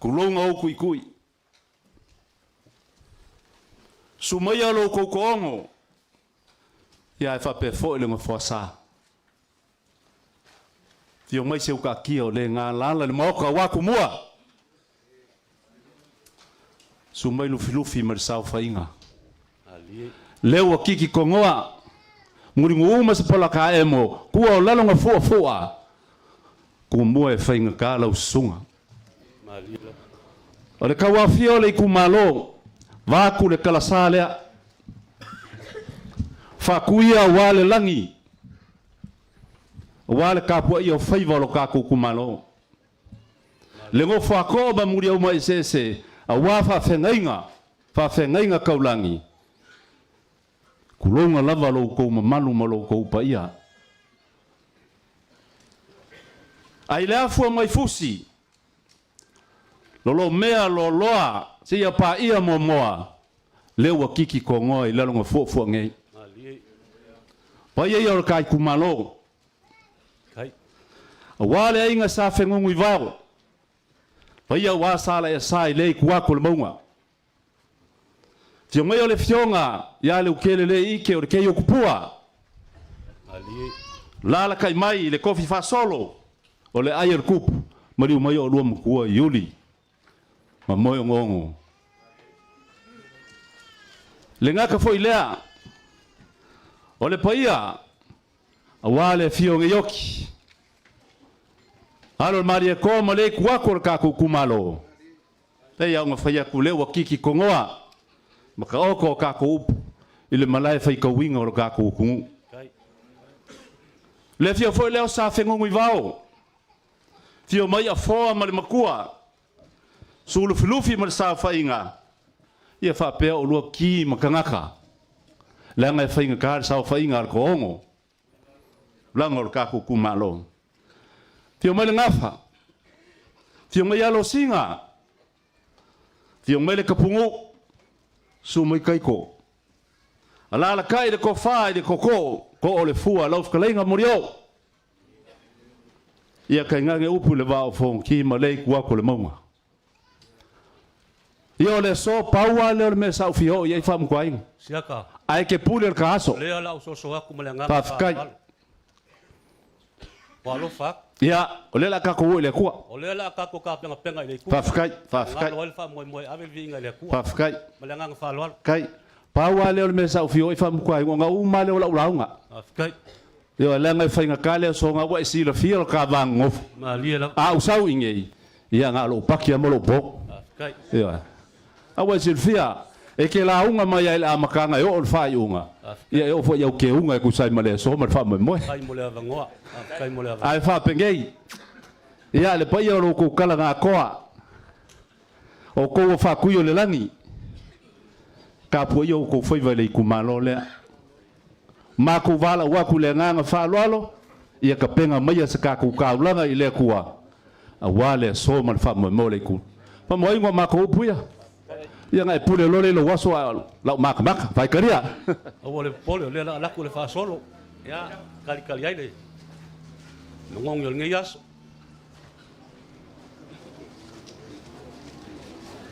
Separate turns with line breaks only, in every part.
kulonga o kui sumaya lo kokongo ia fa pe fo le ngofosa tio mai se ka kio le nga lala le moka wa kumua sumai lu filufi mar sau fainga leo kiki kongoa muri nguma se pola ka emo kua lalo nga fo kumua e fainga ka la usunga ole ka wa fio le kumalo va ku le kala sale fa kuia wale langi wale ka po io faiva lo ka ku kumalo le ngo fa ko ba muri o mai sese a wa fa fengainga kaulangi kulonga lava lo ko malu malo ko pa ia ai la fu mai fusi lolo mea lo loa se ia pa ia moa lewa kiki ko ngoi la longa fo ngei pa ia ia kai kumalo kai wale inga sa fengongu ivao pa ia wa sala e sai le ku ko le monga tio mai ole fionga ya le ukele le ike o ke yo kupua ali la kai mai le kofi fa solo o le ayer kup mari mai o luam ku yuli ma moyo ngongo le ngaka foi lea o le paia awale fionga yoki alo maria ko ma le ku ka ku kumalo te ya nga faia ku le wa kiki kongoa maka oko ka ko ile malai fai ka winga o ka ko ku le fio foi le sa fengo ivao fio mai a fo ma le makua sulu filufi ma sa fainga ia fa pe o lo ki makangaka la nga fainga ka sa fainga ko ongo lango ka ko ku malo fio mai le ngafa fio mai alo singa fio mai le kapungu sumai kaiko ala kai de ko fa de koko ko ole fua lauf kalenga morio ia kai ngange upu le va fon ki malei kwa ko le monga io le so paua le me sa fio ia fam kwai
siaka
ai ke pule ka aso
le ala so aku melanga
pa kai
walo fa
ia ole la ka ko le kwa
ole la ka ko ka penga le ku
pa kai
ole fa mo ave vinga le ku
pa kai
melanga fa lo
kai paua le me sa fio ia fam kwai nga u ma le la nga
kai
io le nga fa nga kale so nga wa si le fio ka vango
ma li la
a usau ingei ia nga lo pakia mo lo bo
kai
ia awa silfia e ke la unga mai ai la makanga yo o fa unga ia yo fo yo ke unga ku sai male so ma fa mo
kai mo le vangoa kai mo le
ai fa pengei ia le pa yo ro ku kala nga koa o ko fa ku yo le langi ka po yo ko foi vale ku malo le ma ku vala wa ku le nga fa lolo ia ka penga mai sa ka ku ka langa ile kuwa a wale so ma fa mo le ku pa mo ingo ma ko puya ia ngai pule lole lo waso la maka vai karia
o le pole le la ku le fa solo ya kali ai le ngong yo ngias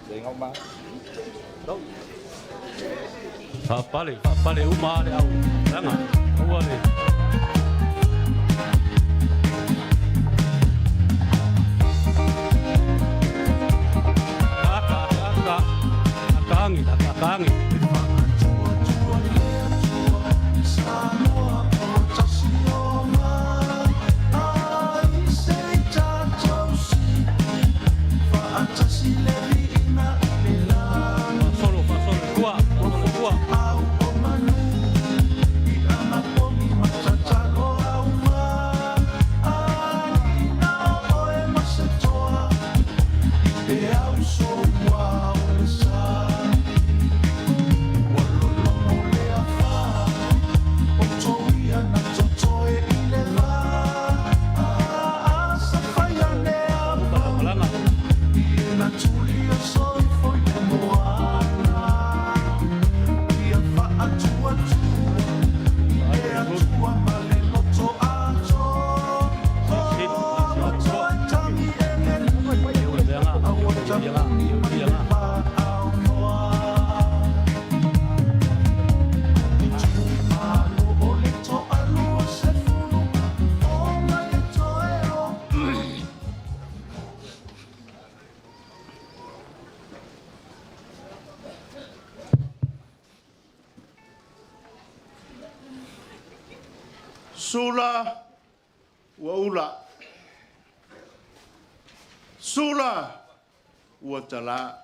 le ngong ma
fa pale uma le au langa o le kangi
Sula ua ula. Sula ua tala.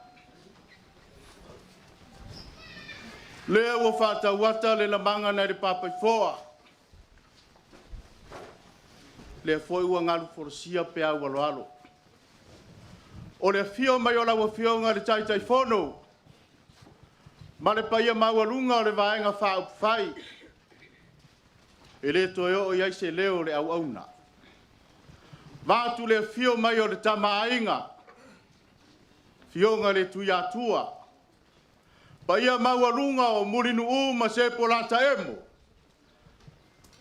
Lea ua whātauata le lamanga nei le papaifoa. Lea foi ua ngalu forosia pea ua loalo. O le fio mai o laua fionga le taitai fono. Ma le paia maualunga o le vaenga whaupwhai. E le toe o iai se leo le au auna. Vātu le fio mai o le tamaainga. Fionga le tui atua. Paia maualunga o mulinu ma se polata emo.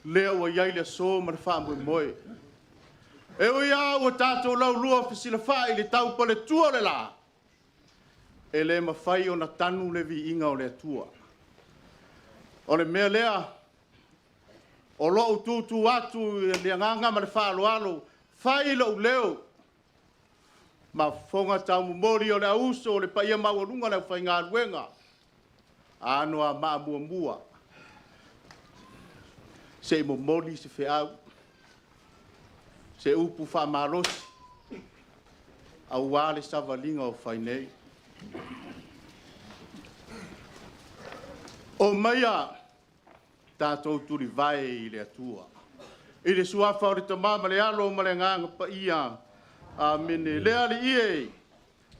Leo o iai le so ma le whaamui moe. E o ia o tātou lau lua fisila whai le tau pa le tua le la. E le mawhai o na tanu le vi inga o le tua. O le mea lea, o loo tūtu atu le anganga ma le whaaloalo, whai lau leo. Ma fonga tau mumori o le auso o le paia maualunga le whai ngā ruenga. Anoa maa mua mua. Se mumori se whiau. Se upu wha marosi. Au wale savalinga o whai nei. O maia, tātou turi vai i le atua. I le suafa o le tamama le alo ma le nganga pa ia. Amene, le ali ie.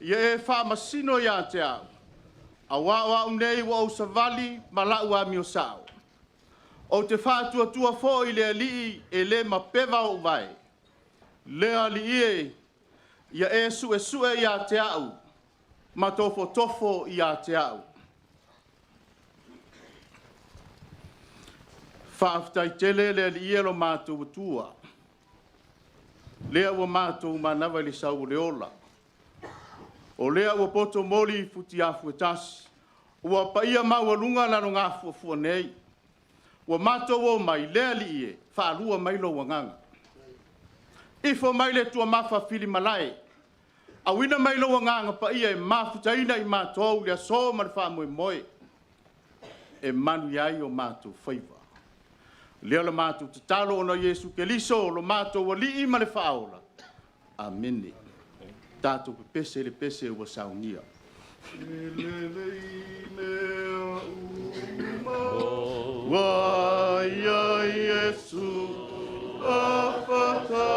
Ia e wha masino ia te au. A wa unei wa o savali ma lau a mio sao. O te wha tua fo i le ali e le ma peva o vai. Le ali ie. Ia e sue ia te au. Ma tofo ia te au. Whaaftai tele le ali ielo mātou tua. Lea ua mātou manawa le sau le ola. O lea ua poto moli futi afu e tasi. Ua paia maualunga lano ngā fuafua nei. Ua mātou o mai lea li ie. Whaalua mai lo wanganga. Ifo mai le tua mafa fili malai. Awina mai lo wanganga pa ia e mafutaina i mātou lea so ma le whaamoe moe. E manu iai o mātou whaiva. Lea la mātou te talo ona Yesu Keliso, lo mātou wa li ima le whaola. Amene. Tātou pese le pese ua saunia. Wa ia Yesu, afatase.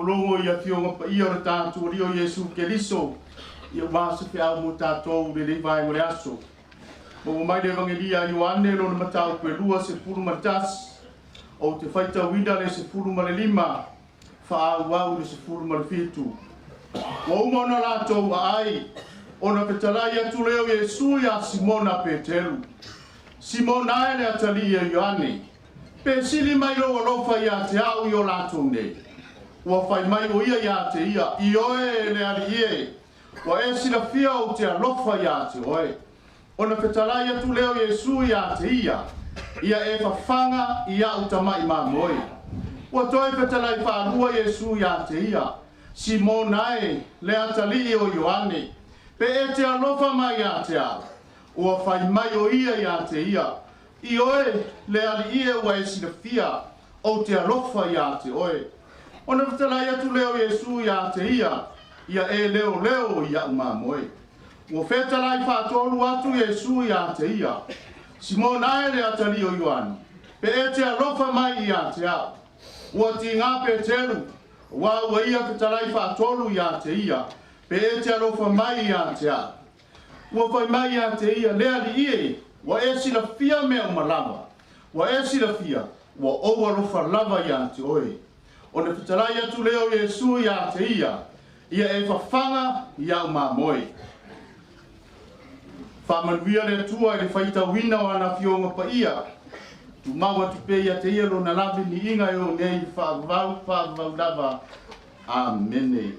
longo ia fionga pa ia o tātou rio Yesu Keliso. Ia wāsa pe au mo tātou le vai mo le aso. Mo mai le evangelia Ioane lo na matau pe lua se pulu matas. O te whaita wina le se pulu ma le lima. Wha au au le se pulu ma le fitu. Wa umana lātou a ai. Ona petalai atu leo Yesu ia Simona Petelu. Simona ele atali ia Ioane. Pe sili mai lo lofa ia te au i o lātou nei. Ua whai mai o ia te ia. I oe le ali ie. Wa e sila fia o te alofa ia te oe. Ona petalai atu leo Yesu ia te ia. Ia e whawhanga ia utamai mamoi. Ua toi petalai whaarua Yesu ia te ia. Simonae le atali o Ioane. Pe e te alofa mai ia te au. Ua whai mai o ia te ia. I oe le ali ia ua e sila fia o te alofa ia te oe. Ona petalai atu leo Yesu ia te ia. Ia e leo leo ia umamoe. Ua whetalai whaatolu atu Yesu ia te ia. Simona ele atali o Ioane. Pe e te alofa mai ia te au. Ua ti ngā Petelu. Ua ia petalai whaatolu ia te ia. Pe e te alofa mai ia te au. Ua whai mai ia te ia lea li ie. Ua e sila fia mea umalava. Ua e sila fia. Ua o alofa lava ia te oe. Ona petalai atu leo Yesu ia te ia. Ia e whawhanga ia umamoe. Whamanuia le tua e le whaita wina o ana fionga pa ia. Tu maua tupe ia te ia lo na lavi ni inga e o nei whaavau lava. Amene.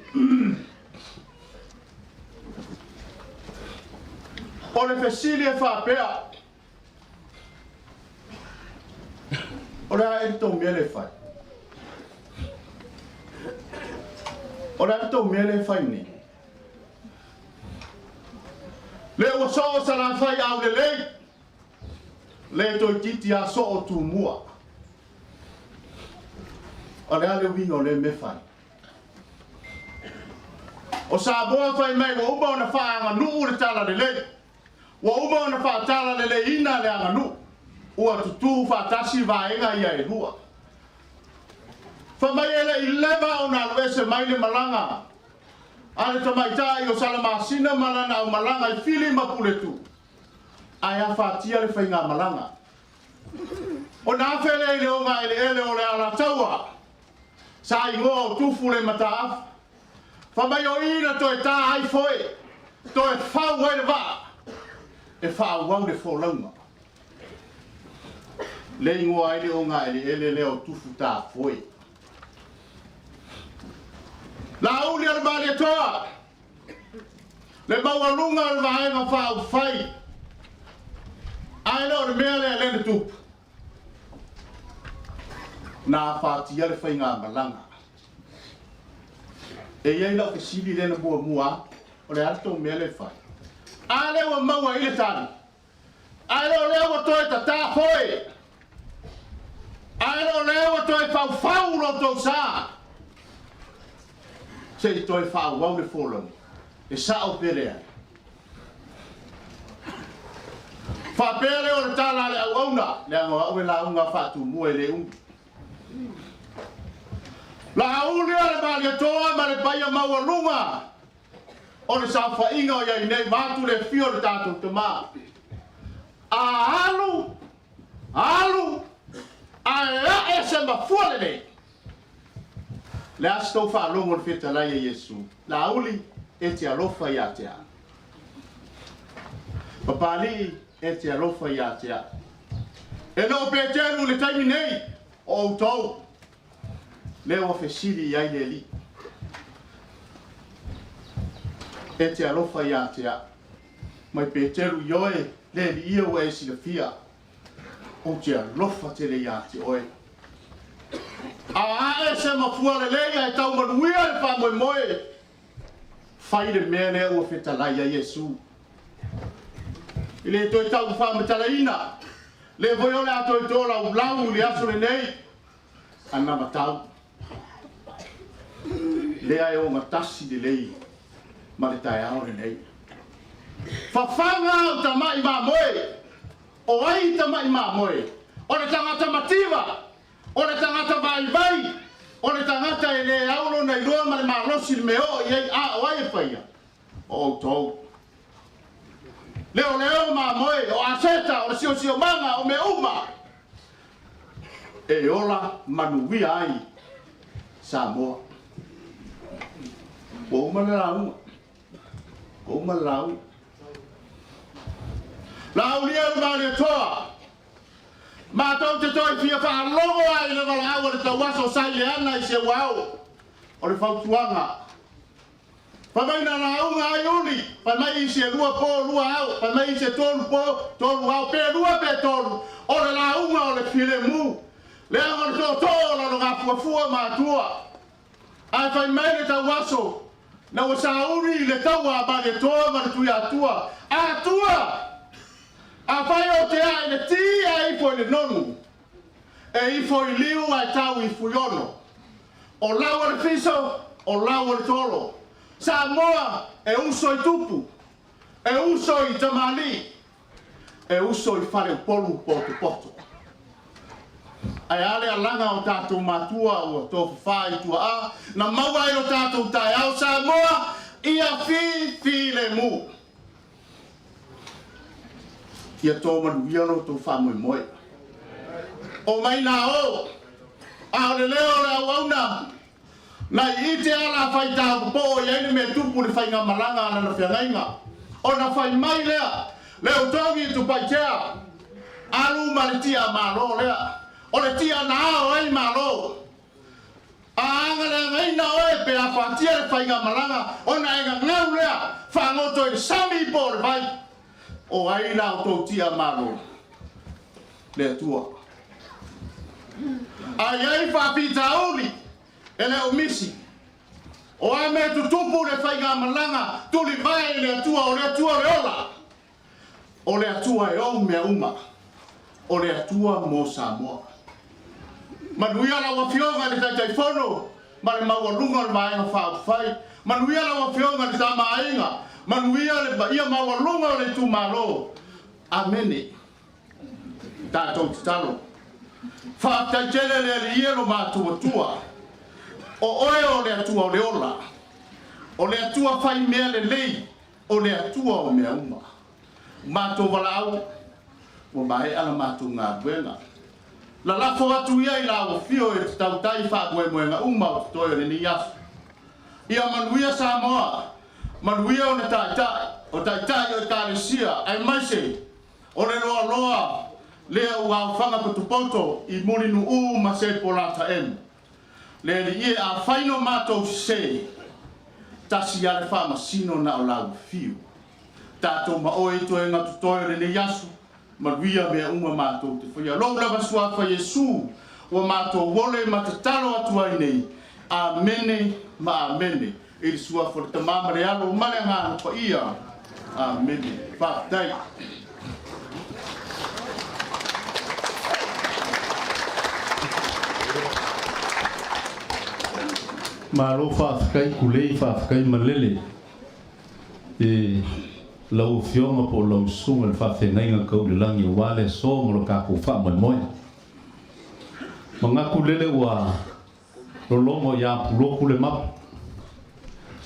O le fesili e whaapea. O le a e tau mea le whai. O le a tau mea le whai ni. Le ua so o sa la whai au le lei. Le toi titi a so o tu mua. O le a le winga o le me whai. O sa boa whai mai wa uba o na wha anga nuu le tala le lei. Wa uba o na wha tala le lei ina le anga nuu. Ua tutu wha tasi vaenga ia e lua. Wha mai ele i leva o na loese mai le malanga. Ale tamaitai o salamasina malana o malanga i fili mapuletu. Ai a whatia le whainga malanga. O na whele ele o ngā ele o le ala taua. Sa i ngoa o tufu le mataaf. Wha mai o ina to e tā hai foe. To e whau hai le waa. E whau wau le wholaunga. Le ingoa ele o ngā ele le o tufu tā foe. La uli al bali toa. Le mawalunga al vaenga whau whai. Ai lo le mea le le tupu. Na whātia le whainga malanga. E iei lau ke sili le na bua mua. O le alto mea le whai. Ai le wa maua ile tani. Ai lo le wa toi ta tā foe. Ai lo le wa toi whau whau lo tau saa. Se i toi whau wau le wholong. E sa o pere ai. Wha pere o le tala le au auna. Le angoa ue la unga whatu mua e le unga. La auli ale mali atoa ma le paia maua lunga. O le sa whainga o iai nei matu le fio le tātou te maa. A alu. Alu. A e se mafua le nei. Le astou whaalongo le whetalai e Yesu. La auli e te alofa i a te a. Papali e te alofa i a te a. E lo petelu le taimi nei o utau. Leo fesiri i aile li. E te alofa i a te a. Mai petelu ioe le li ia ua e sila fia. O te alofa te le i a te oe. A e se mafua le leia e tau manuia e wha moe moe. Whai le mea lea ua whetalai a Yesu. I le toi tau wha metalaina. Le voi ole a toi tō lau lau le aso le nei. Ana matau. Lea e o matasi le lei. Ma le tae ao le nei. Whawhanga o tamai mā moe. O ai tamai mā moe. O le tangata mativa. O le tangata vai vai. O le tangata e le aulo na iroa ma le malosi le meo i a o ai paia. O tau. Leo ma moe o aseta o sio manga o me uma. E ola manuia ai Samoa. O malau. O malau. Lau lia ma le toa. Ma tau te toi fia wha longo ai le wala awa le tau waso sai le ana i se wau. O le whautuanga. Pamaina na unga ai uli. Pamai i se lua po lua au. Pamai i se tolu po tolu au. Pe lua pe tolu. O le la unga o le file mu. Le anga le tō tōla no ngā fuafua mātua. Ai whai mai le tau waso. Na wa sa uri le tau a ma le toa ma le tui atua. Atua! A whai o te ai le ti a ifo i le nonu. E ifo i liu ai tau i fuiono. O lawa le fiso, o lawa le tolo. Samoa e uso i tupu. E uso i tamali. E uso i whare polu poto poto. Ai ale alanga o tātou matua o tō whai tua a. Na maua i o tātou tai au Samoa. Ia fi le mu. Ia tō manuia no tō whamoi moe. O mai nā o. A le leo le awauna. Na i te ala whai tāku po i aini me tupu le whai ngā malanga ana na whiangainga. O na whai mai lea. Leo tōngi tu pai tea. Alu ma le tia malo lea. O le tia na ao ai malo. A anga le ngaina oe pe a whatia le whai ngā malanga. O na enga ngau lea. Whangoto i sami po le vai. O ai la o tō tia malo. Le tua. Ai ai whapita uli. Ele o misi. O a me tu tupu le whai ngā malanga. Tuli vai le tua o le tua le ola. O le atua e o mea uma. O le atua mo Samoa. Manuia la wafionga le tai fono. Ma le maua lunga le maenga whai. Manuia la wafionga le tama ainga. Manuia le baia maua lunga le tu malo. Amene. Tātou te talo. Whaatai tele le iero mātua tua. O oe o le atua o le ola. O le atua whai mea le lei. O le atua o mea uma. Mātou wala au. O mai ala mātou ngā buenga. La lafo atu ia i la o fio e tau tai whaakue moenga uma o toi o le ni asu. Ia manuia Samoa. Manuia o le taitai. O taitai o Talesia. Ai maise. O le loa loa. Lea ua au whanga putupoto i mulinu u ma se polata emu. Le li ie a whaino mātou se. Tasi ale wha masino na o lau fiu. Tātou ma oe to e ngatu toi o le ni asu. Manuia mea uma mātou te whaia. Lou lava suafa Yesu. Ua mātou wole matatalo atu ai nei. Amene ma amene. E suafa le tamama le alo male ngā pa ia. Amene. Whaatai.
Malo whaakai kulei whaakai malele. E lau fionga po lau sunga le whawhengainga kau le langi wale so mo lo kako wha moe. Mangaku lele ua lolongo ya puloku le mapu.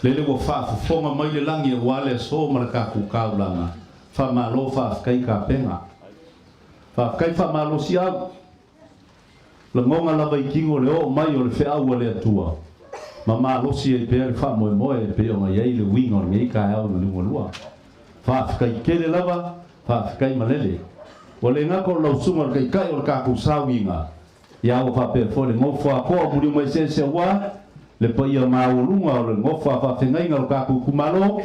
Lele ua whaafonga mai le langi wale so mo lo kako kaulanga. Wha malo whaakai ka penga. Whaakai wha malo si au. La ngonga lava i kingo le o mai o le whea ua le atua. Ma malo si e pere wha moe moe e pere o mai ei le winga o le mei ka au le lua. Whaafikai kele lava, whaafikai malele. O le ngako lau sunga kai kai o le kako sauinga. Ia o whape fo le ngofu a koa muri mai se wa. Le pa ia maulunga o le ngofu a whawhengainga o kako kumalo.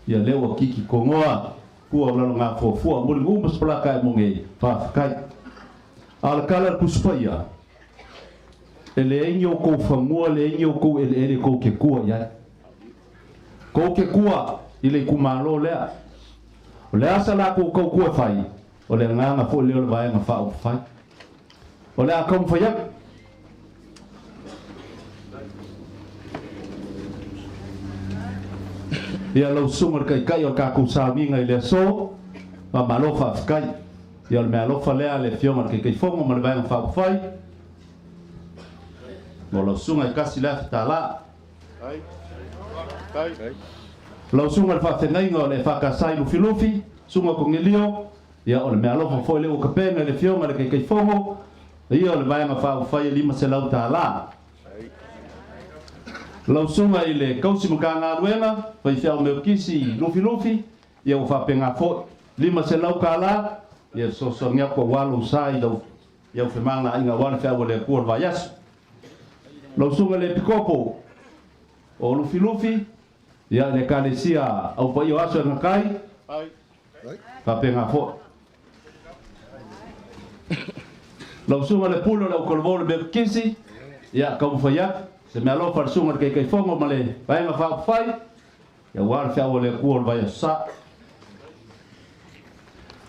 Ia leo a kiki kongoa. Kua o lalo ngā fuafua. Muri ngumas palaka e mongei. Whaafikai. Ala kala kuspaia. E le engi o kou whamua, le engi o kou ele kou ke kua ia. Kou ke kua ile kumalo lea. O le asa la kou kou kua whai. O le nganga fo leo le vaenga whao whai. O le a kou mwhaiak. Ia lau sungar kai kai o kako sāminga i le so. Ma malofa whakai. Ia le mea lofa lea le fionga kai kai whonga ma le vaenga whao whai. mo lo sunga kasi la tala
Ai. Kai.
lo sunga le whawhengai ngā le whakasai lufi sunga ko ngilio ia o le mea lofa foi le o kapenga le fionga le kei fongo ia o le vaenga whawhai 5 se lau tala lo sunga i le kausi maka ngā ruenga whai whiau meo kisi lufi ia o whapenga foi 5 se lau kala ia so ngia ko walu sai do ia o whemanga inga wale whiau le kuar vaiasu lo sunga le pikopo o lufi ia le kalesia au pai o aso na kai
Ai.
whapenga foi lo sunga le pulo le kolvole meo kisi ia kau whaia se mea lo par sunga kei fongo ma le vaenga whawhai ia wale whiau le kuar vaiasu sa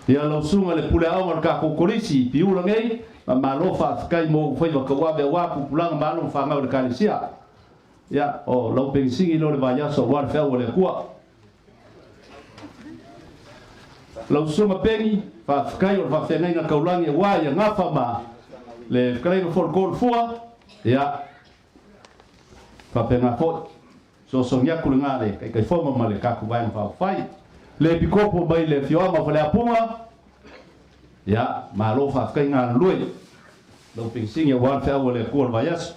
ia lo sunga le pule aonga ka kokorisi piula ngai ma lo fa kai mo foi wa kawa be wa pulanga ma lo fa ngau le kalisia ia o lo pensingi lo le vaya so wa fa le kua lo sunga pengi fa kai o fa fenga na kaulangi wa ia ngafa ma le kai no for gol fua ia fa penga fo so nya kulanga le kai fo ma le ka ku vai fa fai le pikopo mai le fioama fa le apunga ya ma lo fa kai nga lui lo pingsing ya wa fa le kual vaias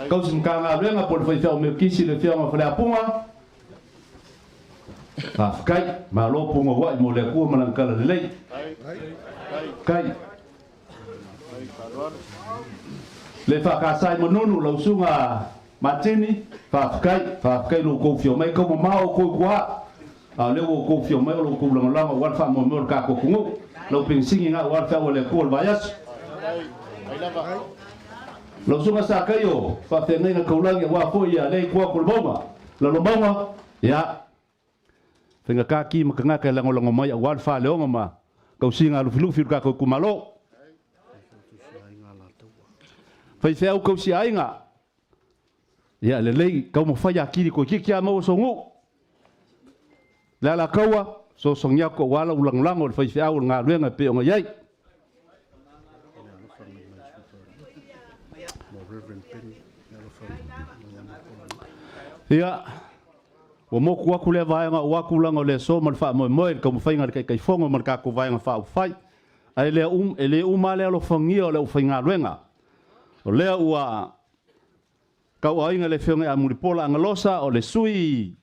kau sim ka nga lenga por fa fa me kisi le fioama fa le apunga fa kai ma lo punga wa mo le kual malang kala le lei kai le fa ka sai mononu lo sunga matini fa kai lo ko fio mai ko ma o ko kwa a le ko fio mai lo ko la wa fa mo ka ko kungu lo pingsing nga wa fa le ko vaias lo sunga sa kai yo fa te nei na ko la wa fo ya le ko ko boma lo boma ya tenga ka ki ma nga ka lango mai wa fa le o ma ko singa lu ka ko kumalo fa feo ko si ainga ia le lei kau mo fai akiri ko kikia mo songu la kaua so songia ko wala ulang o fai fiau nga luenga pe o yai ia o mo ku aku le vai nga wa ku lango le so mal fa mo ko mo fai nga kai fongo mal ka ko vai nga fa fai ai le ele male lo fangio le fai nga luenga o le ua kau ainga le whionga a muripola angalosa o le sui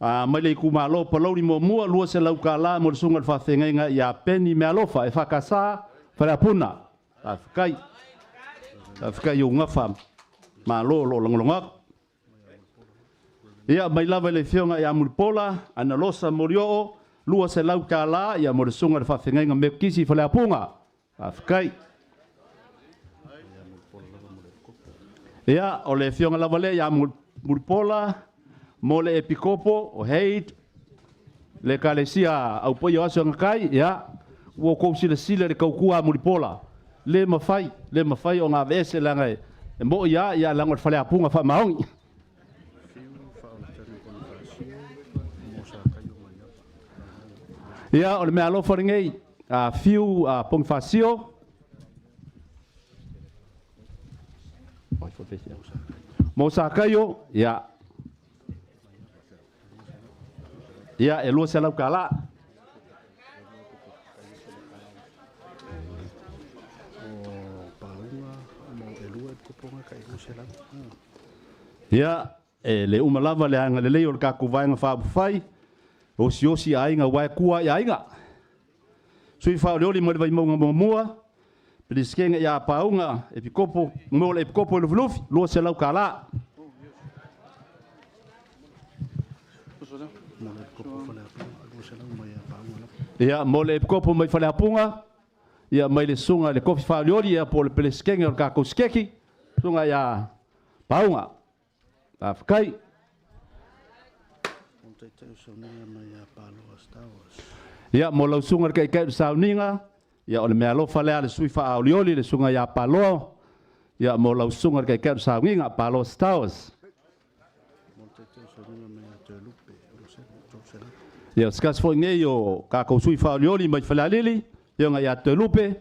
mai le kumalo palauri mo mua lua se lau ka la mo le sunga le whawhenga ia peni me alofa e whakasa whare apuna a whikai o ngafa ma lo langolonga ia mai lava le whionga a muripola analosa morio lua se lau ka la ia mo le sunga le whawhenga me kisi whare apunga a whikai ia o le fionga lava le ia muripola mo le epikopo o heid le kalesia au poi o aso ngakai ia ua kou sila le kaukua muripola le mawhai o ngā vese langa e mo ia lango le whale apunga wha maongi ia o le mea alofa ringei a fiu a pongfasio mo sakayo ya e lua se lau kala ya le umalava le anga le leo ka ku vai nga fa fai o si ainga wa kua ya ainga sui fa le mo le vai mo mua Peliskenga ya paunga e pikopo mo le pikopo le vlufi lo se lau kala ya mo le pikopo mai fale apunga ya mai le sunga le kofi fa liori ya po le Peliskenga ka ko skeki sunga ya paunga afkai ya mo lo sunga kai sauninga ya ole mea lofa lea le sui fa aulioli le sunga ya palo ya mo lau sunga kai kai sa winga palo stars ya skas fo ngeyo ka ko sui fa aulioli mai fa lili yo nga ya te lupe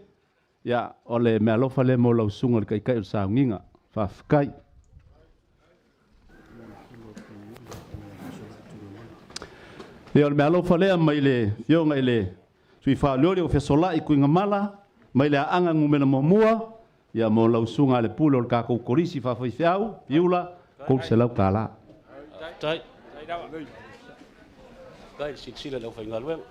ia o le mea lofa le mo lau sunga le kai o saunginga whawhikai. Ia o le mea lofa lea mai le fionga i le sui whaoliori o whesola i kuinga mala, mai le anga ngumena momua, ia mo lau sunga le pule o le kākou korisi whawhai whiau, piula, kou se lau kāla.
Tai. Kai sila lau whai ngaluenga.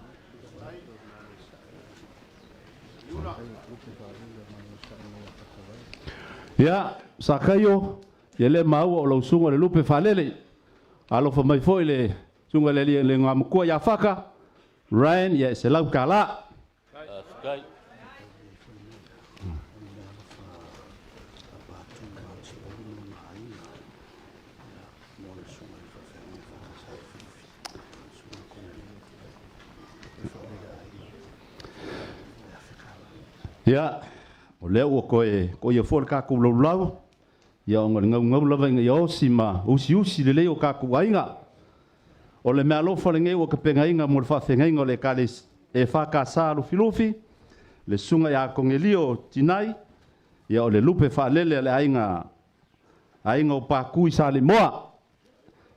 Ia, sa kaio, ia le maua o lau sunga le lupe whalele, alofa mai foi le sunga le ngamukua ia whaka, Ryan, ia se lau kāla.
Kai.
Ia, o leo ua koe ia fōle kākou laulau, ia o ngau lava inga ia osi ma usi le leo kākou ainga. O le mea lofa le nge ua ka penga inga mo le whawhenga o le ka le e whakasa lufi, le sunga ia kongelio tinai, ia o le lupe whalele le ainga o pākui sa le moa.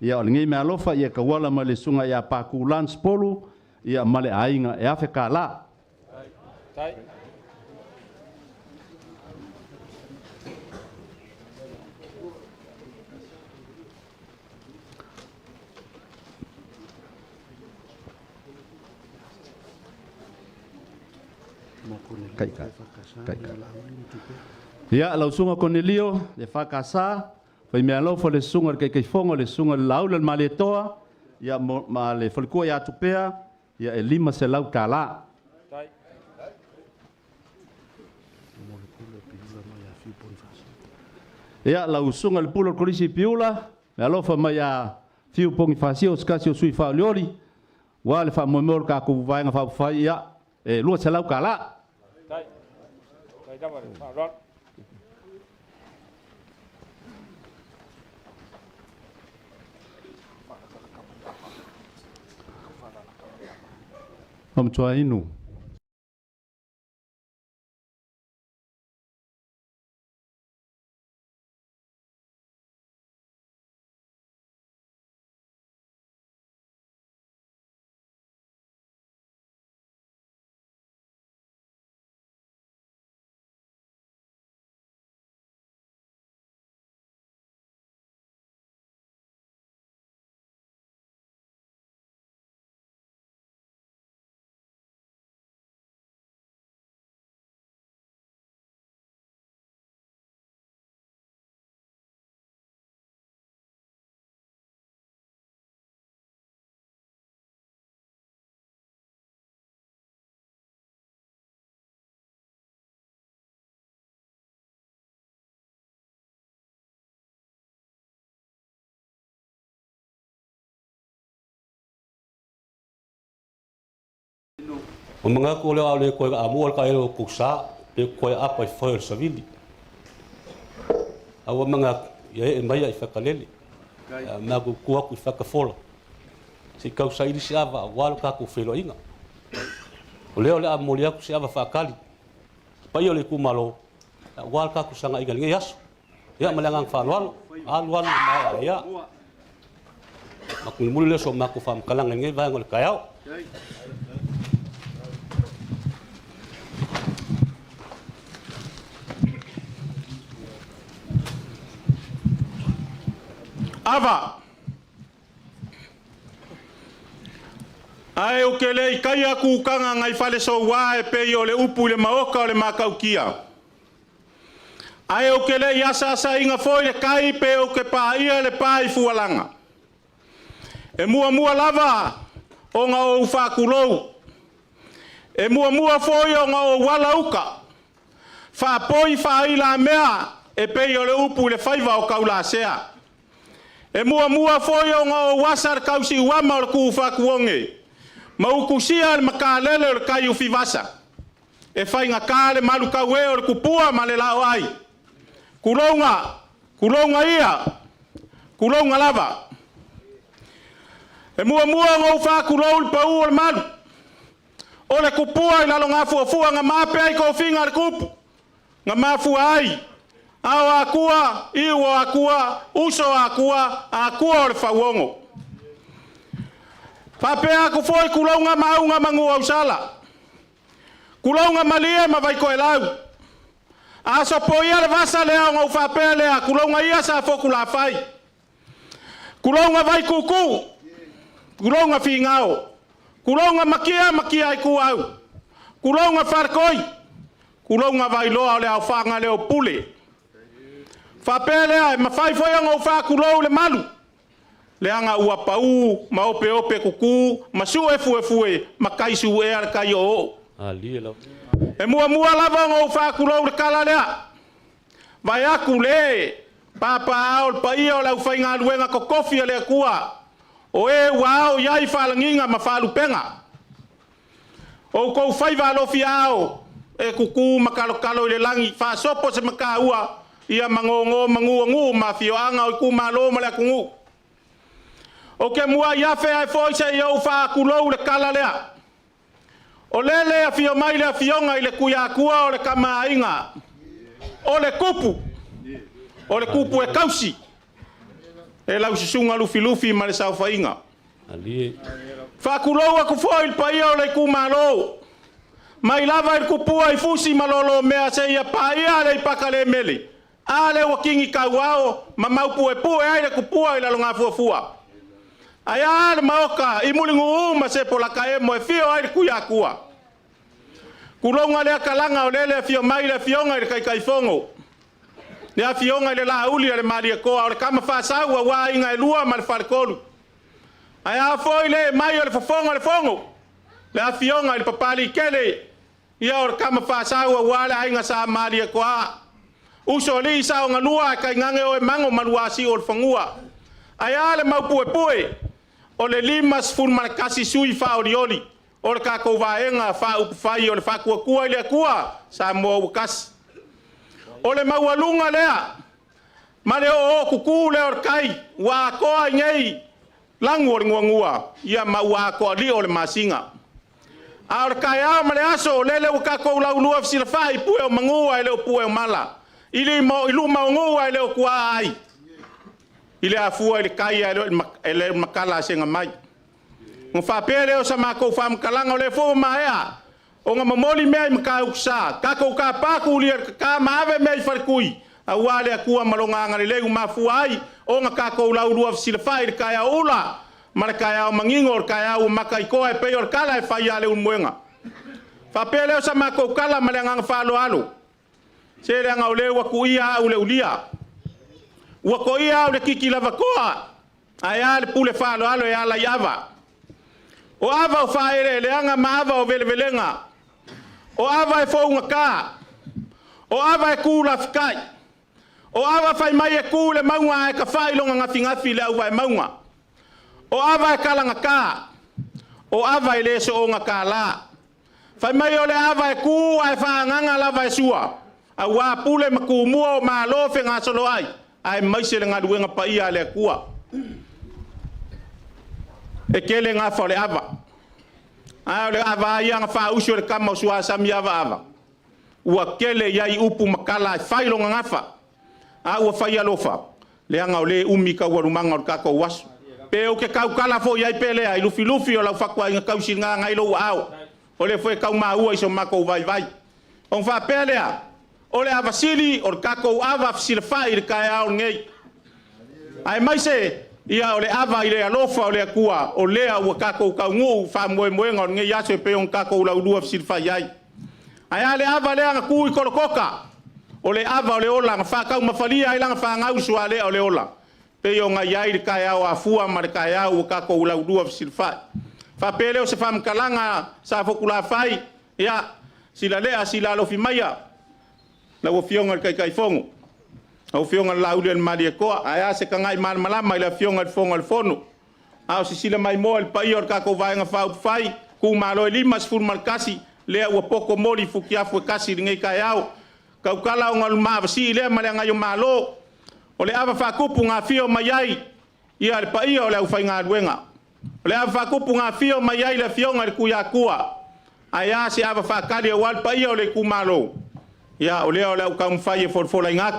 Ia o le nge mea lofa ia ka wala ma le sunga ia pāku lans polu, ia ma le ainga e awhe ka la.
Tai.
Kai. Ia lau sunga Cornelio le whakasa, whai mea lofa le sunga kai fonga le sunga le lau le maletoa, ia ma le whalikua ia tupea, ia e lima se lau kāla. Ia lau sunga le pulo korisi piula, mea lofa mai a fiu pongi whasio, skasi o sui whaoliori, wa le whamoemor ka kuwaenga whawhai ia, e lua se lau kāla. Tua inu.
O mga ko le ale ko amol ka elo kuksa pe ko apa foi savili. Awa mga ye mai ai fakalele. Magu ku aku fakafola. Si kau sa ili siava wal ka ku felo inga. O le amol aku siava fakali. Pa yo le ku malo wal ka ku sanga igal ngias. Ya malangang falwal alwal ma ya. Makul mulle so maku fam kalang ngi va ngol kayao.
Ava. Ai o ke le kai aku kanga ngai fale so wa e pe yo le upu le maoka o le makaukia. Ai o ke le yasa sa inga foi le kai pe o ke pa ia le pai fualanga. E mua lava o nga o fakulou. E mua foi o nga o walauka. Fa poi fa ila mea e pe yo le upu le faiva o kaula sea. E mua foi o nga o wasar kausi wama o ku fakuonge. Maukusia le makalele o kai u fivasa. E fai nga kale malu kawe o kupua ma le lao ai. Kulonga ia. Kulonga lava. E mua ngo fa kulou pa u o malu. O le kupua ila longa fuafua nga mape ai ko finga le kupu. nga mafuai ao akua iwa akua uso akua o le fauongo papea ku foi kulonga maunga mangua usala kulonga malia ma vai ko elau aso poia le vasa le ngo papea le kulonga ia sa fokula fai kulonga vai kuku kulonga fingao kulonga makia ai ku au kulonga farkoi kulonga vai loa le au fanga le o pule fapele ai mafai foi ngo fa kulo le malu le anga ua pau ma ope kuku masu efue makaisu e ar kai o
ali lo
e mua lava ngo fa kulo le kala le vai aku le papa o pai o la fai nga luenga ko kofi le kua o e wao yai falanginga ma falu penga o ko fai valo fiao e kuku makalo le langi fa sopo se makaua ia mangu mafio anga o ku malo mala kungu o ke mua ia fe ai foi se yo fa kulo le kala le o lele afio mai le afionga ile kuya kua o le kamainga o le kupu e kausi e lau sisunga lufi ma le saufainga
ali
fa kulo ku foi pai o le ku malo mai lava il kupua i fusi malolo mea se ia paia le pakale meli ale wakingi kauao mamau pue ai le kupua i la longa fuafua ai ale maoka i mulingu ma se pola kae mo e fio ai ku ya kua kulonga le kalanga o lele fio mai le fionga i kai fongo le fionga le la uli le mari ko o le kama fa sa wa inga lua mal farkolu ai a foi le mai o le fongo le fongo le fionga il papali kele ia o kama fa sa wa la inga sa mari ko a uso li sa nga lua kai ngange o mango maluasi o fangua ai ale mau pue o le limas fun markasi sui fa orioli o le ka ko vaenga fa upfai o le fa kua ile kua sa mo kas o le mau alunga lea mare o kuku le or kai wa ko ngei langor ngua ia mau ko li o le masinga ar kai a mare aso lele o ka ko la ulu afsir fa pu o mangua ile pu o mala ile mo ilu ngua ile o kwa ai ile afua ile kai ile makala senga mai mo fa pere o sama ko fam kalanga le fo maea o nga mamoli me mka uksa ka ko ka pa ku lir ka mave me farkui awale akua malonga ngale le mafuai o nga ka ko la ulu afsir fa ile kai ula markaya o mangingor kaya o makai ko e peor kala e fai ale un muenga fa pele o sama ko kala malenga fa alo se le nga ole wa kuia ule ulia wa ko ia ule kiki lava koa aya le pule fa alo ya la yava o ava o fa le anga mava o velvelenga o ava e fo nga ka o ava e kula fkai o ava fai mai e kule maunga e ka fai longa ngafi le au vai maunga o ava e kalanga ka o ava i leso o nga ka la fai mai o le ava e ku ai fa nganga lava e sua a wa pule maku mua o ma lo fe nga solo ai mai se nga duenga pa ia le kua e kele nga fa le ava ai le ava ia nga fa uso le kama sua sami ava ua kele ia i upu makala fai lo nga fa a ua fai alofa le anga o le umi ka warumanga o kako wasu pe o ke kau kala fo yai pele ai lufi o la fakwa nga kau singa ngai lo ao o le foi kau ma iso mako vai on fa pele o le avasili o kako ava fsil fai ka ao ngei ai mai se ia o le ava ile alofa o le akua o le o kako kau ngu fa moe ngon ngei aso pe on kako la ulua fsil fai ai ale ava le nga ku i kolokoka o le ava o le ola fa kau mafalia ai langa fa ngau suale o le ola pe yo nga yai ka ya wa fua mar ka ya o ka ko la udua silfa fa pele o se fam kalanga sa fokula fai ya sila le asila lo fi maya la o fionga kai fongo o fionga la ulen mali ko aya se ka ngai mal malama la fionga fonga al fono a si sila mai mo el paio ka ko vai nga fa fai ku malo limas ful markasi le o poko moli fukia fu kasi ngai ka ya ka kala ngal ma si le mali nga yo malo o le ava fa kupu nga fio mai ia le pai o le ufai nga duenga o le ava fa kupu nga fio mai le fionga le kuya kua aya se ava fa kali o wal pai o le kumalo ia o lea o le au kaumawhai e wholwhola ingak.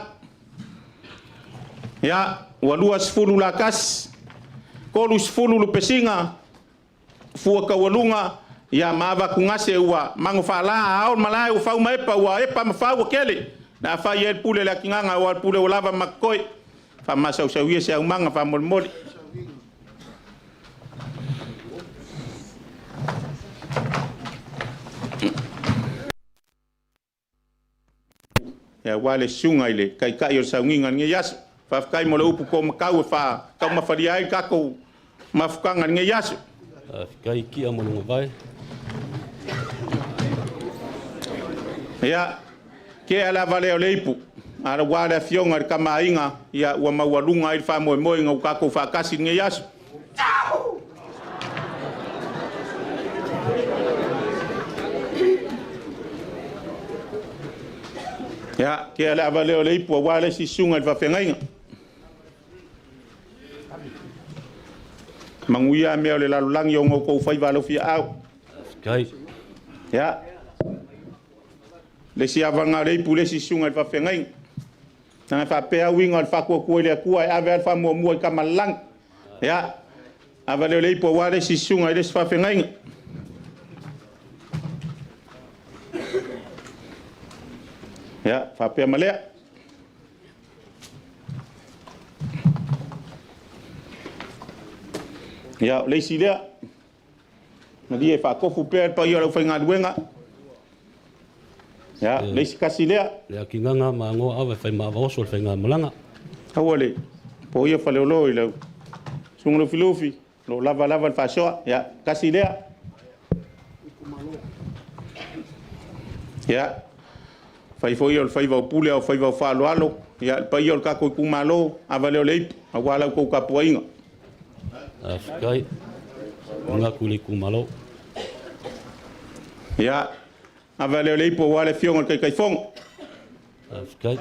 Ia, ua lua sifulu la kasi, kolu sifulu lu pesinga, fua kaualunga, ia maava kungase ua mango whala aon malai u whau maepa ua epa mawhau o kele. Na whai e pule la kinganga ua pule o lava makoi, wha masau sau ia se au manga wha molimoli. Ya wale sunga ile kai kai o saunginga nge yasu fa kai mo le upu ko makau fa ka mafari ai ka ko mafukanga nge yasu
kai ki amo no vai
ya ke ala vale o leipu ara wale fionga ka mainga ya wa mawalunga ai fa mo mo nga ka ko fa kasi nge yasu ya ke ala vale o leipu wale si sunga fa fengainga manguia me le lalulangi o ngoko fai valo fi au
kai
ya le si avanga leipu le si sunga fa fengainga na fa pe winga fa ko ko le ku ai ave fa mo mo ka malang ya avale o leipu wale si sunga le fa fengainga ya fa pe malea ya le si le na die fa ko fu pe pa yo fa nga duenga ya le si kasi le
kinganga mango ave fai ma va so fai nga malanga
awole po yo fa le lo ile sungo filofi lo lava lava fa so ya kasi le ya fai foi o fai va pule o fai va fa lo alo ya pa yo ka ko ku malo avale o le awala ko ka poinga
kai nga kuli ku malo
ya avale o le po wale fiong kai kai fong
kai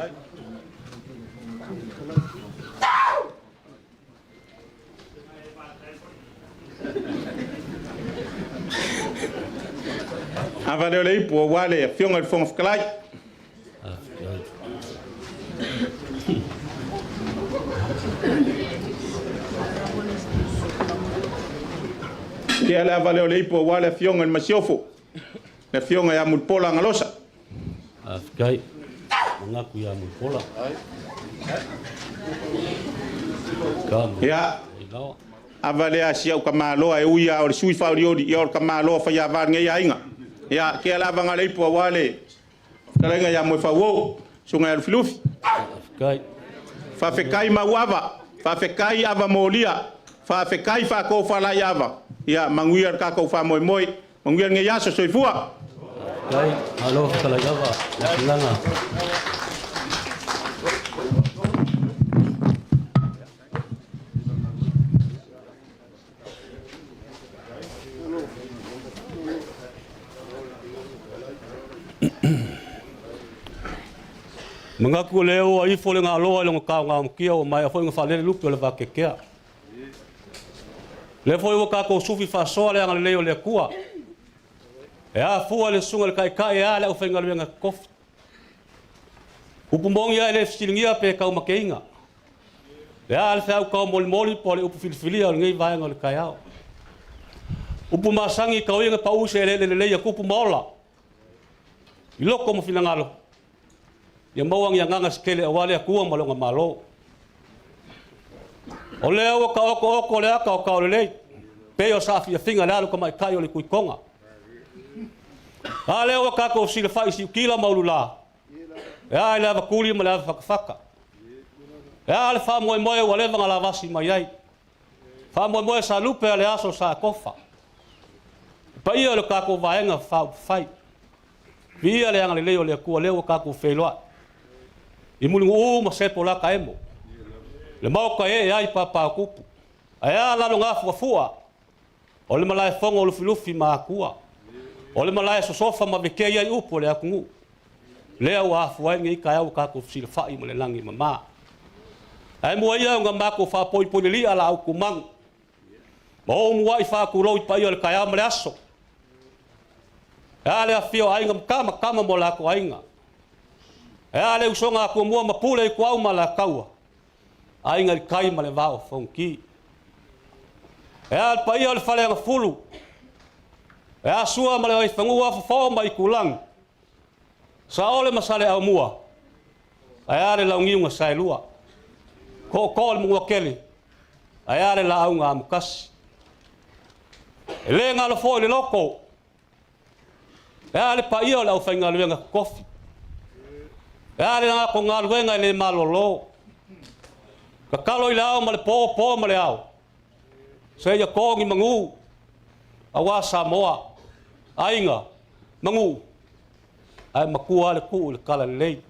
avale o le po wale fiong al fong fklai ke ala vale o le po wale fionga ma siofo le fionga ya mulpola ngalosa
kai nga ku ya mulpola
ya avale asia o kamalo e uia o sui fa ori o kamalo fa ya va nge ya inga ya ke ala vanga le po wale kalenga ya mo fa wo sunga ya flufi
kai
fa fe kai ma wava fa fe kai ava molia fa fe kai fa ko fa la yava ya manguiar ka ko fa moi moi manguiar nge yaso soifua
kai halo kala yava ya kilanga mengaku leo ai fo le ngalo le ka ngam kia o mai fo nga le lup le va ke kia le fo o ka ko sufi fa so le ngal leo le kua e a fu le sunga le kai kai ala o fenga le nga kof upu mong ya le silingia pe ka ma keinga le al fa ka mol moli po le upu filfilia ngai va ngal kai ao upu masangi ka o nga pa u se le ya kupu mola iloko mo finangalo ya mawang yang nganga skele awale aku malonga malo ole o ka o le aka o ka le pe o safi finga la ko mai kai o le kuikonga ale o ka ko sile fai si kila maulula ya ile va kuli mala faka ya ale fa mo wale vanga la vasi mai ai fa mo sa lupe ale aso sa kofa pa ia le ka ko vaenga fa fai via le ang le o le ku le o ka ko feloa i mulungu ma se pola ka emo le mau ka e ai papa kupu aya la longa fua o le malai fongo lu filufi ma kua o le malai so sofa ma beke ai upo le akungu le au afu ai ngi ka au ka ko sil fai mo le langi mama ai mo ia nga ma ko fa poi poi li ala au kumang mo mo ai fa ku roi pa ia le ka ya mle aso ya le afio ai ngam kama mo la ko ainga e ale usonga ko mua mapule ko au mala kaua ai ngal kai male vao fonki e al pai al fale nga fulu e asua male ai fangua fo mai kulang sa ole masale au mua ai ale la ngiunga sai lua ko mo kele ai ale la au nga mukas ele nga lo fo le loko e ale pai ole au fanga le nga kofi e ale nga ko nga luenga le malolo ka kalo ilao male po male au se ya kongi mangu awa Samoa ainga mangu ai makua le ku le kala le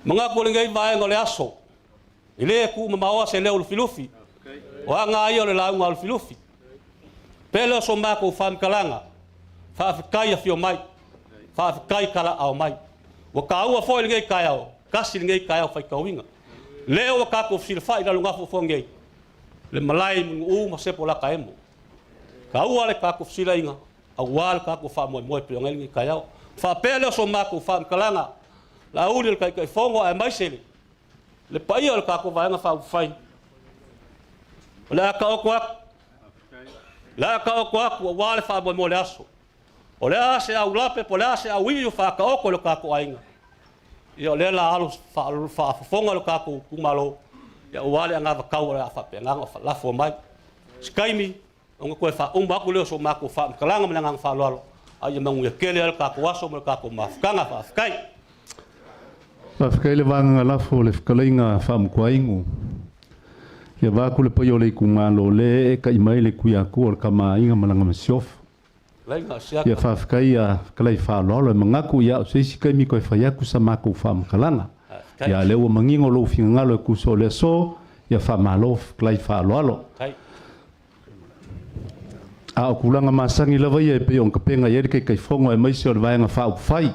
manga ko le ngai vai ngole aso ile ku mamawa se le filufi wa nga yo le la nga filufi pelo so ma ko fam kalanga fa kai afio mai fa kai kala au mai wa ka u fo le ngai kai au kasi ngai kai au fa ka winga leo ka ko fil fa ila lunga fo ngai le malai u ma se pola ka emo ka u ale ka ko fila inga awal ka ko fa mo pe ngai kai au fa pelo so ma ko fam kalanga la uli kai fongo ai mai sele le pai al ka ko vai nga fa fai la ka o ko wale fa mo le aso o le ase au lape po le ase au iu fa ka o ko le ka ko ainga io le la alu fa fongo le ka ko kumalo ya wale anga va ka ora fa pe nga fa la fo mai skaimi onga ko fa umba ko le so ma ko fa kalanga mnanga fa lolo ai mangu ya kele al ka ko aso mo ka ko ma kanga fa kai
Afkai le vanga la fo le fkalinga fam kwaingu. Ya va ku le payo le kumalo le ka imai le kuya ko ka mainga malanga masiof. Ya fa afkai ya kalai fa lo mangaku ya se sikai mi ko fa ya ku sama ku fam kalanga. Ya le o mangingo lo finga lo ku so le so ya fa malof kalai fa lo. A kulanga masangi lava ye pe on ka penga ye kai fongo e mai se o vaenga fa fai.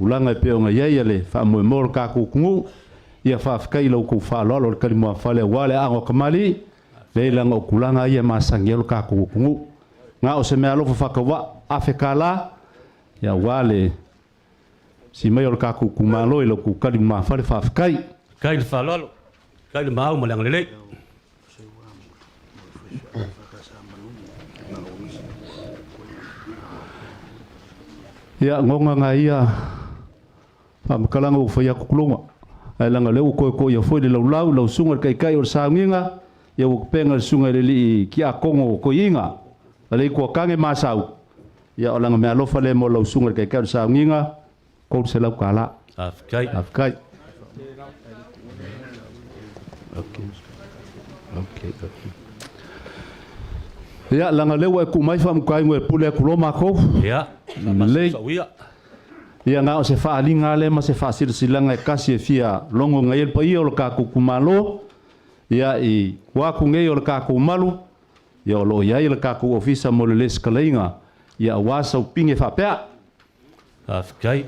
Kulanga pe nga ye le fa mo mor ka ku kungu ia fa kai lo ku fa lo lo kali mo fa le wale ango kamali le la ngo kulanga ye masangelo ka ku kungu nga o se me alo fa ka wa afekala ya wale si me yo ka ku kumalo lo ku kali mo fa le fa kai
fa lo kai ma mo lang le
ya ngonga nga ia am kalanga u fa ya kukulunga ai langa le u ko ya foi de lau sunga kai o sanginga ya u penga sunga le li ki a kongo ko inga ale ko kange masau ya langa me alo fa le mo lau sunga kai o sanginga ko se lau kala afkai okay ya langa le wa ku mai fam kai ngwe pule ku loma ko
ya
le ia nga o se faalinga le ma se fasilanga e kasi e fia longo ngai el pai o ka ku kumalo ia I wa ku ngai o ka ku malu ia lo ia el ka ku ofisa mo le skalainga ia wasa o pinge fa pea
afkai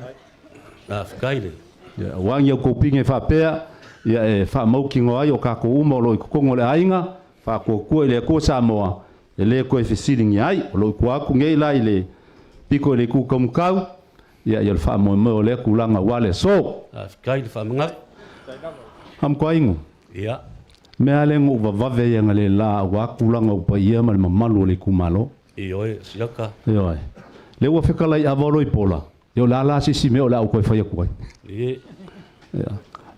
le
ia wang ia ku pinge fa pea ia e fa mau kingo ai o ka ku umo lo ku kongo le ainga fa ku le ko sa mo le ko e fisiling ai lo ku aku ngai lai le piko le ku komkau ia ia fa mo le kulanga wale so
kai fa manga
am ko ingu
ia
me ale ngu va ve yang le la wa kulanga pa ia mal malu le kumalo
io siaka
io le wa fe kala ia volo I pola yo la si me ola ko fa ia ko
ia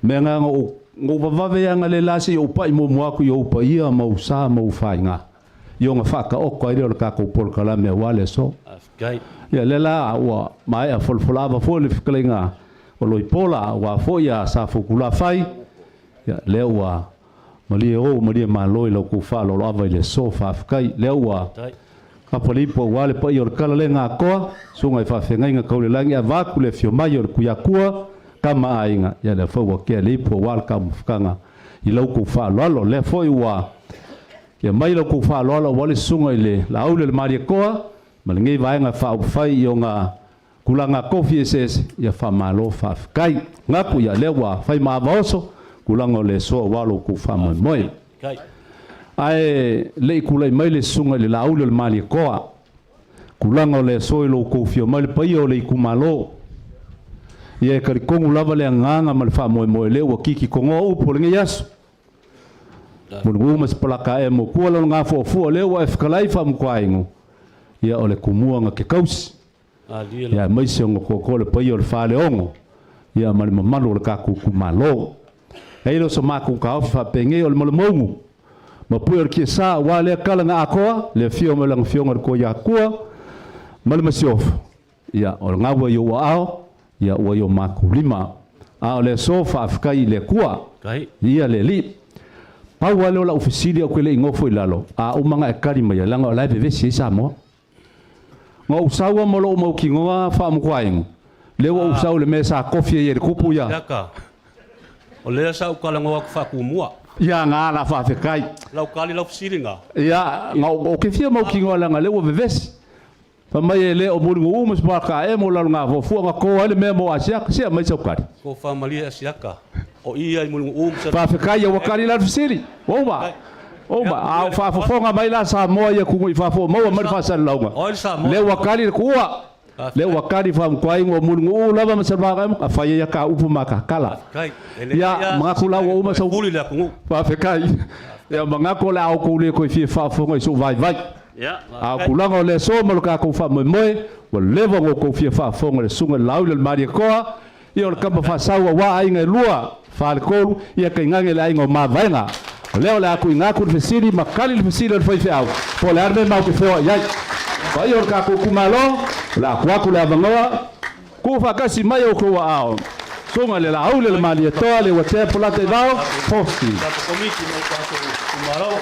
me nga ngu va ve yang le la si o pa mo ku yo pa ia mo sa mo fa nga yo nga fa ka o ko ile ka ko por kala me wale so
kai
ia lela wa mai a folfolava fole fiklinga o loi pola wa foia sa fukula fai ia lewa mali maloi lo ku fa lo lava le sofa fkai lewa ka polipo wale pa yor kala le nga ko sunga I fa fenga nga ko le langi ava ku le fio mayor ku yakua kama ainga ia le fo wa ke lipo wal kam fkanga I lo ku fa lo le foi wa ia mai lo ku fa lo wale sunga ile la ule le mari ko malingi vaenga fa fai yo nga kulanga kofi ses ya fa malo fa kai ngaku ya lewa fai ma vaoso kulanga le so walo ku fa moi
kai
ai le kulai mai le sunga le laule le mali koa kulanga le so lo ku fio mai pai o le ku malo ia karikongu lava le nganga ma le whamoe le ua kiki kongo upo le ngai aso. Mungu mas palaka e mo kua lalo ngā fuafua le ua e whakalai whamukwaingu. Ia o le kumuanga ke kausi. Ia maise o ngoko le pai o le whale ongo. Ia mali mamalu le kakuku malo. Eilo sa maku ka ofi whapenge o le malamongu. Ma pui o le kia saa wa lea kala ngā akoa. Le fio me lang fio ngā ko ia kua. Mali masiofu. Ia o le ngawa i ua ao. Ia ua i o maku lima. A o le sofa afkai le kua. Ia le li. Pau wale o la ofisili o kwele ingofo i lalo. A umanga e kari mai langa o lai bevesi isa moa. Ngā usaua molo o mau ki ngoa whaamukwaingu. Lewa usau le mesa kofia i e kupu ia.
Yaka. O lea sa ukala ngoa ku whakumua.
Ia ngā la whaafekai.
Lau kali lau fisiri ngā.
Ia ngā o ke fia mau ki ngoa langa lewa bevesi. Pamai e le o muringo umas paka e mo lalo ngā fofua ngā koa ele mea mo asiaka. Sia mai sa ukari.
Ko whaamalia asiaka. O ia i muringo umas.
Whaafekai ia wakari la fisiri. Ouma. Ouma. A whaafofonga mai la sa moa ia kungu i whaafo. Maua mani whaasari launga.
Oil sa moa.
Le wakari le kua. Le wakari whaamukwaingu o muringo lava masalmaka emo. A whaia ia ka upu maka kala. Ia mga kulau o umasa.
Puli le kungu.
Whaafekai. Ia mga kule au kule koe fie whaafonga i so vai vai. A kulanga o le so malo ka ko fa moe o levo ngo ko fia fa fonga le sunga lau le maria koa ia o le kapa fa saua wa ai ngai lua fa le kolu ia kai ngange le ai ngo ma vainga leo le aku inga ku le fesili makali le fesili le fai au po le arme mau ke fo ia fa ia o ka ko kumalo la ku le avangoa ku fa kasi mai o ko ao sunga le lau le maria toa le wate pola te dao posti
komiti no ka ko kumalo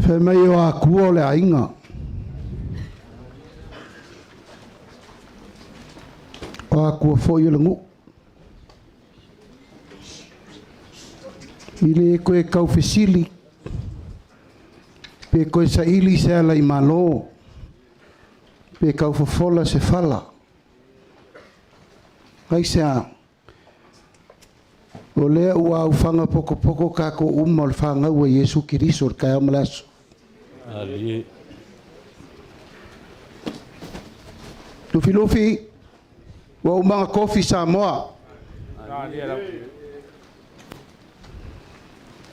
Fe mai o a kua le ainga. O a kua fōi o le ngu. I le koe kau fesili. Pe koe sa ili se ala i malo. Pe kau fofola se fala. Hai se a. O lea ua ufanga poko poko kako o le whanga ua Yesu Kiriso kai o malaso.
Ali.
Lufi lufi. Wa umanga kofi Samoa.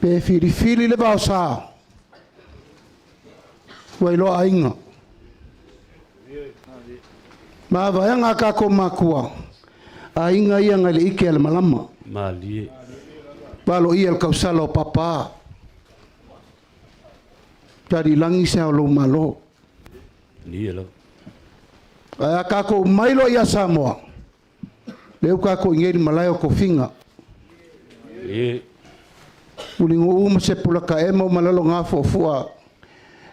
Pe fili fili le bao sa. Wa ilo ainga. Ma vayanga kako makua. Ainga ia ngali ike al malama.
Mali.
Palo ia el kausalo papa. Dari langi sa lo malo.
Ni lo.
Aya kako mailo ia Samoa. Leu kako ngeri malayo ko finga. Ulingo uma se pulaka emo malalo ngafo fua.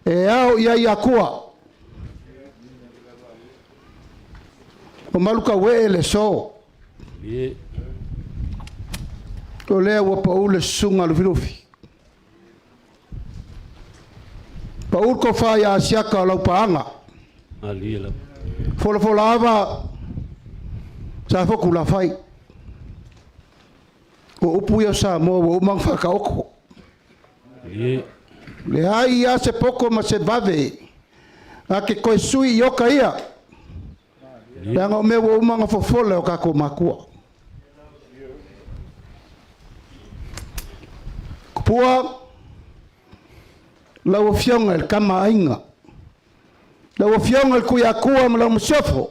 E ao ia yakua. O maluka wele so. O lea ua paule sunga lufilufi. Paul ko whai a siaka o lau paanga.
Ali.
Fola fola ava sa foku la whai. O upu ia sa mo o umang whakaoko. Le ai ia se poko ma se vave. A ke koe sui i oka ia. Leanga o mea o umanga fofola o kako makua. Kupua lau fionga el kama ainga. Lau fionga el kuya kua ma lau msiofo.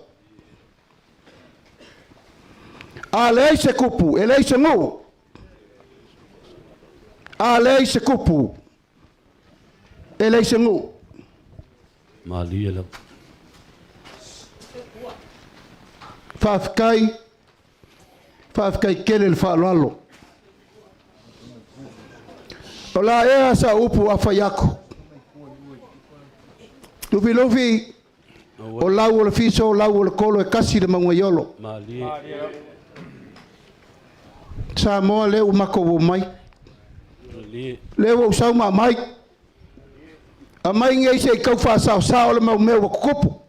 A lei se kupu, elei se ngu. A lei se kupu. Elei se ngu.
Mali la. Fafkai kele el falalo. Ola ea sa upu afayako. Lufi lufi. O lau o le fiso, o lau o le kolo e kasi le manguayolo. Mali.
Sa moa leu mako wo mai. Leu o sau ma mai. A mai ngei se i kau wha sao sao le mau mea wa kukupu.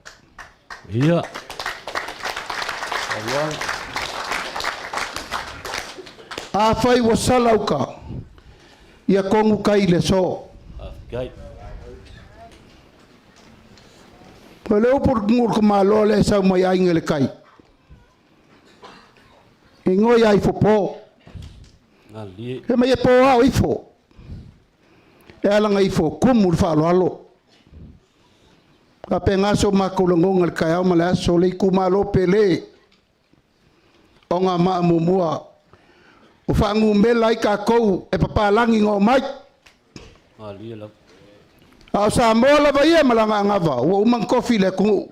Ia.
A fai wa salauka. Ia kongu kai le so.
Gai.
Pele upur ngur ke malo le sa mai ai ngele kai. Ingo ya ifopo.
Ngali.
Ke mai po au ifo. E ala ngai ifo kumur fa lo alo. Ka penga so makulongo ngal kai au mala so le kumalo pele. Onga ma mumua. O whangu mela i ka kou e papalangi ngō mai.
Ngali la.
Au sa mola va ia malanga ngava. Ua umang kofi le kungu.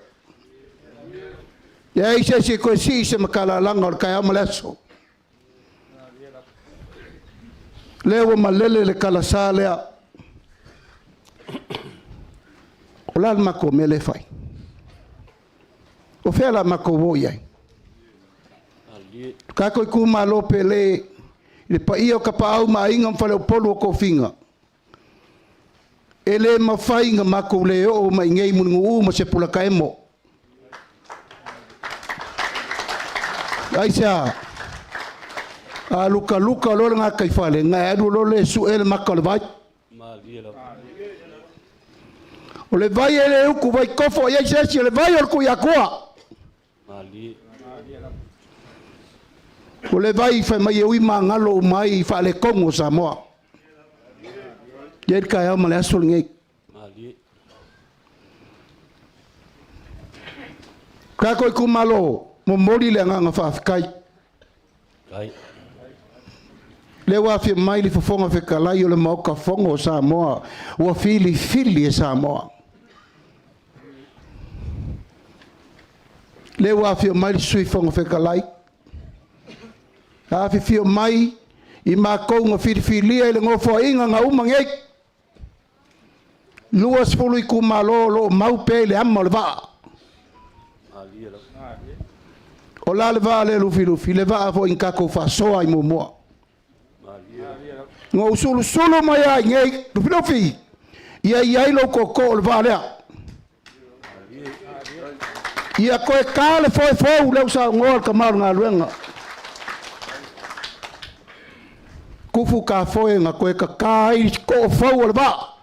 Ia ise si koe si se makala langa o kai amaleso. Lewa malele le kala sa lea. O lal mako mele fai. O fela mako wo iai. Ka koe kuma lo pele. Le pa ia o ka pa au ma inga mfale o polo o kofinga. Ele mawhai nga mako le o mai ngei mungu ma se pula ka emo. Aisa. A luka luka lo nga kai fale nga adu lo le su ele mako le vai. O le vai ele uku vai kofo ia se le vai o ku ya kwa. O le vai fa mai ui mangalo mai fa le kongo sa moa. Jer kaya male asul ngei. Ka koe kumalo mo mori le nganga fa afkai.
Kai.
Le wa fi mai li fofonga fe kalai o le mauka fongo sa moa. Wa fili e sa moa. Le wa fi mai li sui fonga fe kalai. A fi fi mai i ma ko nga fili le ngofo inga nga umangei. Luas fulu i kumalo lo mau pe le amma le va. O la le va le lufi le va fo in kako fa soa i momoa. Ngo sulu mai ai ngei lufi. Ia lo koko le va le. Ia koe kale fo le usa ngol kamal nga luenga. Kufu ka foe nga koe ka kai ko fo le va.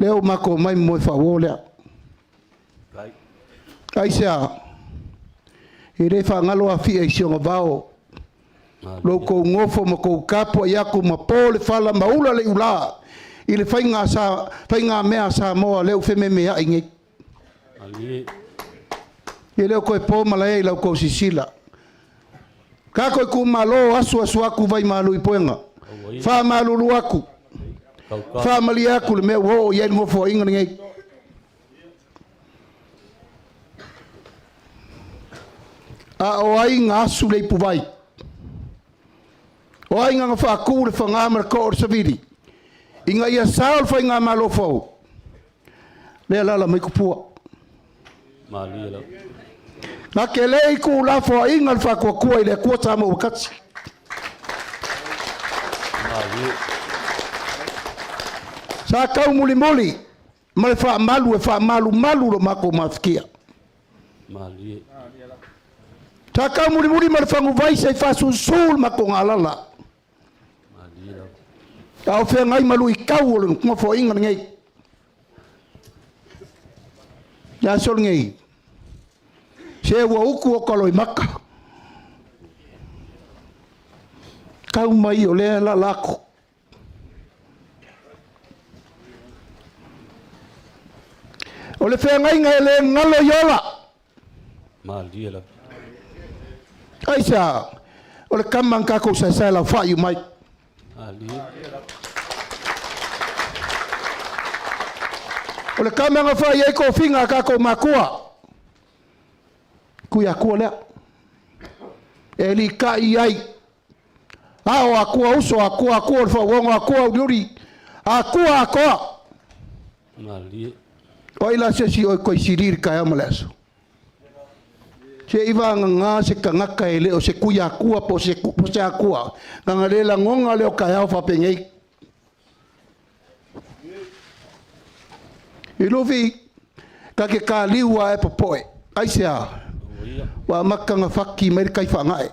Leo mako mai mo fa wolea. Aisa. Ire fa ngalo afi e sionga vao. Lo ko ngofo mo ko kapo ya ko ma pole fala maula le ula. Ile fainga mea sa mo le fe me ya ingi.
Ali.
Ile ko po mala e la ko sisila. Ka ko ku malo asu aku vai malu ipoenga. Fa malu lu aku. Family aku le me wo ia mo fo inga ngai. A o ai nga asu le puvai. O ai nga fa ku le fanga mer ko savidi. Inga ia sal fa inga malo fo. Le la mai kupua.
Mali la.
Na kele ku la fo inga fa ko ku ile ku ta mo katsi.
Mali.
Sa kau muli ma fa malu lo mako mafikia.
Mali.
Sa kau muli ma fa vai se fa sul mako ngalala.
Mali la.
Au fe ngai malu I kau lo ko fo inga ngai. Ya sol ngai. Se wa uku o kolo I maka. Kau mai o le la lako. O le whenga inga le ngalo yola.
Mali la.
Aisa, o le kamang kako sa la whai mai.
Ali.
O le kamanga whai e ko whinga kako makua. Kuia kua lea. E li ka I ai. Ao akua uso, akua le whawongo, akua uriuri. Akua.
Mali.
O ila se si o koi sirir ka amaleso. Se iwa nga se kangaka ele o se kuia kua po se akua. Nga lela ngonga leo ka hau whapengei. Iluvi, ka ke ka liwa e popoe ai se a wa makanga faki mai kai whangae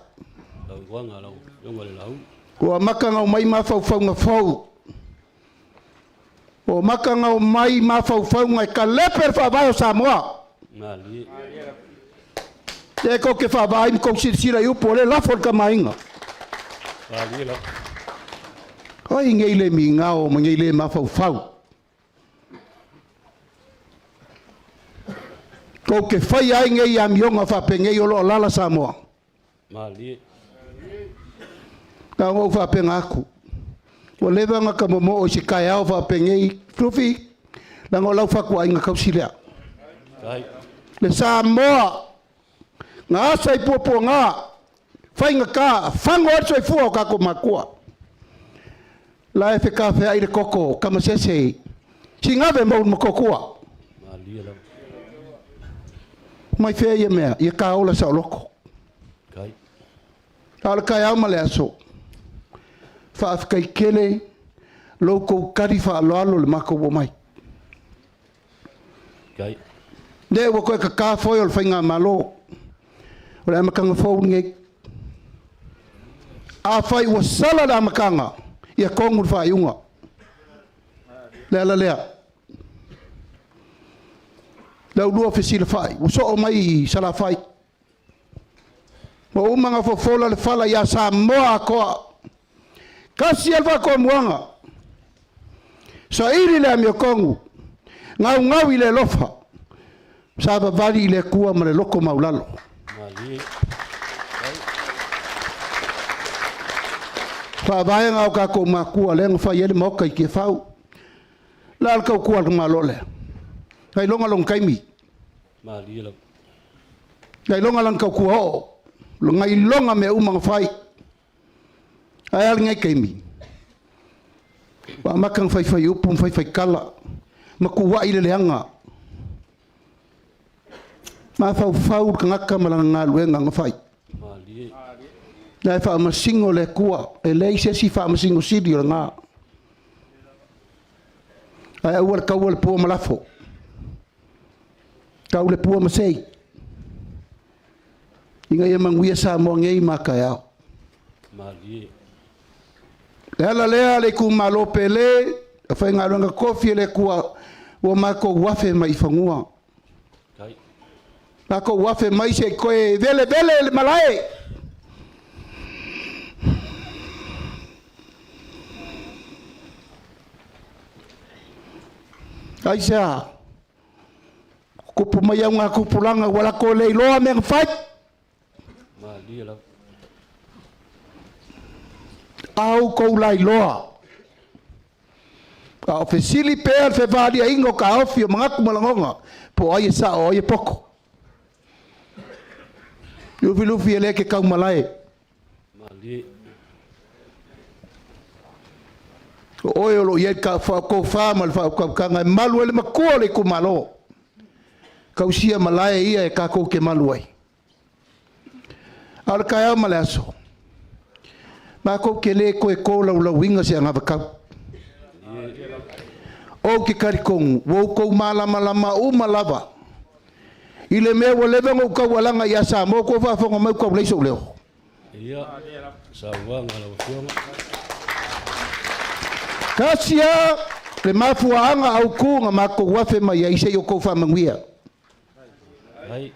wa makanga o mai mafau fau nga fau o makanga o mai mafau fau nga ka leper fa vai o Samoa te ko ke fa vai ko sira yu pole la for ka mainga oi ngei mi ngao ngei le mafau fau ko ke fai ai ngei amionga fa pengei o lo lala Samoa
mali
ka o fa pengaku o leva nga ka momo o si kai au fa pengei flufi la ngo lau fa ku ai nga kausilia le Samoa nga sai popo nga fai nga ka fango o soi fuo ka ko makua la e ka fe ai koko kama sese singave mo mo kokua
mali la
mai fe ye mea ye ka ola sa loko
kai
al kai au male aso fa kai kele loko karifa lo alo le mako bo mai
kai
de wo ko ka foi ol fainga malo ora makanga fo nge a fai wo sala da makanga ia kongu fa yunga le la lu ofisile fai wo so mai sala fai mo umanga fo fola le fala ya Samoa ko kasi alfa ko muanga so iri le mi kongu ngau ile lofa sa vali ile kua male loko maulalo
mali
fa vai ngau ka ko makua le fa yele mo kai ke fau la ka ku al malole kai longa long kai mi
mali la
kai longa lang ka ku ho longa I longa me umang fai ai al ngai kai mi wa makang fai upum fai kala makuwa ile leanga ma fau ngaka malanga luenga ngafai
mali
la fa masingo le kua e le si fa masingo sidi nga ai awal kawal po malafo kau le po masei inga ye manguia Samoa ngei makaya
mali
lea le ku malo pele fa ngalonga kofi le kua wo mako wafe mai fangua
kai
mako wafe mai se koe vele le malai Aisha kupu mayanga kupulanga wala ko le loa meng fight
mali la
au ko lai loa ka ofisili pe fe vali ingo ka ofio mangaku malangonga po ai sa o ye poko lufi ele ke kau malai
mali
o lo ye ka fa ko fa mal fa ka nga malu le makole ku malo ka usia malai ia e ka ko ke malu ai al ka ya malaso ma ko ke le ko e ko la winga se nga ka o ke karikong wo ko malama umalava ile me wo le vengo ka walanga ya sa mo ko fa fonga mai ko le so leo
ia sa wa ngala fiona
kasia le mafuanga au kunga mako wafe mai ai se yo ko fa manguia
ai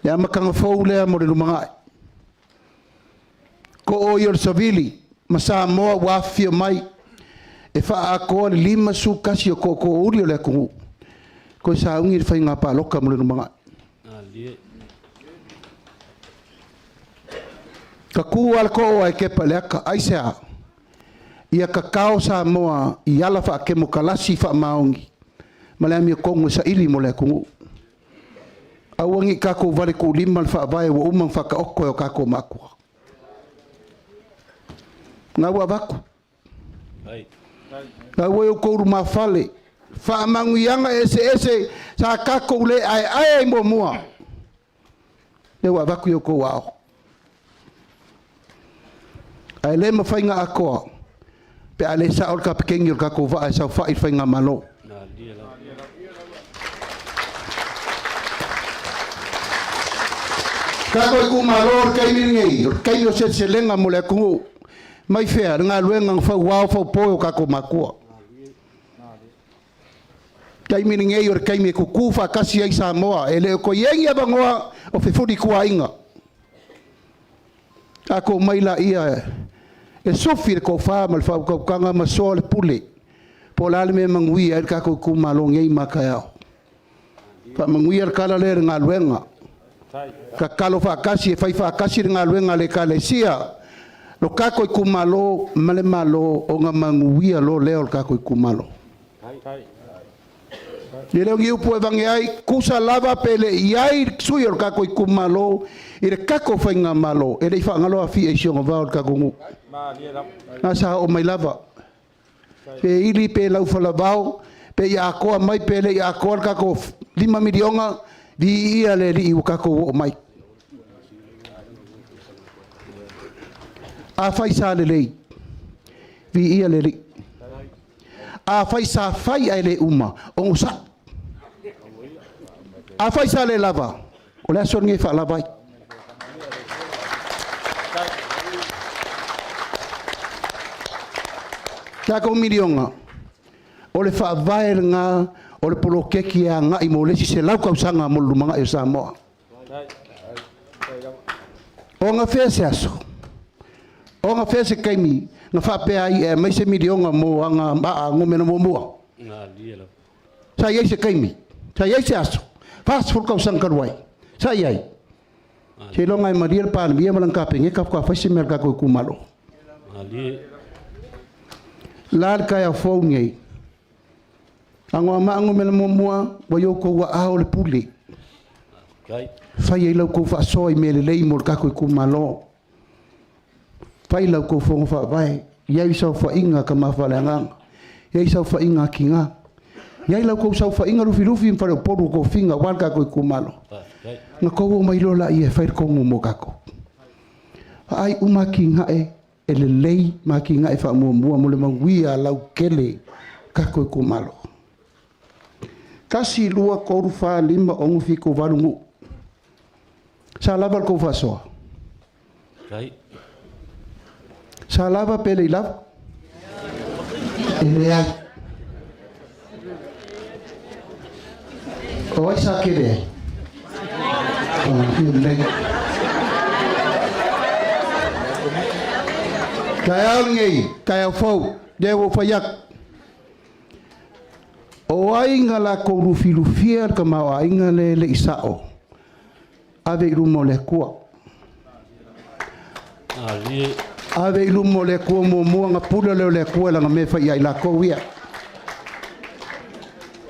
ya makanga fo le mo le lumanga ko o yor savili masa mo wafe mai e fa ko le lima su kasi ko uri le ko sa ungi fa nga pa loka mo le lumanga
ali
ka ku al ko ai ke paleka ai sa ia kakao Samoa I ala fa ke mo kalasi fa maongi mala mi ko mo sa ili mo le ku awangi ka ko vale ko lima fa vai wo umang fa ka okko ka ko maku na wa baku
ai
na wo ko ru ma fale fa mangu yanga ese sa ka ko le ai mo mua le wa baku yo ko wa ai le ma fa nga ako pe ale sa ol ka pekengi ka ko va sa fa I fa nga malo Kako ku malor kai mi ngai, kai no se selenga mo le ku. Mai fea nga luenga fa wao fa po kako makua. Kai mi ngai or kai mi ku ku fa kasi ai Samoa, ele ko yengi abangoa o fe fudi ku ainga. Ako mai la ia e sofir ko fa mal fa ko kanga ma sol pule. Pola me mangui ai kako ku malong ei makaya. Fa mangui ar kala le nga luenga. Ka kalo fa kasi e fa kasi nga luenga le kalesia. Lo kako ku malo male malo o nga mangui lo leo kako ku malo. Ele ngi upo evange ai kusa lava pele iai suyo kako ku malo ire kako fa nga malo ele fa ngalo afi e shonga va kako ngu. Nasa o mai lava. Pe ili pe lau fa lavao pe ya ko mai pele ya ko kako 5 milionga di ia le ri kako o mai. A fai sa le lei. Vi ia le ri. A fai sa fai ai le uma. O sa. A fai sa le lava. O le aso ngai fa lava. Kako milionga. O le fa vai nga o le polo keki a nga i mo le si se lau kausanga mo lumanga e Samoa. O nga fe se aso. O nga fe se kaimi nga fa pe ai e mai se milionga mo anga ba ngome no mo. Na dia la. Sa ye se kaimi. Sa ye se aso. Fas fur kausang karwai. Sa ye. Se lo ngai marier pan bia malangka pe nge ka fa se merka ko kumalo. Ali lar kaya fongi ango mango mele moa wa yo ko wa ao le puli kai fa ye lo ko fa soi mele le mo ka ko malo fa lo ko fo fa vai ye so fa inga ka ma fa langa ye so fa inga kinga ye lo ko so fa inga lu filufi fa lo poru ko finga wa ka ko malo na ko mai lo la ye fa ko mo ka ko ai uma kinga ele lei makinga e fa mo mo le manguia lau kele kako ko malo kasi lua ko fa lima ongu fi ko valungu sa lava ko fa so kai sa lava pele lava ele ai o sa kele kaya ngai kaya fo dewo fayak o ainga la ko rufilufier kama o ainga le isao ave rumo le ko ave rumo le ko mo nga pula le ko la me fa ya la ko wia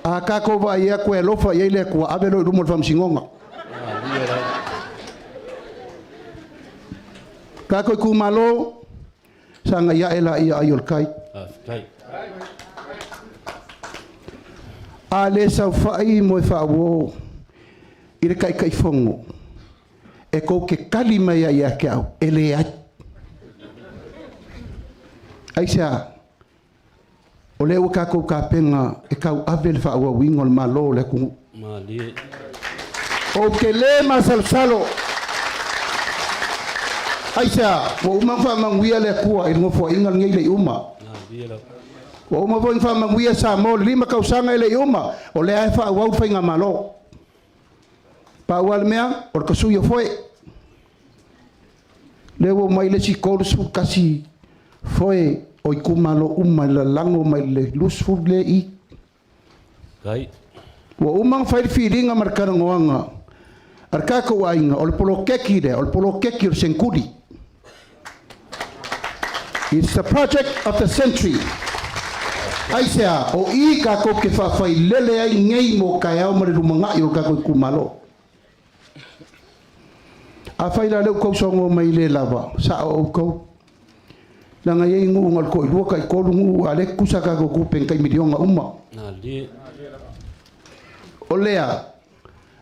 a ka ko va ya ko lo fa ya le ko ave lo rumo fam singonga ka ko ku malo sanga ya ela ia ayol kai ale sa fai mo fa wo ile kai kai fongo e ko ke kalima ya ke au ele aisa ole o ka ko ka penga e ka avel fa wo wingol malo le ku mali o ke le masal salo aisa wo uma fa manguia le kua i ngo fo ingal ngai le uma wo uma vo fa manguia sa mo lima kausanga le uma o le ai fa wa fa nga malo pa wal mea or ko suyo foi le wo mai le sikol su kasi foi o kumalo uma la lango mai le lus fu le i kai wo uma fa feeling marka ngoanga arka ko ainga o polo keki de o polo keki o senkudi. It's the project of the century. Aisea o I ka ko ke fa fai lele ai ngei mo ka ya o mare lumanga yo ka ko kumalo. A fai la le ko songo mai le lava sa o ko. La nga ye ngu ngal ko lu ka ko lu ale kusa ka ko pen kai milionga umma. Na li. Olea.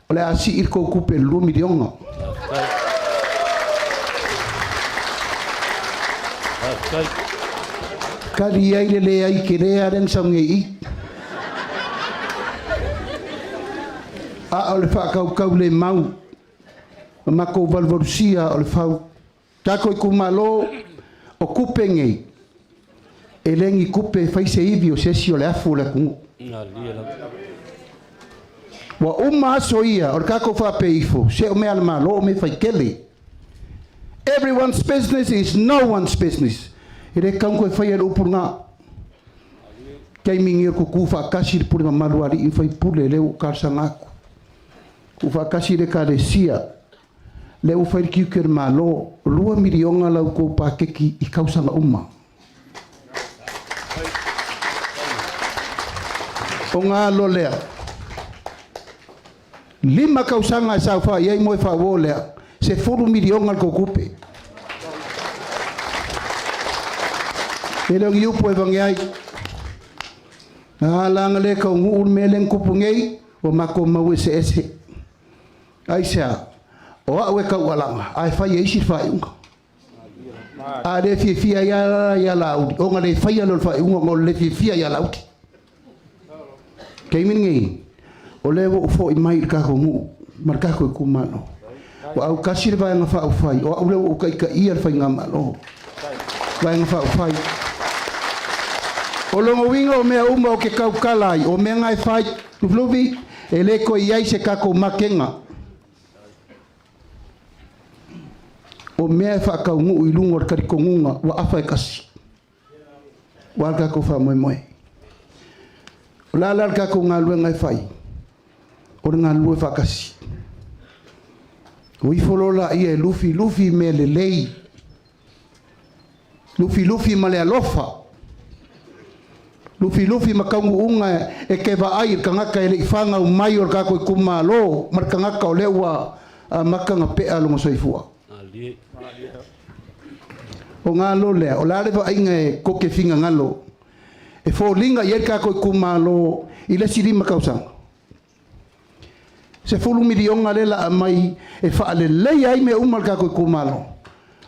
Olea si ir ko pen lu milionga. Kali ai le ai kere aren sange I a ole fa kau le mau Mako valvalusia o le fau. Tako i kumalo o kupe ngei. E lengi kupe faise ivi o sesi o le afu le kungu. Wa uma aso ia o le kako whape ifo. Se o mea le malo o me whaikele. Everyone's business is no one's business. E re kaunko e whaia le upurunga. Kei mingi o kuku whaakasi le puri mamalu ali i whai pule leo karsangaku. Ku whaakasi le ka le sia. Leo whai kiu kere malo. Lua milionga lau ko pakeki i kausanga uma. O ngā lo lea. 5 kausanga sa fa ye mo fa wo lea. Se 4 milionga ko kupe. Ele ngiu po evangai. Ala ngale ko ngu meleng kupungei o mako mau se ese. Aisha. O awe ka walanga. Ai fa ye si fa unga. A le fia ya laudi. O ngale fa ya lo fa unga ngol le fia ya laudi. Kei mingi. O lewo fo i mai ka ko ngu. Marka ko kumano. Wa au kasir vai nga fa fai. O au lewo ka ia fa ngamalo. Vai nga fa fai. O longo winga o mea uma o ke kau kalai. O mea ngai fai. Tufluvi. E le ko iai se kako makenga. O mea fa ka ngu i lungo o kariko ngunga. Wa afa e kasi. Wa alka ko fa moe moe. O lala alka ko ngā lue ngai fai. O ngā lue fa kasi. O i folola ia e lufi me le lei. Lufi ma le alofa. Lufi ma kaungu unga e ke va ai ka ngaka e le ifanga o mai o kako i kumalo. Mar ka ngaka o lewa maka nga pea lungo soifua. O ngā lo lea. O lare va inga e koke finga ngalo. E fo linga i kako i kumalo i le sirima kausanga. Se fulu milionga lela a mai e whaale lei ai me umal kako i kumalo.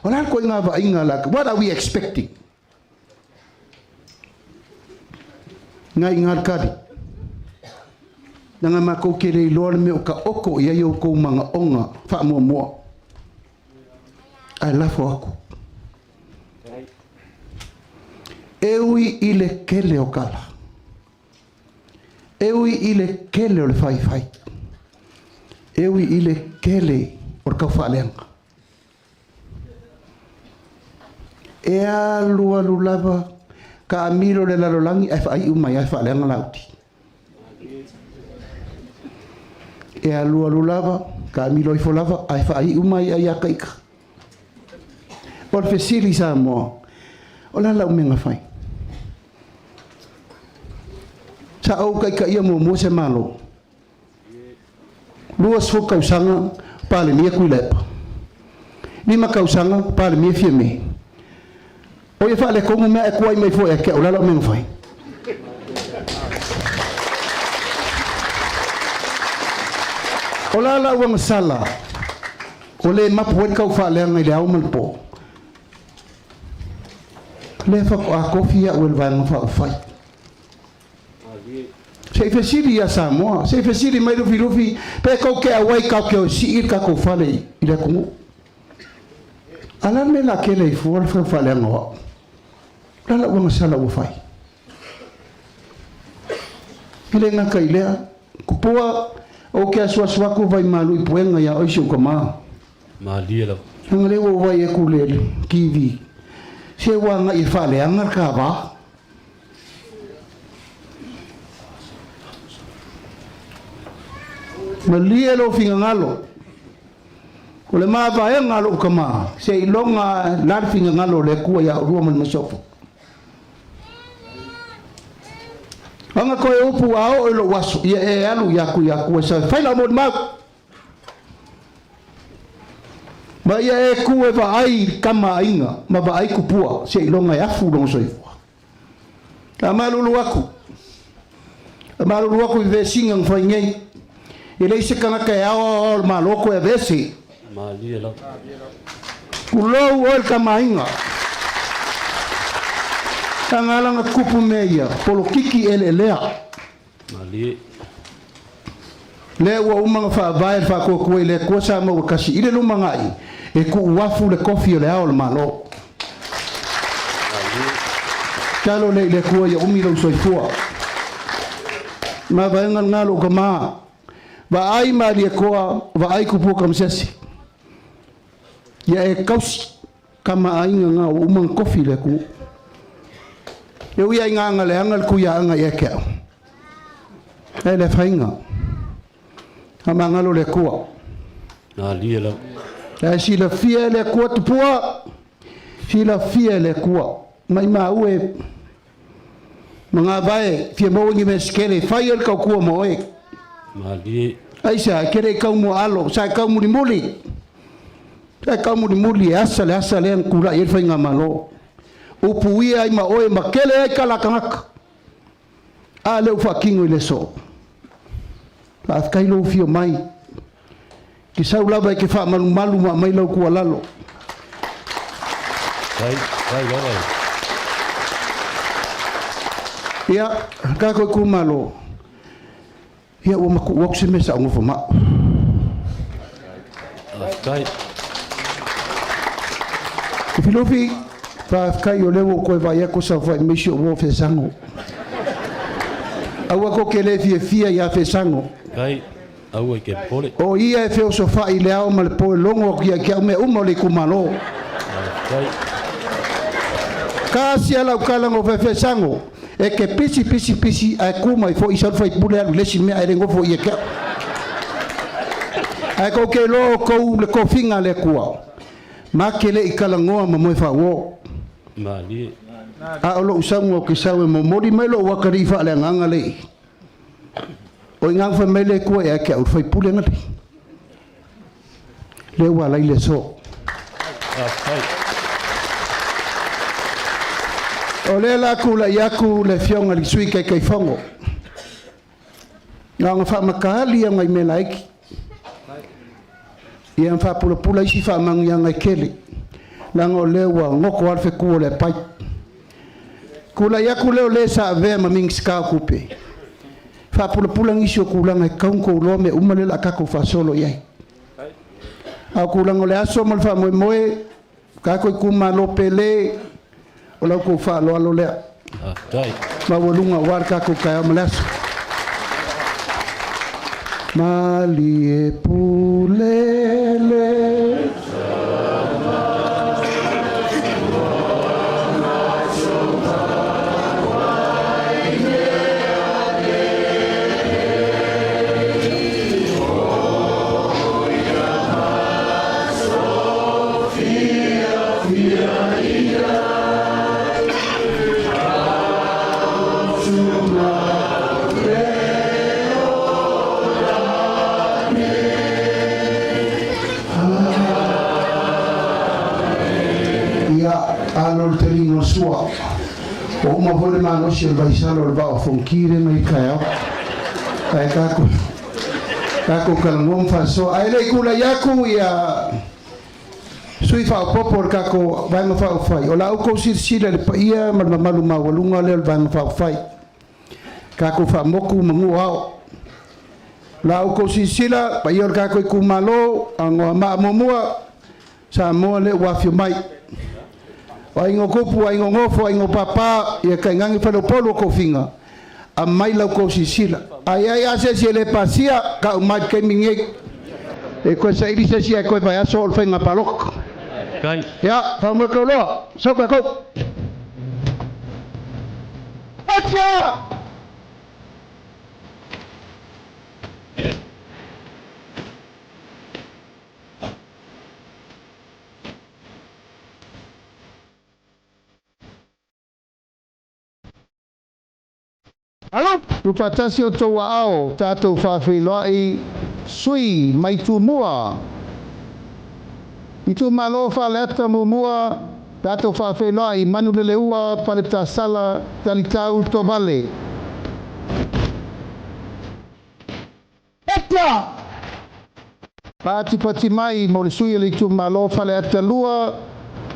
O lare ko inga va inga laka. What are we expecting? Ngai ngar kari. Nanga mako kere i loa me o ka oko i ai o kou manga onga wha mua mua. Ai lafo aku. Eui i le kele o kala. Eui i le kele o le whai. Eui i le kele o le kau whaaleanga. E alu lava ka amiro le lalolangi ai whai umai ai whaaleanga lauti. E alu lava ka amiro i lava ai whai umai ai akaika. O le fesili sa moa. O la lau menga whai. Sa au kai ka ia mo se malo. Lua so kausanga pale mia kuilepa. 5 kausanga pale mia fia me. O ia fale kongu mea e kuai mai fo e ke o la lau menga whai. O la lau wanga sala. O le mapu wet kau fale ngai le au malpo. Le fa ko a kofia o le vanga fa fai. Se fesiri ya Samoa, se fesiri mai rufi pe ko ke awai ka ke o si ir ka ko fale i le kumu. Ala me la ke le fu al fa fale ngo. La wanga sala wo fai. Ile nga ka ilea ku poa o ke aswa ku vai malu i puenga ya o si ko ma.
Ma dia la.
Ngale wo vai e ku le kiwi. Se wanga i fale angar ka ba. Malia lo finga ngalo. Ko le ma va e ngalo kama. Se ilonga lar finga ngalo le ku ya rua man masofu. Anga ko e upu ao e lo waso. Ia e alu ya ku sa fai la mod ma. Ma ia e ku e va ai kama inga. Ma va ai kupua. Se ilonga ya fu lo soifu. Amalu aku. Amalu aku ve singa fai ngai. Ele se kana ka ao maloko e vesi.
Malia la.
Kulo o ka mainga. Tangala nga kupu meia, polo kiki ele lea.
Malia.
le ua uma fa vai fa ko le ko sa mo kasi ile lu mangai e ku wafu le kofi le ao le malo talo le ko ya umi lo soifua ma va ngalo kama va ai ma le ko va ai ku po kam sesi ya e kausi kama ai nga uma kofi le ku eu ia nga le angal ku ya nga ye ke ele fainga ama ngalo le ko
na liela
si la fia le ko tupua si la fia le ko mai ma ue mga vai fia mo ngi meskele fire ka ko mo e
ma li
ai sa kere ka mo alo sa ka mo muli sa ka mo muli asa le an kula ye fainga malo upui ai ma oe makele ai kala kanak a le fa kingo le so la kai lo fio mai ki sau lava ke fa malu malu ma mai lo ku alalo
vai
ya ka ko ku malo ya o ma ku wok se me sa ngo ma
kai
filofi fa kai o lewo ko vai ko sa vai me sho wo fe sango awa ko ke le fia ya fe sango
kai au ke pole
o ia e feo sofa i le ao ma le poe longo kia kia me uma le kumalo
kai
kasi ala ukalango fe sango e ke pisi a kuma i fo i salfa i pule alu lesi mea e rengo fo i e kia a ko ke lo ko le ko finga le kua ma ke le i kalangoa ma moe fa wo
ma li
a olo usango ke sawe mo mori melo wakari fa le nganga le o ngang fa mele ko e ke au fai pule ngati le wala ile so
kai
o le la kula yaku le fionga li sui kai fongo nga fa makali nga me like ia fa pula isi fa mang yang kele la ngo le wa ngoko al fe ku le pai kula yaku le sa ve ma ming ska kupe fa pula ngisio kula ngai kaun ko lo me umale la ka ko fa solo ye a kula ngole aso mal fa moe ka ko ku ma lo pele o la ko fa lo le
kai
ma wolunga war ka ko ka amlas mali e pulele anol telingo sua o ma vole ma no si vai salo va fonkire mai kaio kai kako kalngom fa so ai le kula yaku ya sui fa popor kako vai ma fa fai o la ko sila le paia ma malu ma walunga le vai ma fa fai kako fa moku mangu ao la ko sila paia kako ku malo ango ma momua sa mo le wa fi mai wa ingo kupu wa ingo ngofo wa ingo papa ya kaingangi palo polo ko finga a mai la ko sisila ai ase se le pasia ka mai ke minge e ko sa ili se sia ko vai aso fenga palok
kai
ya fa mo ko lo so ko acha alo rupa tasio to ao tato fa filoi sui mai tu mua itu malo fa leta mua tato fa filoi manu le ua paleta sala talitau to vale eta pati mai mo le sui le tu malo fa leta lua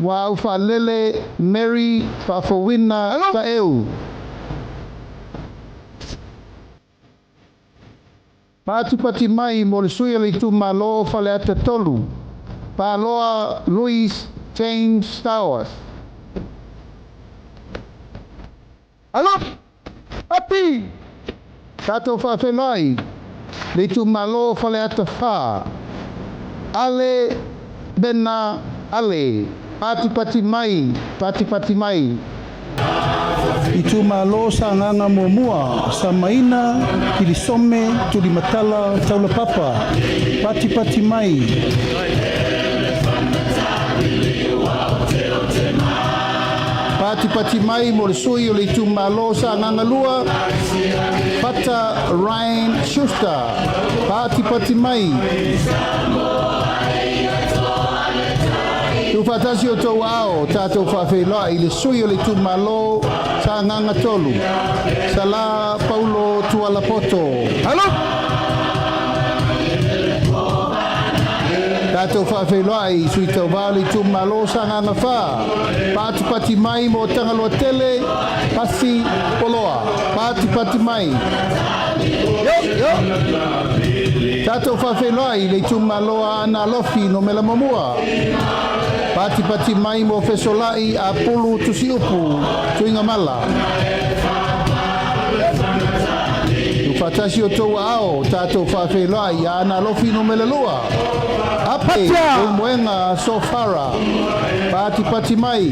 wa fa lele Mary fa fowina ta eu Patipati mai mo le sui le tu malo fale ata tolu. Paloa Louis James Towers. Alo, api. Tato whawhenai, le tu malo fale ata wha. Ale, bena, ale. Patipati mai. I tu malo sa nganga mua, sa maina, kilisome, tuli matala, taula papa. Patipati mai. Patipati mai mo le sui o le tu malo sa nganga lua. Pata Ryan Schuster. Patipati mai. Tu fatasi o tau ao, tātou whawheloa i le sui o le tu malo sa nganga tolu. Sala Paulo Tualapoto. Halo! Tātou whawheloa i sui tau wale tu malo sa nganga wha. Patipati mai mo tangaloa tele, pasi poloa. Patipati mai. Yo! Tātou whawheloa i le tu maloa ana lofi no mela mamua. Patipati mai mo fesolai a pulu tusi upu tuinga mala. Tu fatasi o tau ao tātou whawhelai a ana lofi no melalua. Ape o moenga sofara. Patipati mai.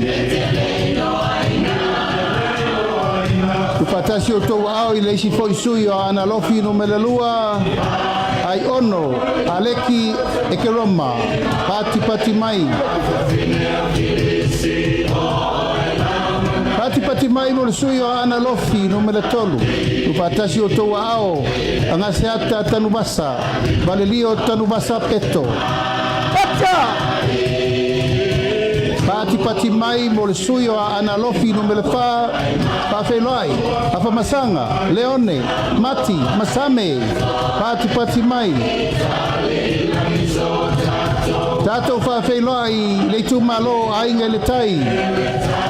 Tu fatasi o tau ao i leisi foi sui o ana lofi no melalua. Ai ono, aleki ekeroma, patipati mai. Patipati mai mo le sui o ana lofi no mele tolu. Tu patasi o toa ao, angaseata tanubasa, valelio tanubasa peto. Patipati mai mo le sui o ana lofi no mele fa, whawhelai, Afa Masanga, Leone, Mati, Masame, Patipati mai. Tātou whawhelai le tu malo ainga le tai.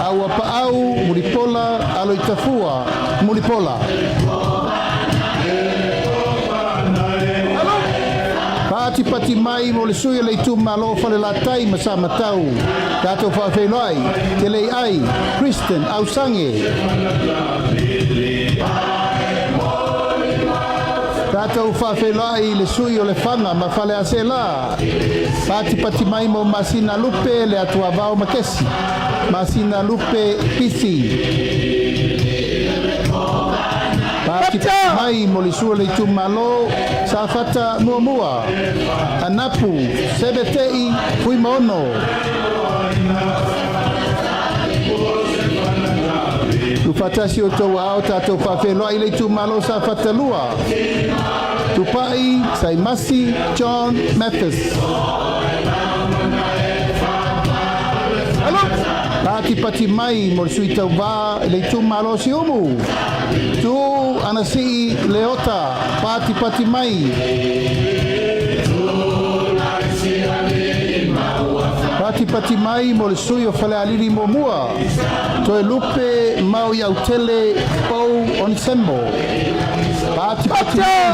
Au apa au, muripola, alo i tafua, muripola. Patipati mai mo le sui le tu malo fale la tai masama tau. Tātou whawhelai, te lei ai, Kristen, au sange. Tātou whawhelai le sui o le whanga ma fale a se la. Patipati mai mo masina lupe le atua vau makesi. Masina lupe pithi. Patipati mai mo le sui le tu malo sa fata mua. Anapu, sebetei, fui mono. Tu fatasi o tau ao tātou whawhelua i le tu malo sa fatalua. Tu pai, Saimasi, John Mathis. Patipati mai mo le sui tau wā i le tu malo si umu. Tu anasi leota, patipati mai. Patipati mai mo le sui o whale aliri mo mua. Toe lupe mau iau tele pou onisembo. Patipati mai.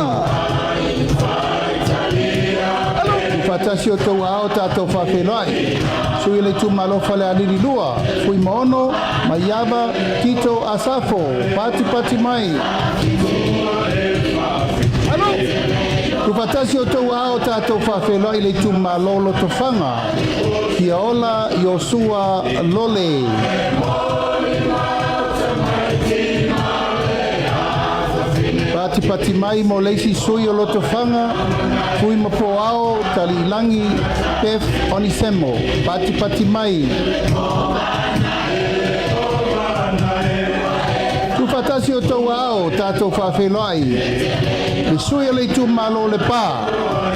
Fatasi o tau ao tātou whawhelai. Sui le tu malo whale aliri lua. Fui mono, maiava, Tito Asafo. Patipati mai. Tu fatasi o tau ao tātou whawhelai le tu malo lo tofanga. Kia ola Yosua Lole. Patipati mai mo leisi sui o loto whanga. Fui mapo ao talilangi pef onisemo. Patipati mai. Tu fatasi o tau ao tātou whawhelai. Le sui le tu malo le pā.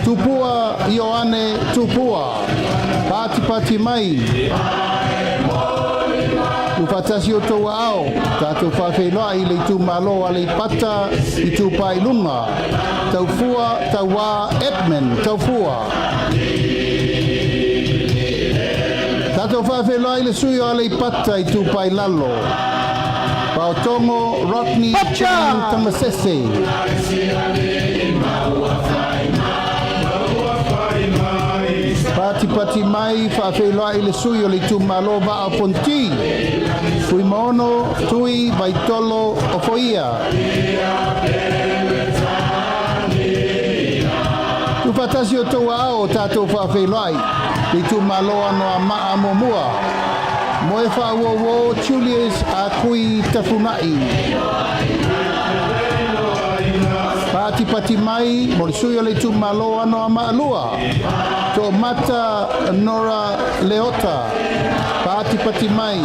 Tupua Ioane tupua. Patipati mai. Tu fatasi o tau ao, tātou whawhenua i le tu malo a le pata i tu pai lunga. Tau fua, tau wā, Edmund, tau fua. Tātou whawhenua i le sui a le pata i tu pai lalo. Pautongo, Rodney, Jane, Tamasese. Pati mai whawheloa i le sui o le tūmalo wa a ponti. Fui maono, tui, baitolo, o foia. Tupatasi o tau ao tātou whawheloa i. Le tūmalo ano a maa momua. Moe whawo Julius a kui tafunai. Pati mai, mo le sui o le tūmalo ano a maalua. To mata Nora Leota. Pati mai.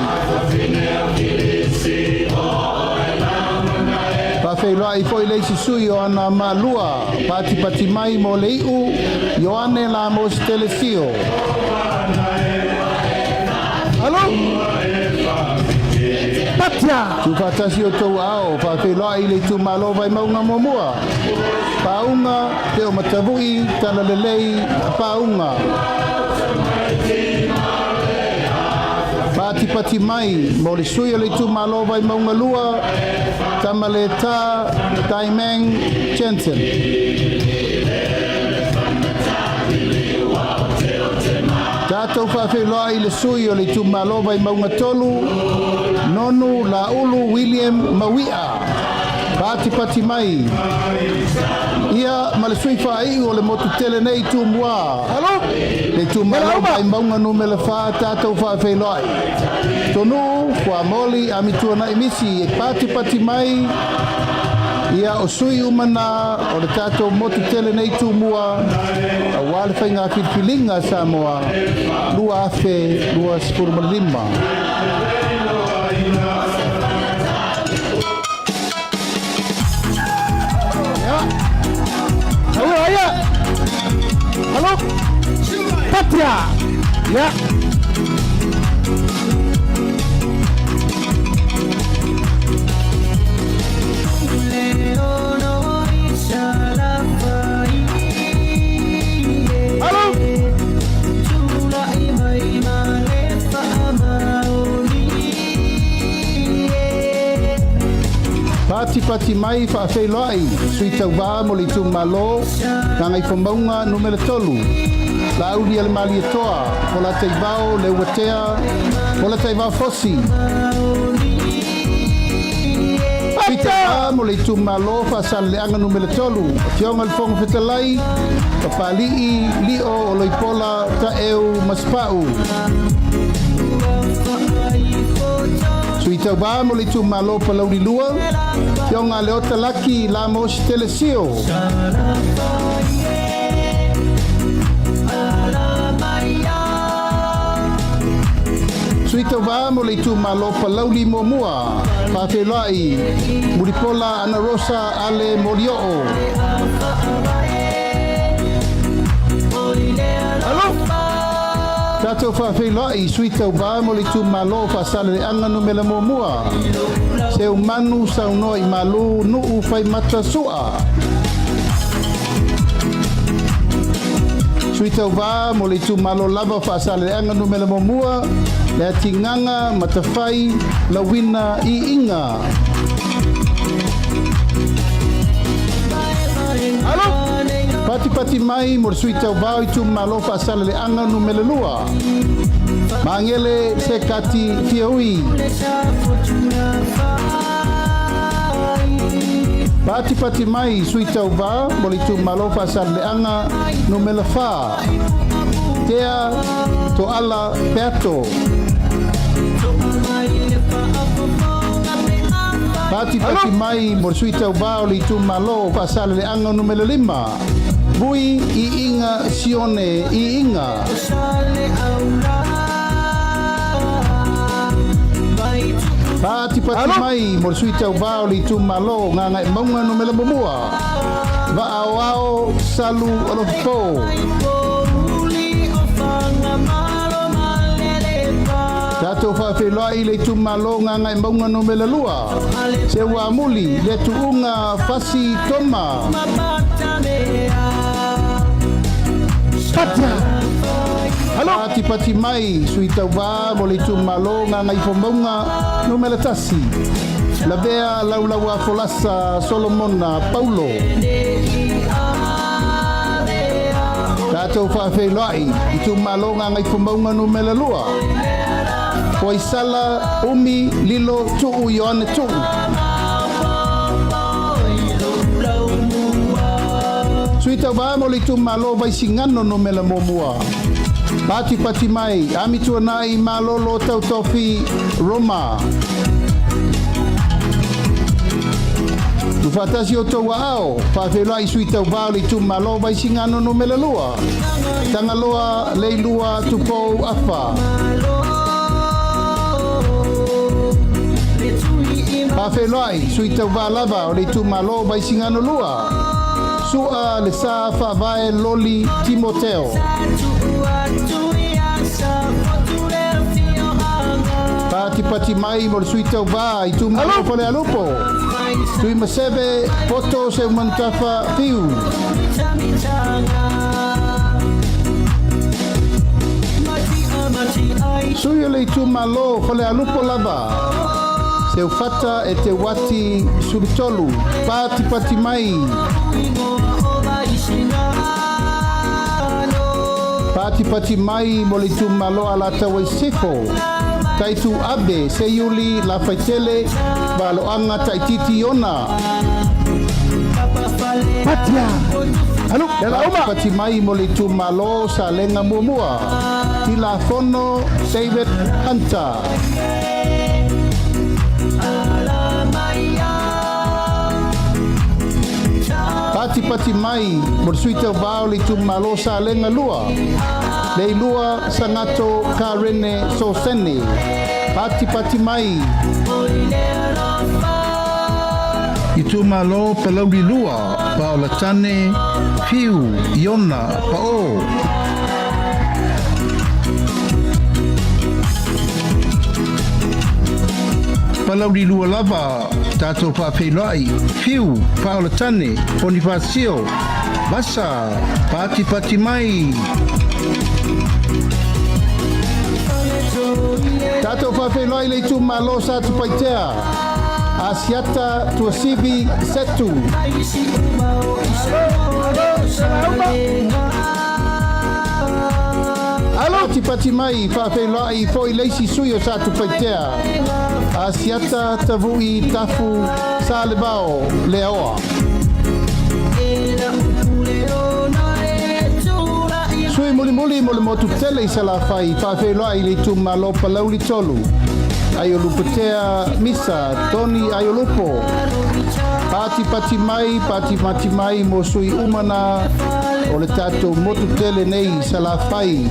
Whawheloa i foi leisi sui o ana maalua. Pati mai mo le iu, Ioane Lamos Telesio. Halo? Patia! Tupatasi o tau ao, whawheloa i le tūmalo vai maunga momua. Paunga, te o matavui, tala lelei, paunga. Pati mai, mo le sui o le tūmalo vai maunga lua, tamale ta, Taimeng, Jensen. Tātou whawheloa i le sui o le tūmalo vai maunga tolu, Nonu Laulu William Mawia. Pati mai. Ia ma le sui whai o le motu tele nei tū mua. Halo? Le tū malo mai maunga numele wha tātou whawheloa i. Tonu, wha moli a mitua na emisi e pati mai. Ia o sui umana o le tātou motu tele nei tū mua. A wale whai ngā whipilinga Samoa. Lua afe, lua spurma lima. Halo Raya. Halo. Patria. Ya. Halo. Pati mai whawheloa i. Sui tau wā mo le tūmalo. Ka ngai whamaunga numele tolu. La uri ale mali e toa. O la teibao, le uatea. O la teibao fosi. Sui tau wā mo le tūmalo. Whasale le anga numele tolu. Fionga le fonga whetalai. O palii, lio o loipola, ta eu maspau. Sui tau wā mo le tūmalo palauri lua. Fionga Leota Laki Lamos Telesio. Sui tau wā mo le tūmalo palauri momua. Whawheloa i. Muripola Ana Rosa Ale Morioo. Tātou whawheloa i sui tau wā mo le tūmalo whasale le anga numela momua. Se o manu saunoa i malu nuu whai mata sua. Sui tau wā mo le tūmalo lava whasale le anga numela momua. Le atinganga matawhai lawina i inga. Halo? Pati mai mo sui tau wā i tūmalo whasale le anga numela lua. Mangele se kati fiaui. Pati mai sui tau wā mo le tūmalo whasale le anga numela wha. Tea to ala peato. Pati mai mo sui tau wā o le tūmalo whasale le anga numela 5. Bui i inga sione i inga. Pati mai mo sui tau wā o le tūmalo nganga e maunga numela momua. Va ao salu o lo fo. Tātou whawheloa i le tūmalo nganga e maunga numela lua. Se ua muli le tuunga fasi toma. Patia! Halo! Pati mai sui tau wā mo le tūmalo nganga i whamaunga numela tasi. La vea laulau a folasa Solomona Paulo. Tātou whawhelai I tu malonga ngai whamaunga no mela lua. Koi sala umi lilo tuu Ioane tuu. Sui tau wā mo le tu malo vai singano no mela momua. Pati pati mai, ami tua nai malolo tau tofi Roma. Tu fatasi o tau ao, whawhelai sui tau wā le tu malo vai singano no mela lua. Tangaloa leilua tupou afa. Whawhelai sui tau wā lava o le tu malo vai singano lua. Sua le sa whawai loli Timoteo. Pati pati mai mo le sui tau wā I tu malo pole alupo. Tui masebe poto se umantafa fiu. Sui le tu malo pole alupo lava. Se ufata e te wati suritolu. Pati pati mai. Pati pati mai mo le tu malo ala tawa sifo. Taitu abe se yuli la faitele balo anga taititi ona. Patia. Alo, pati mai mo le tu malo sa lenga muamua. Tila fono David Hunter. Pati pati mai mo sui tau wao le tu malo sa lenga lua. Le lua sangato Karene Sosene. Pati pati mai. I tu malo pelau di lua. Pao la tane fiu Iona pao. Palau di lua lava tato whawhelai fiu pao la tane Bonifacio Masa pati pati mai. Tato whawhelai le tu malo sa tu paitea. Asiata tua sivi setu. Alo pati mai whawhelai foi leisi suyo sa tu paitea. Asiata tavui tafu sa lebao leoa. Sui muli muli mo le motu tele sa la fai whawhelai le tu malo palau li tolu. Ayo luputea misa Tony ayo lupo. Pati pati mai mo sui umana o le tato motu tele nei sa la fai.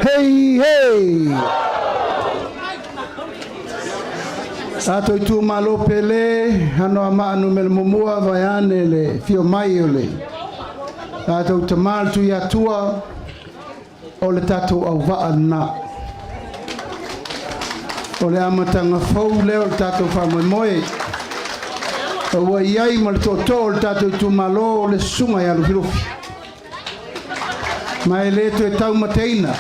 Hey hey. Tato itu malo pele hano ama anu mel mumua vayane le fio mai ole. Tato tamal tu ya tua o le tato au vaana. O le amatanga fau leo le tato whamoemoe. O wa iai ma le toto o le tato itu malo o le sunga ya lufilufi. Ma e leto e tau mateina.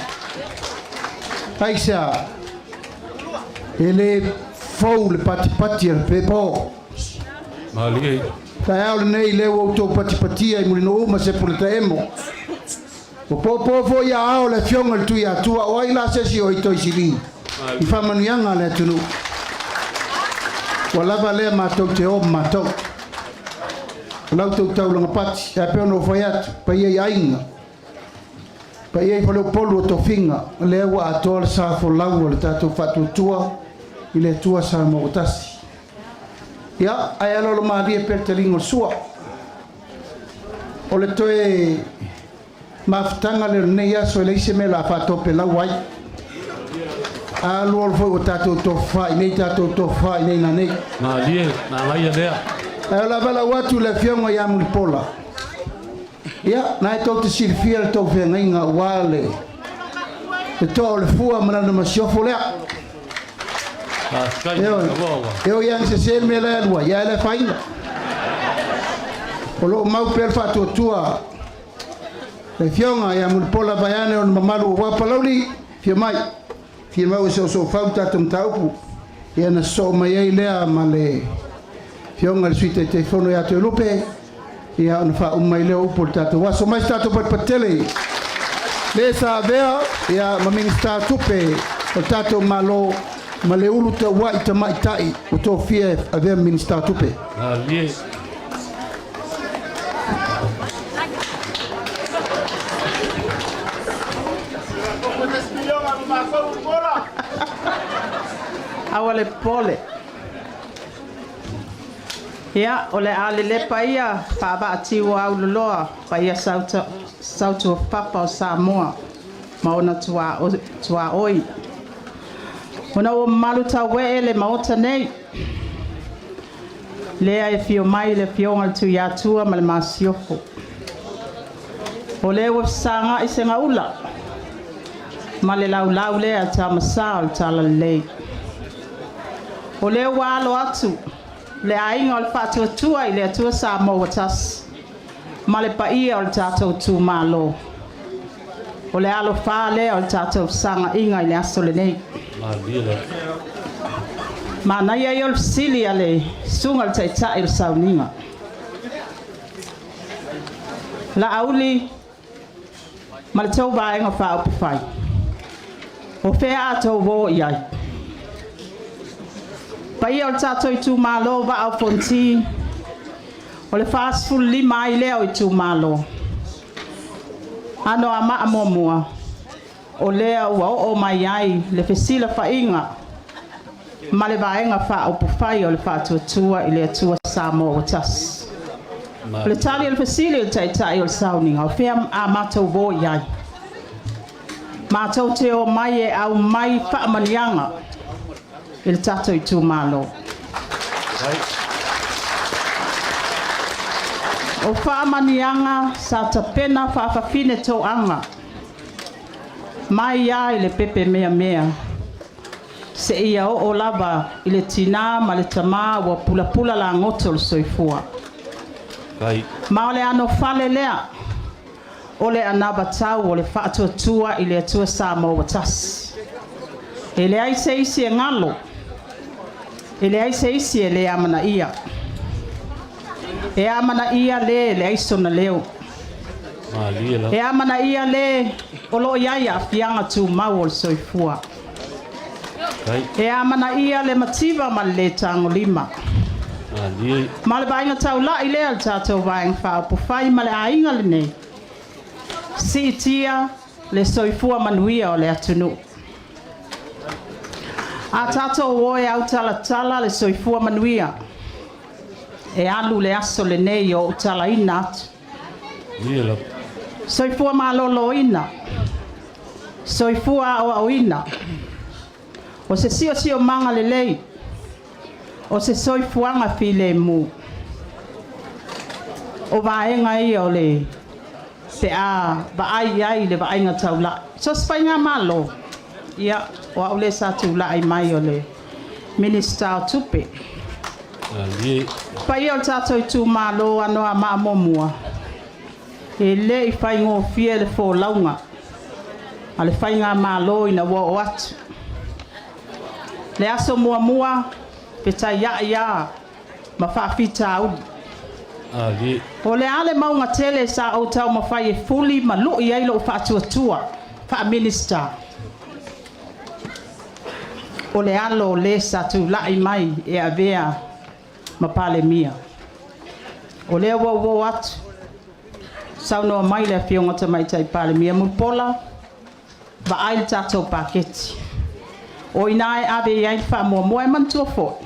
Paisa. E le fau le pati pati al pepo.
Mali.
Tai au le nei leo o tau pati pati ai mulino uma se pule ta emo. O popo fo ia ao le fionga le tui atua o ai la sesi o itoi sili. I whamanuianga le tunu. Wa lava lea mātou te o mātou. Lau tau tau langa pati. E peo no fai atu. Pa ia i ainga. Pa ia i whaleo polu o tofinga. Lea wa atoa le sa fo lau le tātou whatu tua. I le tua sa mo utasi. Ia, ai alolo maaria per te ringo sua. O le toe mafutanga le nei aso e leise me la whatope lau ai. A lua foi o tatou tofai, nei tatou tofai, nei na nei.
Nga lie, na ngai a lea.
E la vala watu le fionga ia mulipola. Ia, na e tau te sirifia le tau whenga inga wale. E toa le fua manana masiofo lea. Eo yang se sel me la lua, ia le fainga. O lo mau per fatu tua. Le fionga ia mulipola vaiane o mamalu o wapalauli, fia mai. Fia mau so fauta tum taupu. Ia na so mai ei lea ma le fionga le suite te fono ya te lupe ia ona fa umai le upo tato waso mai tato patele le sa vea ia maminista tupe o tato malo male ulu te wa ita mai tai o to fie ave minista tupe
awale pole ya ole ale le paia pa ba ti wa uloa paia sautu papa o Samoa maona tua oi ona o maluta wele maota nei le ai fio mai le fio ngal tu ya tua mal masiofo ole wo sanga isenga ula male lau le ata masal tala le ole walo atu le ainga o fatu tua ile tua Samoa tas male paia o tato tu malo ole alo fale o tato sanga inga ile asole nei mana ia yol sili ale sungal taita il sauninga la auli mal tau ba nga fa op fai o fe ato vo ia pa ia tato tu malo va au fonti o le fast full li mai le o tu malo ano ama amomua o le o mai ai le fesila fa inga male vaenga fa o pufai o le fa tua ile tua Samoa tas le tali le fesila o tai o sauning o fe a mato bo ia mato te o mai e au mai fa manianga il tato i tu malo o fa manianga sa tapena fa fine to anga mai ia ile pepe mea se ia o lava ile tina male tama wa pula la ngoto soifua kai maole ano fale lea ole anaba tau ole fatu tua ile tua Samoa tas ele ai se isi ngalo ele ai se isi ele amana ia e amana ia le ai sona leo e amana ia le olo ia fianga tu maul soifua e amana ia le mativa male tango lima male bainga tau la ile al tato baing fa po fai male ainga le nei si tia le soifua manuia o le atunu a tato woe au tala le soifua manuia e alu le aso le nei o tala ina soifua malolo ina soifua o ina o se sio manga le lei o se soifuanga file mu o vaenga i o le te a ai le vaenga taula so spainga malo ia o ole sa taula ai mai o le minister tupe pa ia o tato i tu malo ano a mamomua e le i faingo fie le fo launga ale fainga malo ina wo atu le aso mua peta ya ma fa fita au o le ale maunga tele sa o tau ma fai fuli ma lu ia ilo fa tua fa minister o le alo le sa tu lai mai e avea ma pale mia o le wo atu sa no mai le fionga te mai tai pale mia mu pola ba ai tato paketi o inai ave ia fa mo e mantua fo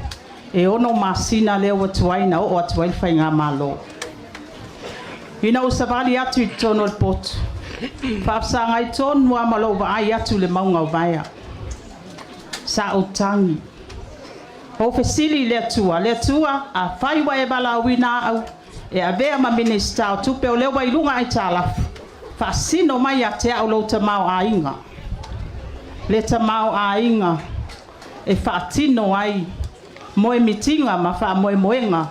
e ono masina le o tuaina o tuaina fa nga malo ina o savali atu tono pot fa sanga i ton mo malo va ai atu le maunga vaia sa o tangi o fesili le tua a fai wa e bala wina au e ave ma minister tu pe o le wa ilunga ai tala fa sino mai ate au lo tamau ainga le tamau ainga e fatino ai moe mitinga ma fa moenga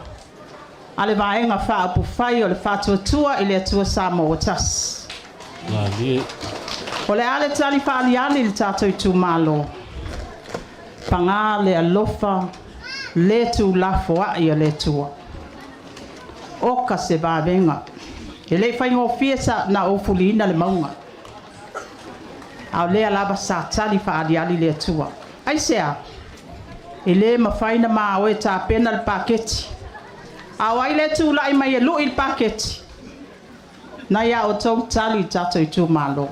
ale vaenga fa pu fai o le fatu tua ile tua Samoa tas ole ale tali fa ali le tato tu malo panga le alofa le tu la foa ia le tua o ka se ba venga e le fai ngo fiesa na o fulina le maunga au le ala ba sa tali fa ali ali le tua ai sea e le ma faina ma o ta pena il paketi au ai le tu la mai lu il paketi na ya o tau tali tato i tu malo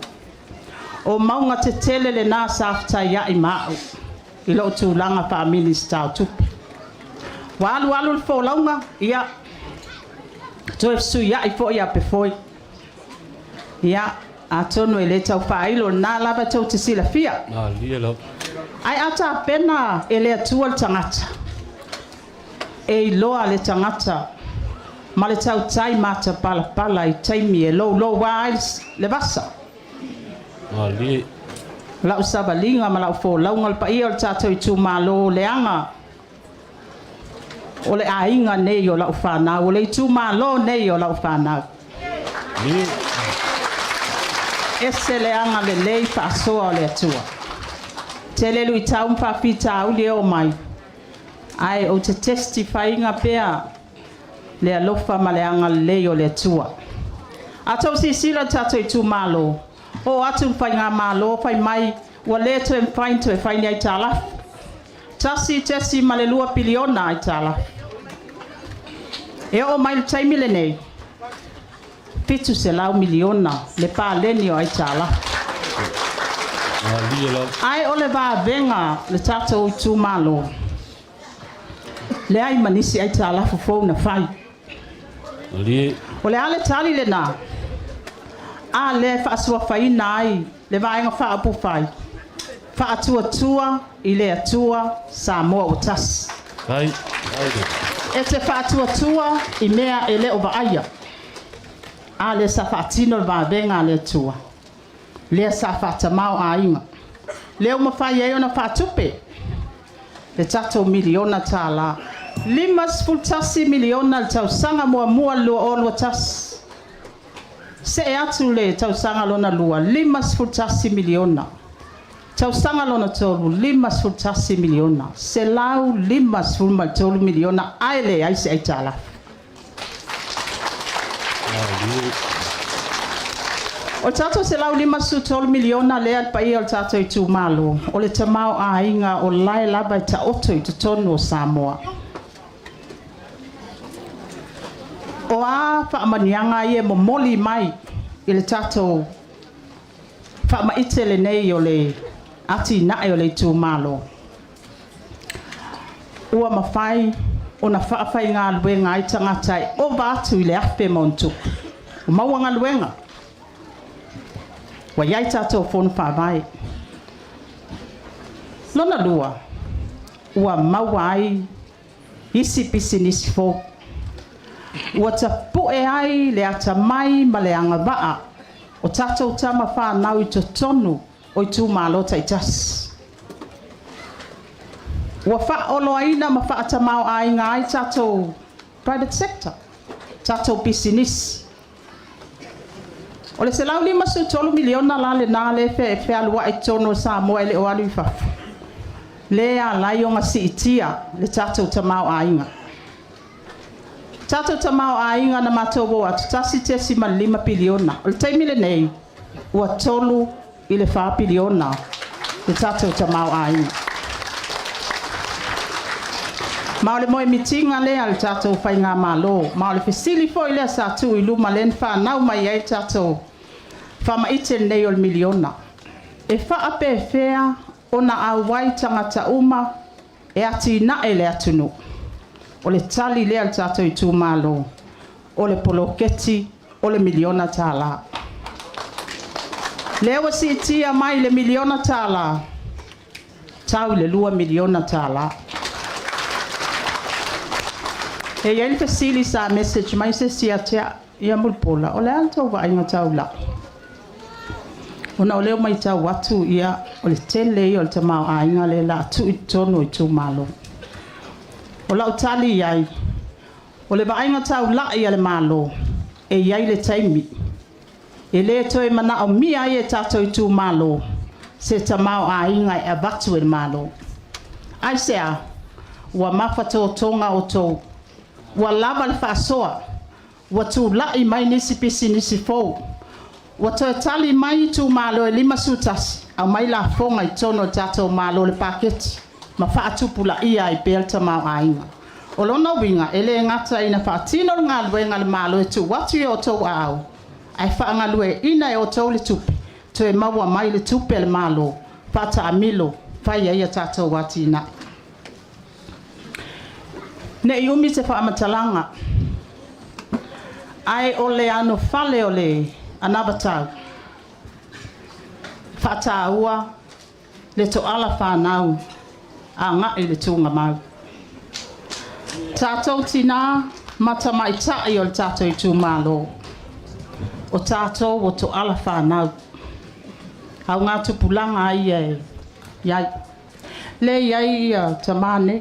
o maunga te tele le na safta ya i mao i lo tu langa pa minista tupi walu walu fo launga ia to su ya i fo ya pe foi ia atono ele tau failo na lava tau te sila fia
lielo
ai ata pena ele atua tangata e loa le tangata ma le tau tai mata pala pala i taimi e lo wise le vasa
li
la usaba linga ma la fo launga le paia o tato i tu malo leanga o le ainga nei o la ufana o le tu malo nei o la ufana
li
ese leanga le lei fa soa o le atua tele lui tau fa fita u le o mai ai o te testifyinga pea le alofa ma le anga le o le atua ato si sila tato i tu malo o atu fai ngā malo fai mai ua le to em fai to e fai ni ai tala tasi ma le 2 piliona ai tala e o mai le taimi le nei fitu se lau miliona le pa leni o ai tala ai o le va venga le tato i tu malo le ai manisi ai tala fo na fai o le ale tali le na a le fa sua fai nai le vai nga fa pu fai fa atua i le atua sa mo o tas
ai
e te fa atua i mea e le o vaia a le sa fa tino va venga le atua le sa fa tamau a inga le o mafai e ona fa tupe le tato miliona tala limas fultasi miliona le tau sanga mua lo o lo tas se e atu le tau sanga lona lua limas fultasi miliona tau sanga lona tolu limas fultasi miliona se lau limas fulma tolu miliona aile ai se ai tala o tato se lau limas tolu miliona le al pai o tato i tu malo o le tamau a inga o lai laba i ta oto i tu tonu o Samoa o a fa manianga ie mo moli mai ile tato fa ma itele nei o le ati na o le tu malo ua mafai ona fa fa nga luenga i tangata o vatu ile afe montu o mawanga luenga wa yai tato fon fa vai lona lua ua mawai isi pisinisi fo ua tapu e ai le ata mai ma le anga vaa o tatou tama whanau i totonu o i tu malo taitas. Ua wha olo aina ma wha atamau ai ngā ai tatou private sector, tatou business. O le se lau 5 miliona la le nā le fe alua i tono sa moa le o alu i whafu. Le a lai o ngā si itia le tatou tamau ai ngā. Tato tamau a inga na matobo atu tasi tesi ma 5 piliona. O le taimile nei, ua tolu i le 4 piliona le tato tamau a inga. Ma o le moe mitinga lea le tato whai ngā malo. Ma o le fesili fo i lea sa tu i luma len whanau mai ai tato whama ite nei o le miliona. E wha ape fea o na au wai tangata uma e ati na e le atunu. O le tali lea le tatou i tu malo, o le poloketi, o le miliona tala. Lea wa si itia mai le miliona tala, tau le 2 miliona tala. E ia le fesili sa message mai se si atea ia mulpola, o le alto wa inga tau la. Ona o leo mai tau watu ia, o le tele i o le tamau a inga le la tu i tono i tu malo. O lau tali iai, o le vainga tau la ia le malo, e iai le taimi. E le toi mana o mia i e tato i tu malo, se tamau a inga e abatu e malo. Ai sea, ua mafatotonga o tou ua lava le faasoa ua tulaʻi mai nisi pisi nisi fou ua toe tali mai tumālo e 5 sutasi au mai lafoga i tono tatou mālo le paketi ma faatupulaʻia ai pea le tamaoaiga o lona uiga e lē gata ina faatino le galuega le mālo e tuatu e o tou aau ae faagalueina e o tou le tupe toe maua mai le tupe le mālo faataamilo fai ai a tatou atinaʻi neʻi umi te faamatalaga ai o le ano fale o le anabatau faataua le toʻala fanau agaʻi le tugamau tatou tinā matamaitaʻi o le tatou i tumālo o tatou o toʻala fanau augā tupulaga ai iai le iai ia tamane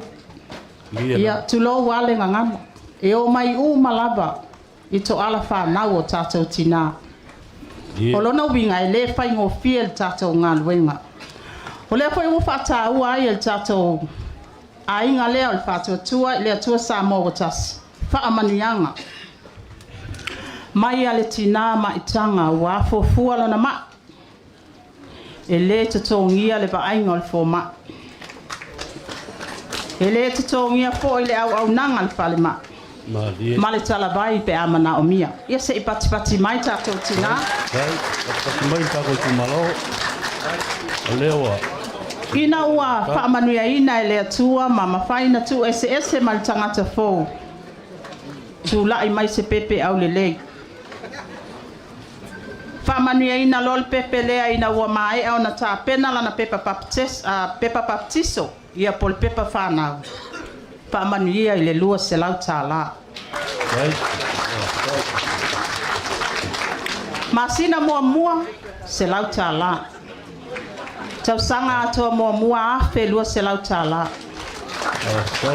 ia tulou ale gagana e o mai uma lava i toʻala fanau o tatou tinā o lona uiga e lē faigofia le tatou galuega o lea foi ua faatāua ai le tatou aiga lea o le faatuatua i le atua sa mo tasi faamanuiaga mai a le tinā maʻitaga ua afuafua lona maʻi e lē totogia le vaaiga o le fomaʻi e lē totogia foʻi le auaunaga le falemaʻi ma le talavai pe a manaʻomia ia seʻi patipati mai tatou tinā ina ua faamanuiaina e le atua ma mafaina tu ese ma le tagata fou tulaʻi mai se pepe au lelei faamanuiaina lo le pepe lea ina ua maeʻa ona tapena lana pepa paptiso ia po le pepa fanau faamanuia i le 2 selau tālā masina muamua selau tālā tausaga atoa muamua afe 2 selau tālā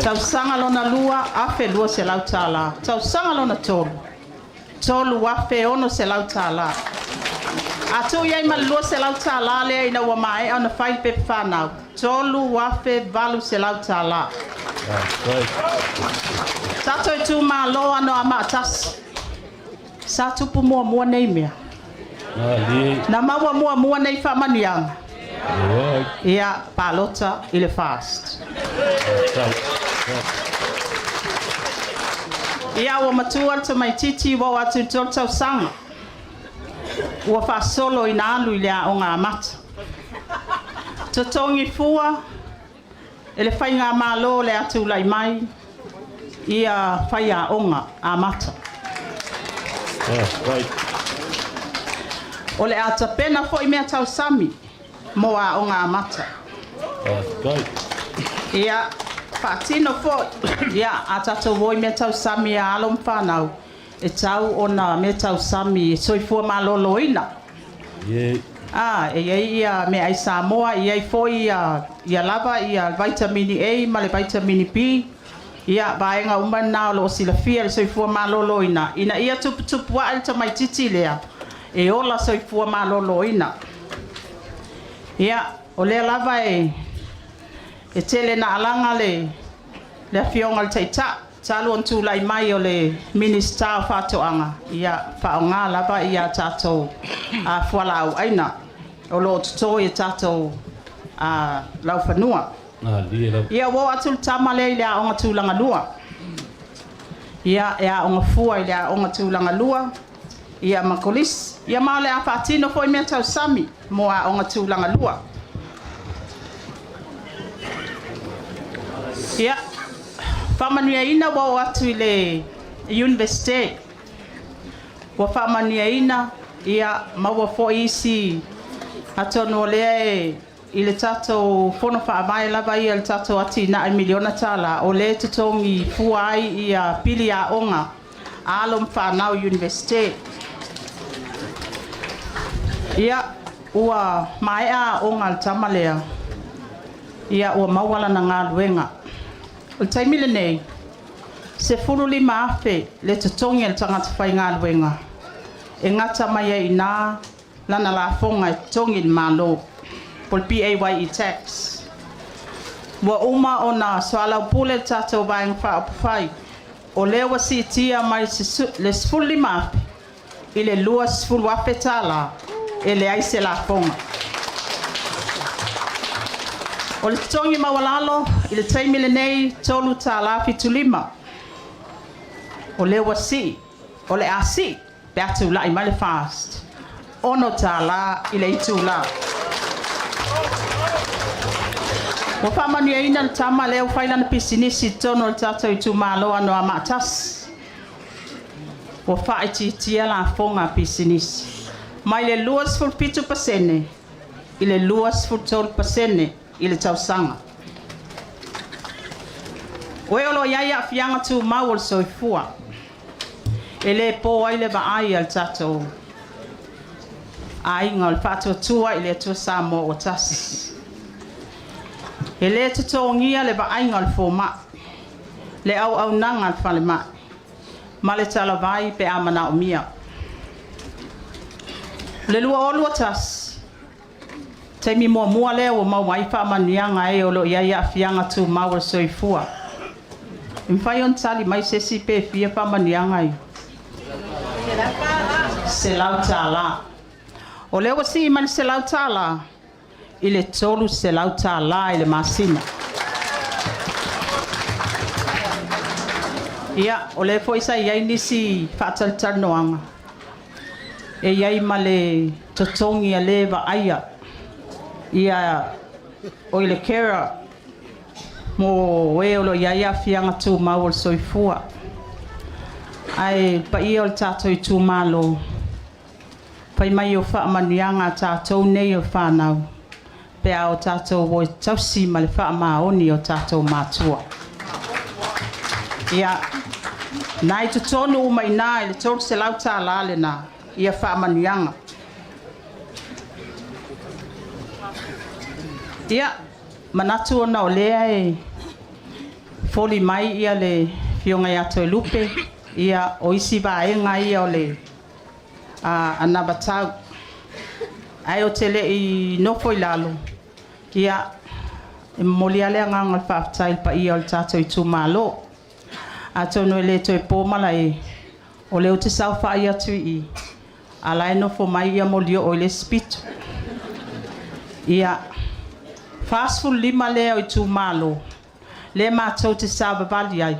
tausaga lona 2 afe 2 selau tālā tausaga lona tolu afe 1 selau tālā atu iai ma le 2 selau tālā lea ina ua maeʻa ona fai le pepe fanau tolu afe 8 selau tālā tatou i tumālo ano a maʻatasi sa tupu muamua nei mea na maua muamua nei faamaniaga ia palota i le fast ia ua matua le tamaitiiti ua atu i tolu tausaga ua faasolo ina alu i le aʻoga amata totogifua e le faiga mālō le atulaʻi mai ia fai aʻoga amata o le a tapena foʻi mea tausami mo aʻoga amata ia faatino foʻi ia a tatou oi mea tausami a alo mafanau e tau ona mea tausami e soifua malōlōina e iai ia mea ai Samoa iai foʻi ia lava ia vitamini A ma le vitamini B ia vaega uma na o loo silafia le soifua malōlōina ina ia tuputupu aʻe le tamaitiiti lea e ola soifua malōlōina ia o lea lava e tele na alaga le afioga le taʻitaʻi talu on tulaʻi mai o le minista o faatoʻaga ia faaaogā lava ia tatou fualaauaina o loo totoi e tatou laufanua ia ua atu le tama lea i le aʻoga tulagalua ia e aʻoga fua i le aʻoga tulagalua ia makolisi ia ma o le a faatino foʻi mea tausami mo aʻoga tulagalua ia faamanuiaina ua o atu i le university ua faamanuiaina ia maua foʻi isi atonu o lea i le tatou fono faavae lava ia le tatou atinaʻi miliona tālā o lē totogi fua ai ia pili aʻoga alo mafanau university ia ua maeʻa aʻoga le tama lea ia ua maua lana galuega o le taimi lenei se 15 afe le totogi a le tagata faigaluega e gata mai ai inā lana lafoga e totogi le mālō po le PAYE tax Wa uma ona soala pule tato vaing whaapawhai. O lewa si tia mai le sfuli mapi. I le lua sfuli wape tala. E le aise la fonga. O le tongi mawalalo. I le taimile nei tolu tala fitulima. O lewa si. O le asi. Pe atu la i male fast. Ono tala i le itu la. Wa whamanu e ina tama leo whailana pisinisi tono le tato i tu malo ano a matas. Wa whaiti tia la fonga pisinisi. Mai le luas ful pitu pasene. I le luas ful tol pasene. I le tausanga. Oe olo yaya fianga tu mawal soifua. E le po ai le vaai al tato. Ai ngol fatua tua i le tua sa mo o tas. E le tutongia le vaaiga o le fōma le auaunaga le falemaʻi ma le talavai pe a manaʻomia le lua olua tasi taimi muamua lea ua mau ai faamanuiaga e o loo iai aafiaga tumau o le soifua i mafai ona tali mai sesi pefia faamanuiaga ai selau tālā o le ua sii ma le selau tālā i le tolu selau tālā i le masina. Ia, o le foi sa iai nisi whaatalanoanga. E iai ma le totongi a le vaaia. Ia, o i le kera, mo e o lo iai a fianga tū mau o le soifua. Ai, pa ia o le tātou i tū malo. Pai mai o whaamanianga tātou nei o whanau. Pea o tātou o tausi ma le wha maoni o tātou mātua. Ia, nai tu tonu o mai nā, le tolu se lau tā lale nā, ia wha manuianga. Ia, manatu ona o lea e foli mai ia le fionga ia toi lupe, ia o isi vaenga ia o le anabatau. Ai o tele i nofo i lalo. Ia, e molia lea nganga whaaftail pa ia o le tātou i tū malo. A tono e le toi pōmala e o leo te sau wha ia tui i. A lai nofo mai ia molio o le spitu. Ia, whaasful lima lea o i tū malo. Le mātou te sau babali ai.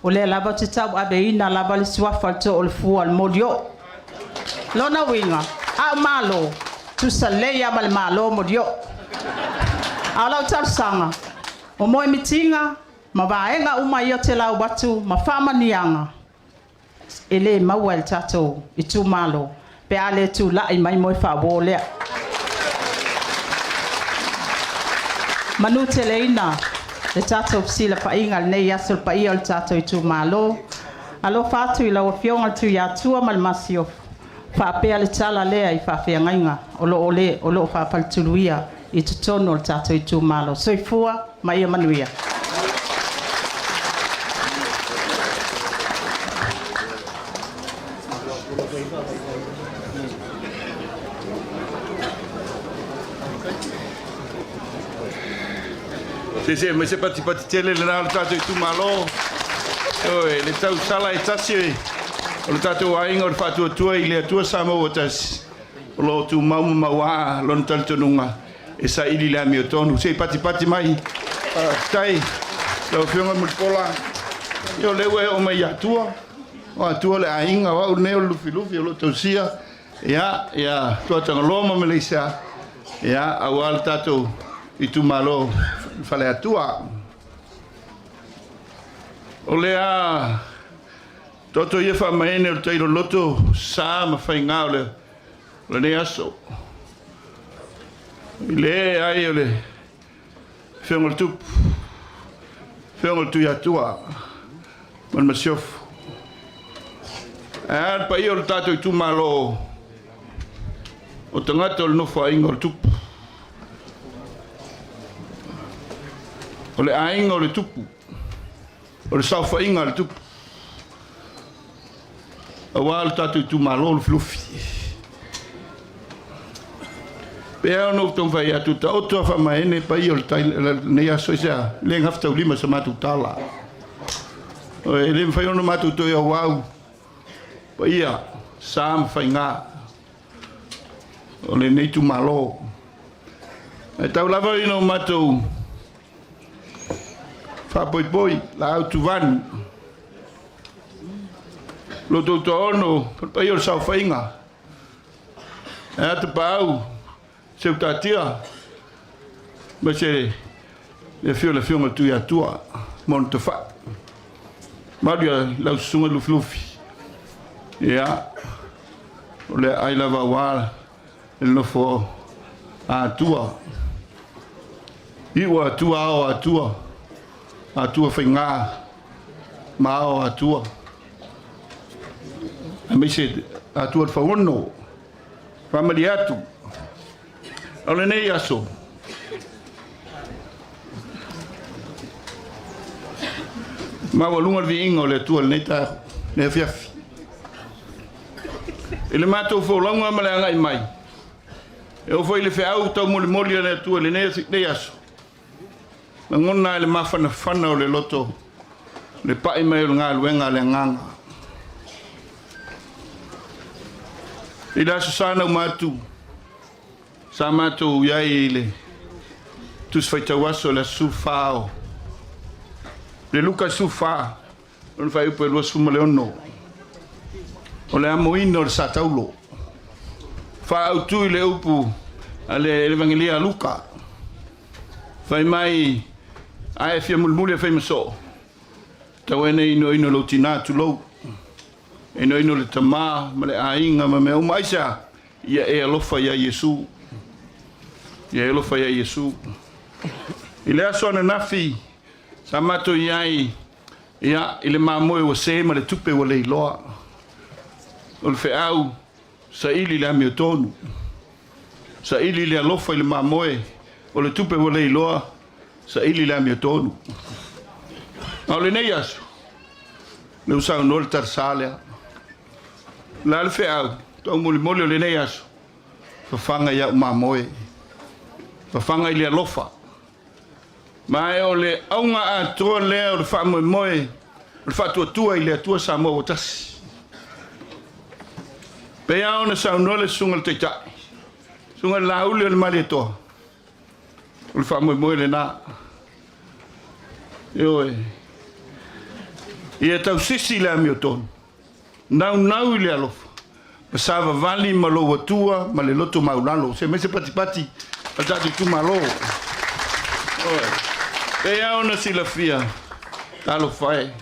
O le lava te tau abe ina lava le suafa to o le fua le molio. Lona winga, a malo. Tu sa leia ma le malo molio. A lau tau sanga. O moe mitinga, ma vaenga uma ia te lau watu, ma whamanianga. E le maua el tatou i tu malo. Pe a le tu lai mai moe whawo lea. Manu te leina, le tatou sila pa inga le nei asul pa ia el tatou i tu malo. Alo fatu i lau fionga tu i atua ma le masio. Whapea le tala lea i whawhea ngainga. O lo whapaltuluia i tutono le tatou i tu malo. Soifua, ma ia manuia.
Se me se pati tele le nā le tātou i tu malo. Oe, le tau sala e tasi e. O le tātou ainga o le whātua tua i le atua sama o tasi. O lo tu mauma maua lona talitonunga. E sa ili le ami o tonu. Se pati mai. Tai. Lau whionga mulpola. Io lewe o mai atua. O atua le ainga wa o neo lufi o lo tausia. Ia, tuatanga loma me leisa. Ia, au al tātou i tu malo. Fale atua. O lea toto ia fa maene o tailo loto sa ma fai ngā le ne aso. I le ai o le whiongol tupu. Whiongol tui atua. Man masiofu. Aad pa ia o le tātou i tu malo o tangata o le nofo ainga o le tupu. O le ainga o le tupu. O le sau whainga le tupu. A wā le tātou i tu malo le flufi.
Pea no tong vai atu ta oto fa mai ne pa io tai ne aso ja le ngafta ulima sa matu tala. O ele fai ono matu to yo wau. Pa ia sam fai nga. O le nei tu malo. E tau lava ino matu. Fa poi la autu van. Lo to ono pa io sa fai nga. E atu pau. Seu tatia, mas le fio tu ya tua, monte fa. Maria la sunga lu flufi. Ya, le ai lava wala, el no fo a tua. Iwa tua a tua finga, mao a tua. A me se a tua fa uno, familiatu. Ole nei aso. Ma wa lunga vi ingo le tu le ta ne fiafi. Ele mato fo longa ma le ngai mai. E o foi le fe au tau moli le tu le nei aso. Ma ngona le mafana fana o le loto. Le pai mai o nga luenga le nganga. Ila susana matu. Samato yai le tus fai tawaso la sufao le luka sufa on fai upe lo suma leono o le amoino sa taulo fa autu le upu ale evangelia luka fai mai ai fia mulmule fai maso tawene ino lo tinatu lo ino le tama male ainga ma me o maisa ia e alofa ia Yesu. Ya elo fa ya Yesu. Ile aso na nafi samato yai ya ile mamoe o se ma le tupe o le loa. O fe au sa ili la mi tonu. Sa ili le alofa ile mamoe o le tupe o le loa sa ili la mi tonu. Na le nei aso. Le usa no le tarsale. La le fe au to mo le nei aso. Fa fanga ya mamoe. Fafanga ile lofa. Mai ole aunga a tro le o fa moe. O fa tua ile tua sa mo tas. Pe ona sa no le sunga te ta. Sunga la ule le mali to. O fa moe le na. Yo e. Ia tau sisi le mi ton. Nau ile lofa. Pasava vali malo tua ma le loto maulalo. Se me se pati. Atati tu malo. E ona sila fia. Talo fai.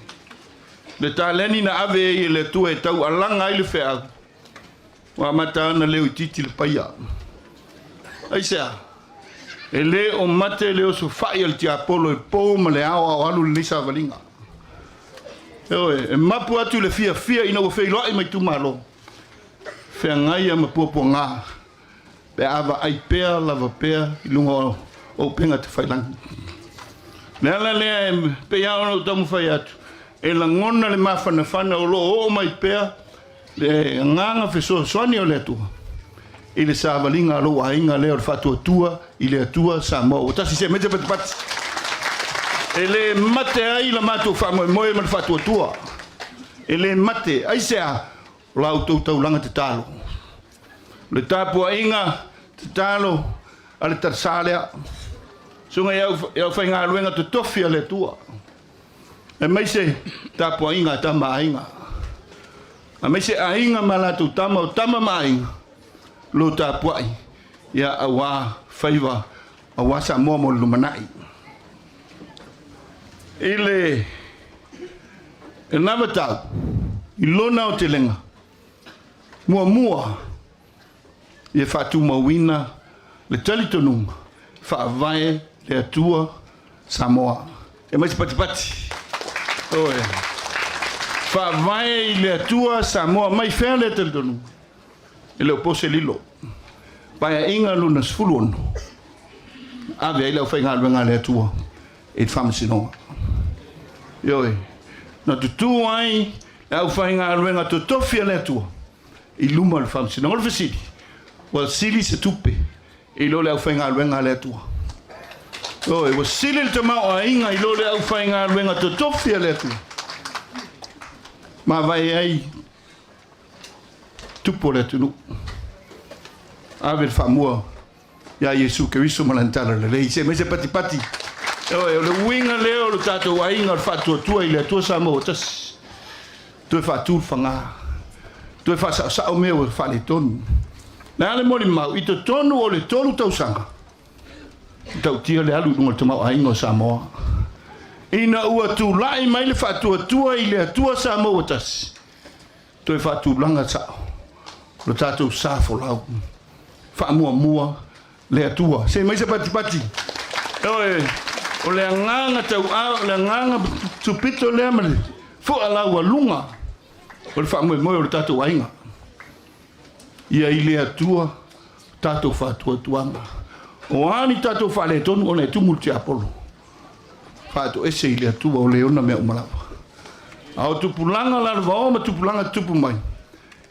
Le taleni na ave le tu e tau alanga ile fea. Wa mata na leo titi le paia. Aisa. Ele o mate leo su fai al ti apolo e po ma le ao alu le sa valinga. E mapu atu le fia ina o fei loa mai tu malo. Fea ngai ma popo nga. Pe ava ai pea lava pea ilunga o penga te whailangi. Nela lea pe ia ono tamu whai atu. E la ngona le mawhana o lo o mai pea le nganga wheso soani o le atua. I le sa valinga alo a inga leo le whatua tua i le atua sa mo. O tasi se mete pati. E le mate ai la mato whamoe moe ma le whatua tua. E le mate ai sea lau tau langa te talo. Le tapua inga te talo ale tarsalea. Sunga iau whai ngā luenga te tofi ale tua. E meise tapua inga tama inga. A meise a inga malatu tama o tama ma inga. Lo tapua i. Ia awa whaiwa awa sa momo lumanai. Ile e namatau i lona o te lenga. Mua. Ia whatu mawina le talitonunga. Whaavae le atua Samoa. E mai pati. Oe. Whaavae le atua Samoa. Mai whea le talitonunga. E leo pose lilo. Paia inga luna sfuluono. Ave ai leo whainga luenga le atua. E whamasinoa. Ioe. Na tutu ai. Leo whainga luenga to tofia le atua. I luma le whamasinoa. Ngol fasidi. Wal sili se tupe.
I lo le au whainga luenga le atua. O e wa sile le tamau a inga i lo le au whainga luenga to tofia le atua. Ma vai ai tupo le tunu. Ave le whamua ia Yesu Keriso malantala le lei. Se me se pati pati. O e le winga leo le tatou a inga le whatua tua i le atua sa mo tas. Tue whatua whanga. Tue whasa sao meo e whale tonu. Nā le mori mau, i te tonu o le tolu tausanga. Tau tia le alu nunga te mau ainga o Samoa. Ina ua tu lai mai le whatua tua i le atua Samoa tas. Toi whatua langa sao. Lo tātou sāfo lau. Whaamua mua le atua. Se mai se pati pati. Oe, o le anganga tau au, le anganga tupito le amale. Fua lau a lunga. O le whaamua moe o le tātou ainga. Ia i le atua tātou whātua tuanga. O ani tātou whale tonu o ne tumulti apolo. Whātua ese i le atua o le ona mea umalawa. Ao tupulanga lana wao ma tupulanga tupu mai.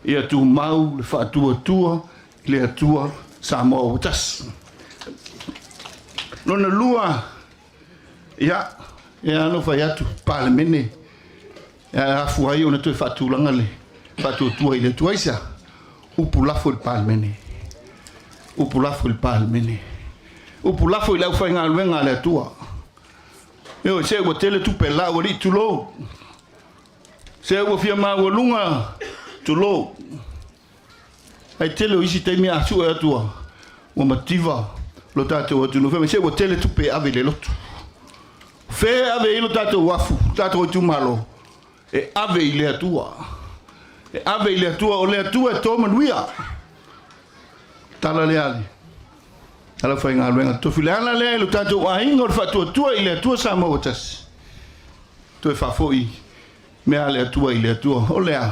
Ia tu mau le whātua tua i le atua Samoa o tas. Nona lua ia ano whai atu pāle mene. Ia afu ai o na tue whātulanga le whātua tua i le atua isa. Upulafo il palmene. Upulafo il palmene. Upulafo il au fai ngā luenga le atua. Eo, se ua tele tupe la ua li tulo. Se ua fia maa ua lunga tulo. Ai tele o isi teimi asu e atua. Ua mativa lo tātou atu no feme. Se ua tele tupe ave le lotu. Fe ave ilo tātou wafu. Tātou atu malo. E ave i le atua. E ave i le atua o le atua e tō manuia. Tala le ale. Ala whai ngā luenga. Tofi le ana le lo tātou a inga o le whatua tua i le atua Samoa tas. Toi whafoi mea le atua i le atua. O lea.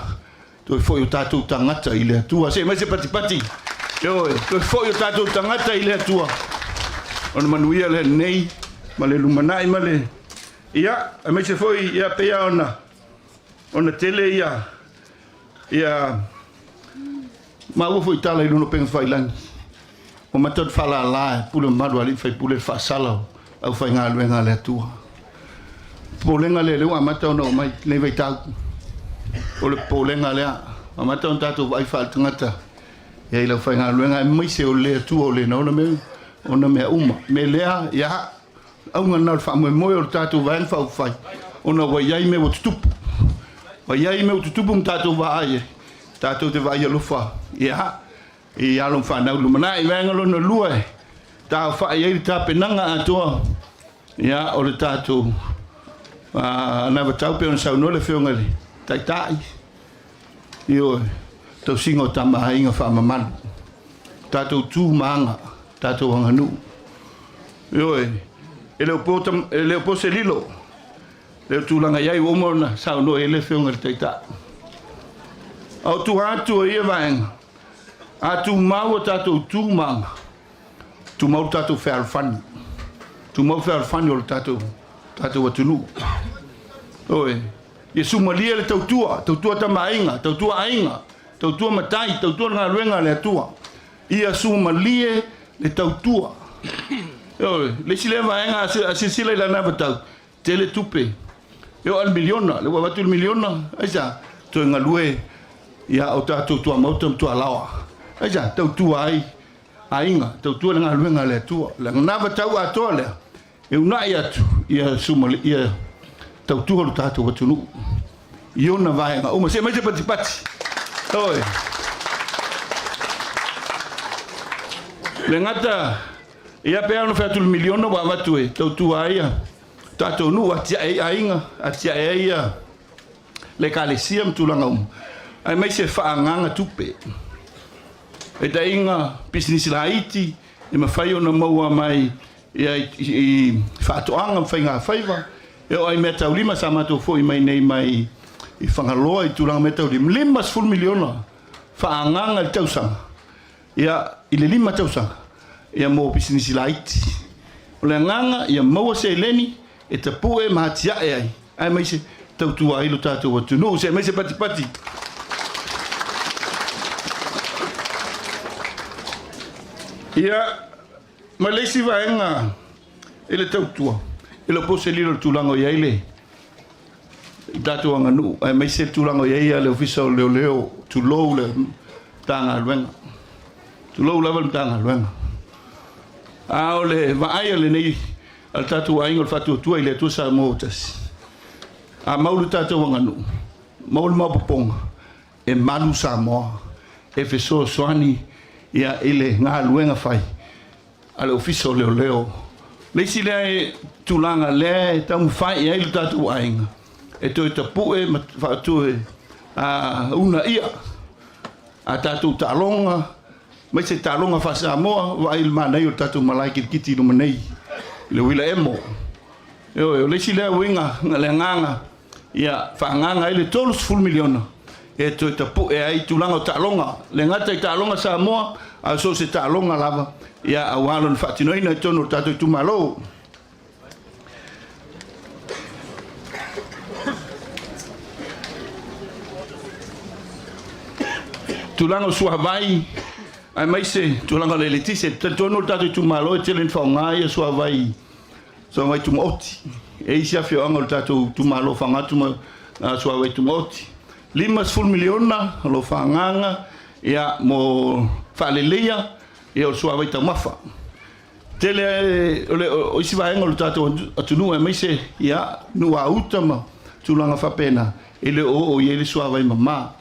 Toi foi o tātou tangata i le atua. Se mai se pati pati. Toi foi o tātou tangata i le atua. O na manuia le nei. Ma le lumanai ma le. Ia. A mai se foi ia pea ona. Ona tele ia. Ia ma ua foi tala i luno penga whailangi. O matau whala la pule maru ali whai pule whaasala au whai ngā luenga le atua. Polenga le leo a matau na o mai nei vai tau. O le polenga lea a matau na tātou vai whaal tangata. Ia i lau whai ngā luenga e maise o le atua o le na ona mea. Ona mea uma. Me lea ia au ngā nau wha moe o le tātou vai an whau whai. Ona wai ai me o tutupu. Wa iai me ututupu mtatou waaie. Tātou te waaie lufa. Ia. I alon whanau lumana. I wenga lona lua e. Tā whaai ei tā penanga atoa. Ia o le tātou. Nawa taupe on sauno le whiongari. Tai tai. Io. Tau singo tamaha inga whamamanu. Tātou tū maanga. Tātou hanganu. Io e. E leo po se lilo. Leo tūlanga iai omona sao no ele whionga le teita. Au tu atu ia vaenga. Atu mau tātou tūmanga. Tu mau tātou whaalwhani. Tu mau whaalwhani o le tātou atunu. Oe. Iesu malia le tautua. Tautua tamainga. Tautua ainga. Tautua matai. Tautua ngā ruenga le atua. Ia su malie le tautua. Oe. Le sile vaenga asisila ila nabatau. Tele tupe. Yo al miliona, le watu al miliona, aisa, to ngalue ia o tātou tua mautam tua lawa. Aisa, tau tua ai, ainga, tau tua nga luenga le tua. La ngava tau atoa le, e unai atu, ia sumali, ia tau tua lo tātou watunu. Iona vaenga, uma se mai se pati pati. Oi. Le ngata, ia pea no fatu al miliona wa watu e, tau tua aia. Tātou nu atia e ainga, atia e ia le kalesia mtulanga Ai mai se whaanganga tupe. E ta inga business la iti, e mawhai o na maua mai i whaatoanga mwhai ngā whaiva. E o ai mea tau lima sa mato fo i mai nei mai i whangaloa i tūranga mea tau lima full miliona whaanganga i tausanga. Ia i le lima tausanga. Ia mo business la iti. O le nganga ia maua se leni, e ta pue mahatia e ai. Ai mai se tautua ilo tātou atu. No, se mai se pati pati. Ia,
ma le si vaenga ele tautua ele pose lilo tulango ia ile datu anga nu ai mai se tulango ia ia le ofisa o leo tu low le tanga luenga tu low level tanga luenga a ole vai le nei al tatu aingo al fatu tu ile tu sa motas a maulu tatu anga nu maulu mapoponga e malu sa mo e feso soani ia ile nga luenga fai ale ofisa o leo le si le tulanga le tamu fai ia ile tatu ainga e toi tapu e fatu e a una ia a tatu talonga mai se talonga fa Samoa wa il mana yo tatu malaiki kiti no manei le wila emo yo le si le winga le nganga ia fa nganga ile tolus full million e toi tapu e ai tulanga talonga le ngata talonga Samoa a so se talonga lava ia awalon fatino ina tono tatu tu malo tulanga sua vai ai mai se tulanga le letise tono tatu tu malo e telen faunga ia sua vai so vai tu moti e isia fio angol tatu tu malo fanga tu sua vai tu moti limas full miliona lo fanganga ia mo faleleia e o sua vai ta mafa tele o isi vai angol tatu atunu e mai se ia nu a utama tulanga fa pena ele o ele sua vai mama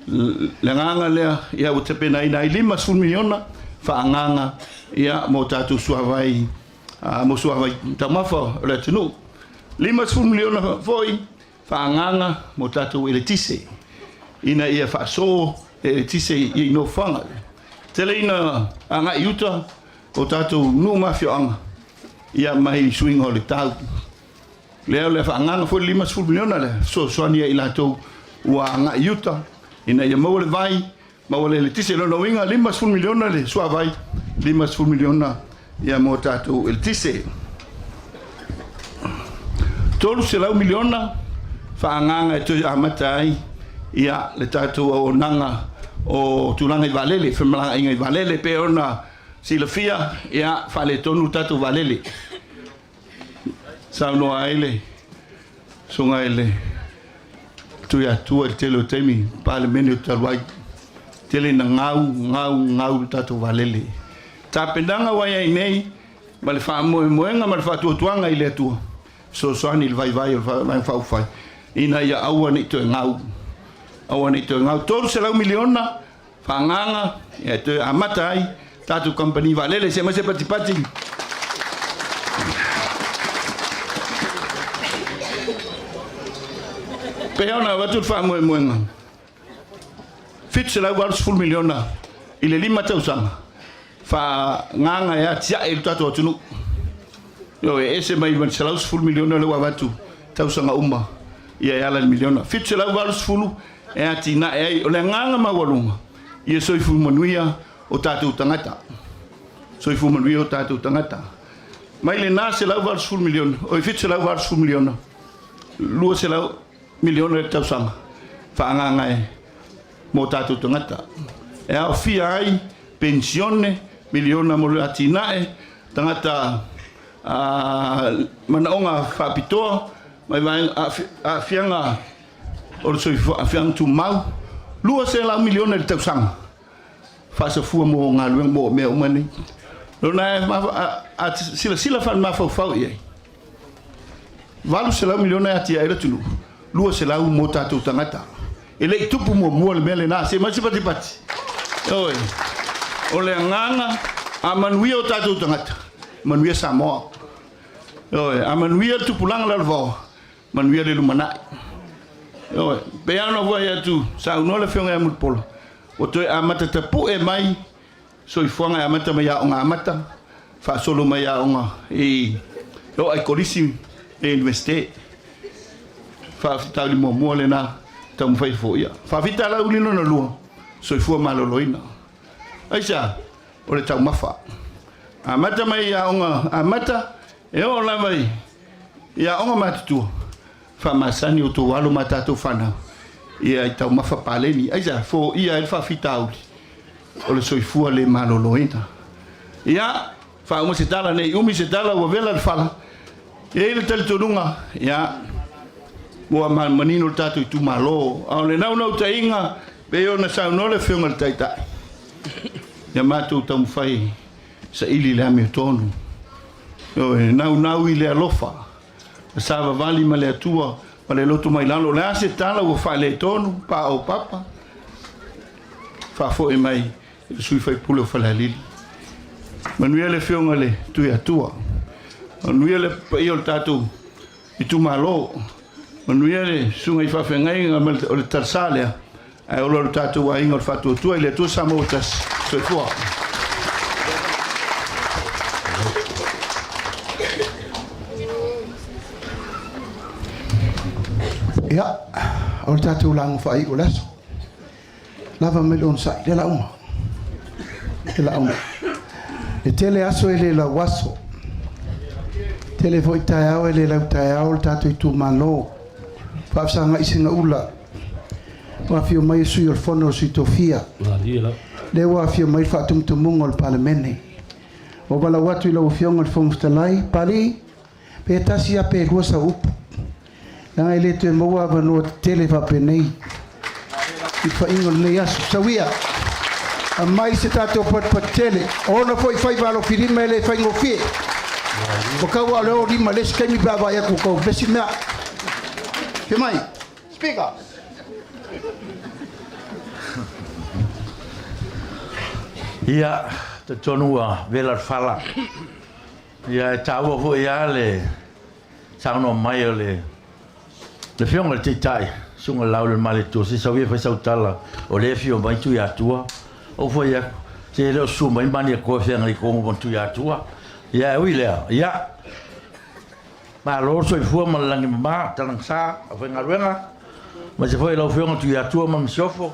le nganga lea ia o te pena ina i 5 miliona fa nganga ia mo tatu suavai mo suavai tamafa le tunu 5 miliona foi fa nganga mo tatu ele tise ina ia fa so ele tise i no fanga tele ina anga yuta o tatu nu mafio anga ia mai swing hole tau le fa nganga foi 5 miliona le so ania ila to wa anga yuta ina ia maule vai maule le tise lo winga 5 miliona le sua vai 5 miliona ia mo tatu el tise tolu se lau miliona fa nganga e tu amatai ia le tatu o nanga o tulanga i valele femala inga i valele pe ona silafia ia fa le tonu tatu valele sa no aile sunga ele tu ya tu el telo temi pale menu talwai tele na ngau tatu valele tapendanga waya nei male fa moenga male fa tuanga ile tu so soani il vai vai fa fai ina ya awani to ngau tolu se lau miliona fa nganga ya to amatai tatu company valele se mase pati peona watu fa moenga fit se lau full miliona ile 5,000 fa nganga ya tia el tatu tunu yo ese mai man se lau full miliona le watu tausanga umma ia yala miliona fit se lau full e atina e le nganga mawalunga ia soifu manuia o tatu tangata soifu manuia o tatu tangata mai le na se lau full miliona o fit se lau full miliona lu se lau miliona le tausanga fa nganga e mo tatu tangata e a fia ai pensione miliona mo atina e tangata manaonga fa pitoa mai vai a fianga o soifu a fiang tu mau lu se lau miliona le tausanga fa se fu mo ngalu mo me umani lo na a sila fa ma fa ye valu se lau miliona atia era tulu lu se lau mo tatu tangata ele tupu mo le mele na se masi pati oi ole nganga amanui o tatu tangata manui Samoa oi amanui tupu lang lalvo manui le lumana oi peano vo ya tu sa no le fionga mo polo o to amata tapu e mai so ifonga amata mai ya onga amata fa solo mai ya onga e o ai kolisi e investe fa tali mo le na tam fai foia fa vita la ulino na lua so i fu maloloina aisa o le tau mafa amata mai ya onga amata e o la mai ya onga matu fa masani o to walo mata to fana ia i tau mafa paleni aisa fo ia el fa fita o le so i fu le maloloina ia fa mo se tala nei umi se tala o vela le fala e le tel tonunga ya mo manino tatu tu malo au le nau tainga be ona sa no le fionga taita ya matu tam fai sa ili la me tonu o nau ile alofa sa va vali ma le tua ma le loto mai lalo la se tala o fa le tonu pa o papa fa fo e mai sui fai pulo fa la lili manuia le fionga le tu ya tua manuia le io tatu i tu malo manuia le sunga i fa fengai o le tarsale ai o lo tatu wa ingo fatu tu ile tu sa motas so tua ya o tatu lang fai o laso lava melon sai de la uma e tele aso ele la waso tele foi taiao ele la taiao tatu tu malo fa sanga isinga ula wa fio mai su il fono si tofia le wa fio mai fa tum tumungo al parlamento o bala watu ila ufiong al fongstalai pali pe tasia pe gosa up nga ile te mo wa no tele fa penei i fa ingol ne aso sawia mai se tato pat tele ona foi fai valo firima ele fai ngofie o ka wa lo di male skemi baba ya ko besima ke mai speaker
ia te tonua vela fala ia tawa fo ia le sauno mai le fiong le titai sunga laule male to se sa fa sautala o le fio mai tu ya tua o fo ia se le su mai mani ko fe ngai ko mo tu ya tua ia ui le ia ma lo so fu ma langi ma talang sa fa ngaruenga ma se foi lo fiong tu ya tua ma msofo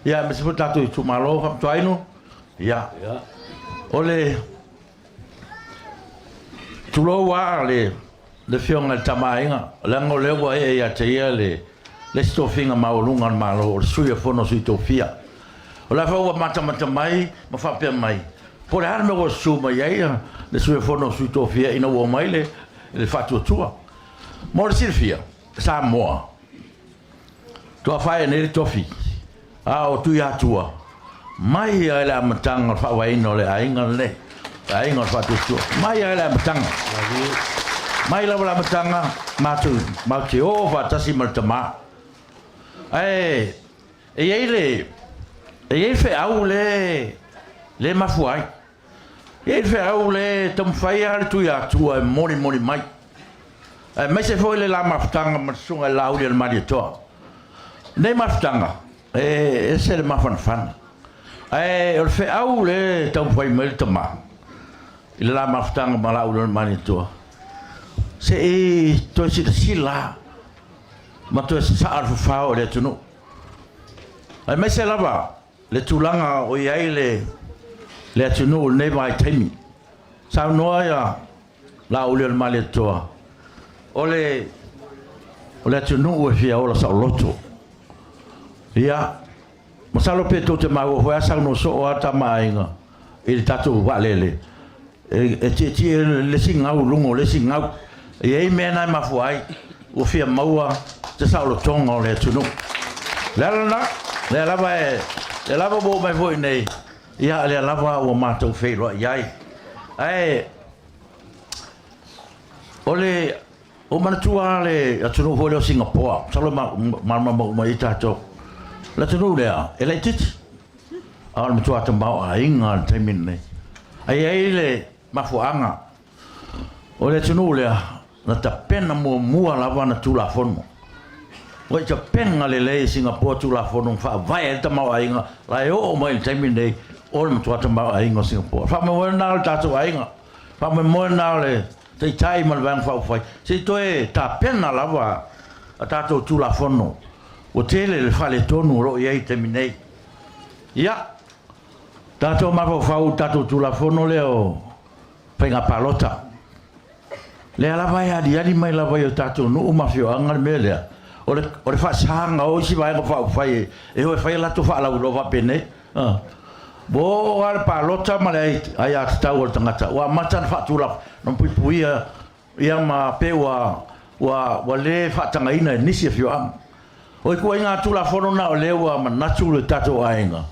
ia me se fo tato tu malo fa tu aino ia ole tu lo wa le fiong al tamainga lango le wa e ya te le stofinga maulunga malo suia fono sui tofia o la fa wa mata mai ma fa pe mai por ar me go su mai ia le suia fono sui tofia ina wo mai le fatu tua mo silfia sa mo tu fa ne tofi o tu ya tua mai ai la matanga fa wa ino le ainga fatu tua mai ai la matanga mai la matanga ma te o va tasi maltama e ele fe au le mafuai ele fe au le tom fai al tu ya tua mori mai mai se foi le la maftanga ma sunga la uri al mari to ne maftanga se le mafan o fe au le tom fai mel tama il la maftanga ma la uri al mari to se to sila ma to sa ar fa o le tunu ai mai se lava le tulanga o iai le tunu ne mai temi sa noia la o le male to o le tunu o fia o la sa loto ia ma sa lo peto te ma o fa sa no so o ata mainga il tatu va lele e ti le singa o lungo le singa e ai mena ma fuai o fia maua te sa lo tonga le tunu le lava bo mai voi nei ia le lava o matou feiro iai ai ole o manatua le atunu ho le Singapore salo ma itato la tunu le e le tit al matua tambao ainga temin nei ai le mafuanga o le tunu le na tapena mua lava na tula fono o te penga le Singapore tu la fono fa vai e tama ainga la o mai temi nei o le tu tama ainga Singapore fa me na tatu ainga fa me mo na le te tai mal van fa fai se to e ta pena lava a tatu tu la fono o tele le fa le tonu ro ye temi nei ya tatu ma fa tatu tu la fono le o penga palota le lava ya di mai lava yo tatu no ma fio anga mele o le fa sanga o si vai fa fai e o fai la to fa la lo va pene Bo al palota malai ai atau o tangata. Wa matan fatula non pui ia ma pe wa le fatanga ina nisi fio am. Oi ko inga tula fono na le wa manatu le tato ainga.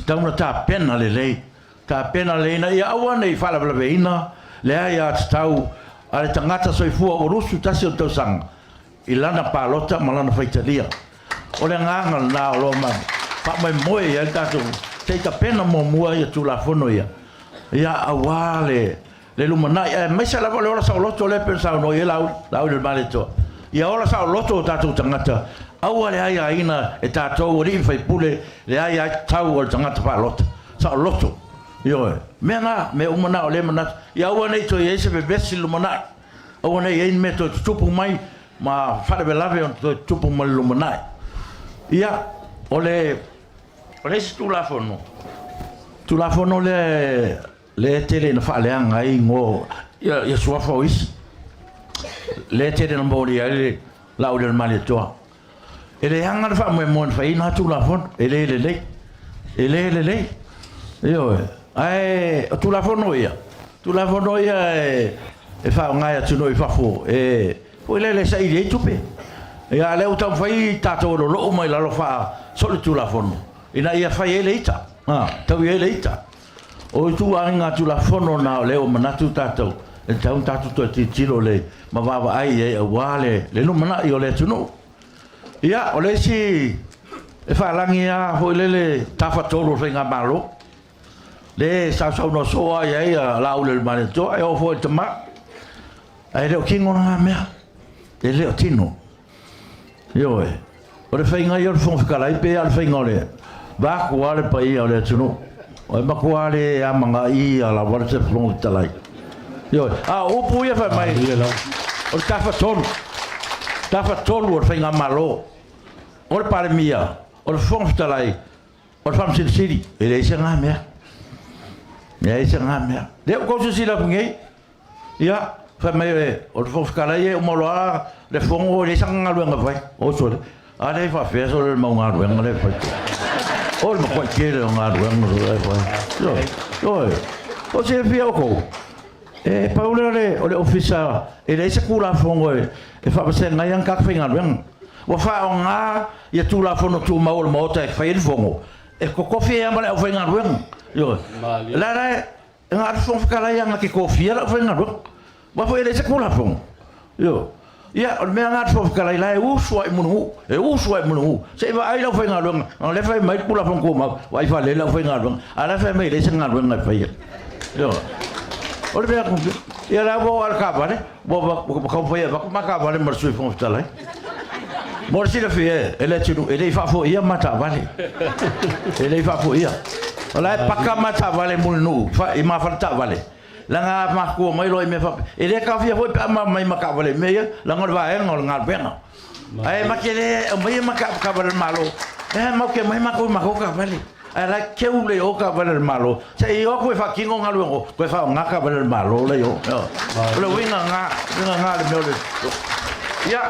Tauna ta pena le. Ta pena le na ia awa nei fala bla veina. Le ai atau ale tangata soifua o rusu tasi o tau sanga. Ilana palota malana faitalia. Ole nganga na lo ma. Pa mai moe ia tato. Te ta pena mo mua ia tula fono ia. Ia awale le lumana mai sa la ola sa loto le pensa no ia lau le male to. Ia ola sa loto tato tangata. Awale ai ina e tato ri fai pule le ai tau o tangata palota. Sa loto. Yo, mena me umana ole mana. Ia wana to ia se bebesi lumana. Awana ia me to tupu mai ma fale belave on to tupu mai lumana. Ia ole se tu la fono le tele na fale anga i ngo ia sua fois. Le tele na mboli ale la ule mali to. Ele hanga fa mo fa ina tu la fono ele. Yo ai tu la fono ia e fa ngai atu no i fa fo o le sai le tupe ia le uta fai tato lo mai la lo fa solo tu la fono ina ia fai ele ita tau ele ita o tu anga tu la fono na le o manatu tato e tau tato to ti tiro le ma va ai e wale le no mana io le tu no ia o le si e fa langia ho le tafa tolo fai ngabalo le sa no so ai la ule mane to e o fo tama ai le kingo na me e le tino yo o le fainga yo fo kala pe al fainga le va ko ale pa i ale tino o ma ko ale amanga i ala wa se flo talai yo o pu ia fa mai o tafa ton o fainga malo o pare mia o fo talai o fam siri e le se nga me ya isa ngamia de ko so sila pungi ya fa mai o fo kala ye o moloa le fongo le sanga lu nga vai o so ale fa fe so le mo nga lu nga le fa o mo ko ke le nga lu nga le fa yo o se fi o ko Paula le ofisa e le se kula fongo e fa se nga yang ka finga lu wa fa nga ya tu la fono tu ma o mo ta fa il fongo e ko kofi ya mala o finga lu yo la nga fon kala yang ki kofi la fa ngado ba fo ele se kula fon yo ya me nga fon kala la e uswa munu se va ai la fa ngado nga le fa mai kula fon ko ma wa fa le la fa ngado ala fa mai le se ngado nga fa yo o le ko ya la bo al ka ba ne bo ko fa ya ba ma ka ba le mar su fon tala mor si le fe ele tu ele fa fo ya mata vale ele fa fo ya Olha para cá mata vale munu fa e ma fa ta vale langa ma ko mai loi me fa e le ka fia foi pa mai ma ka vale me la ngor va e ngor ngal pena ai ma ke le mai ma ka vale malo ma ke mai ma ko ka vale ala ke u le o ka vale malo se yo ko fa kingo ngalo ngo ko fa nga ka vale malo le yo le winga nga le me le ya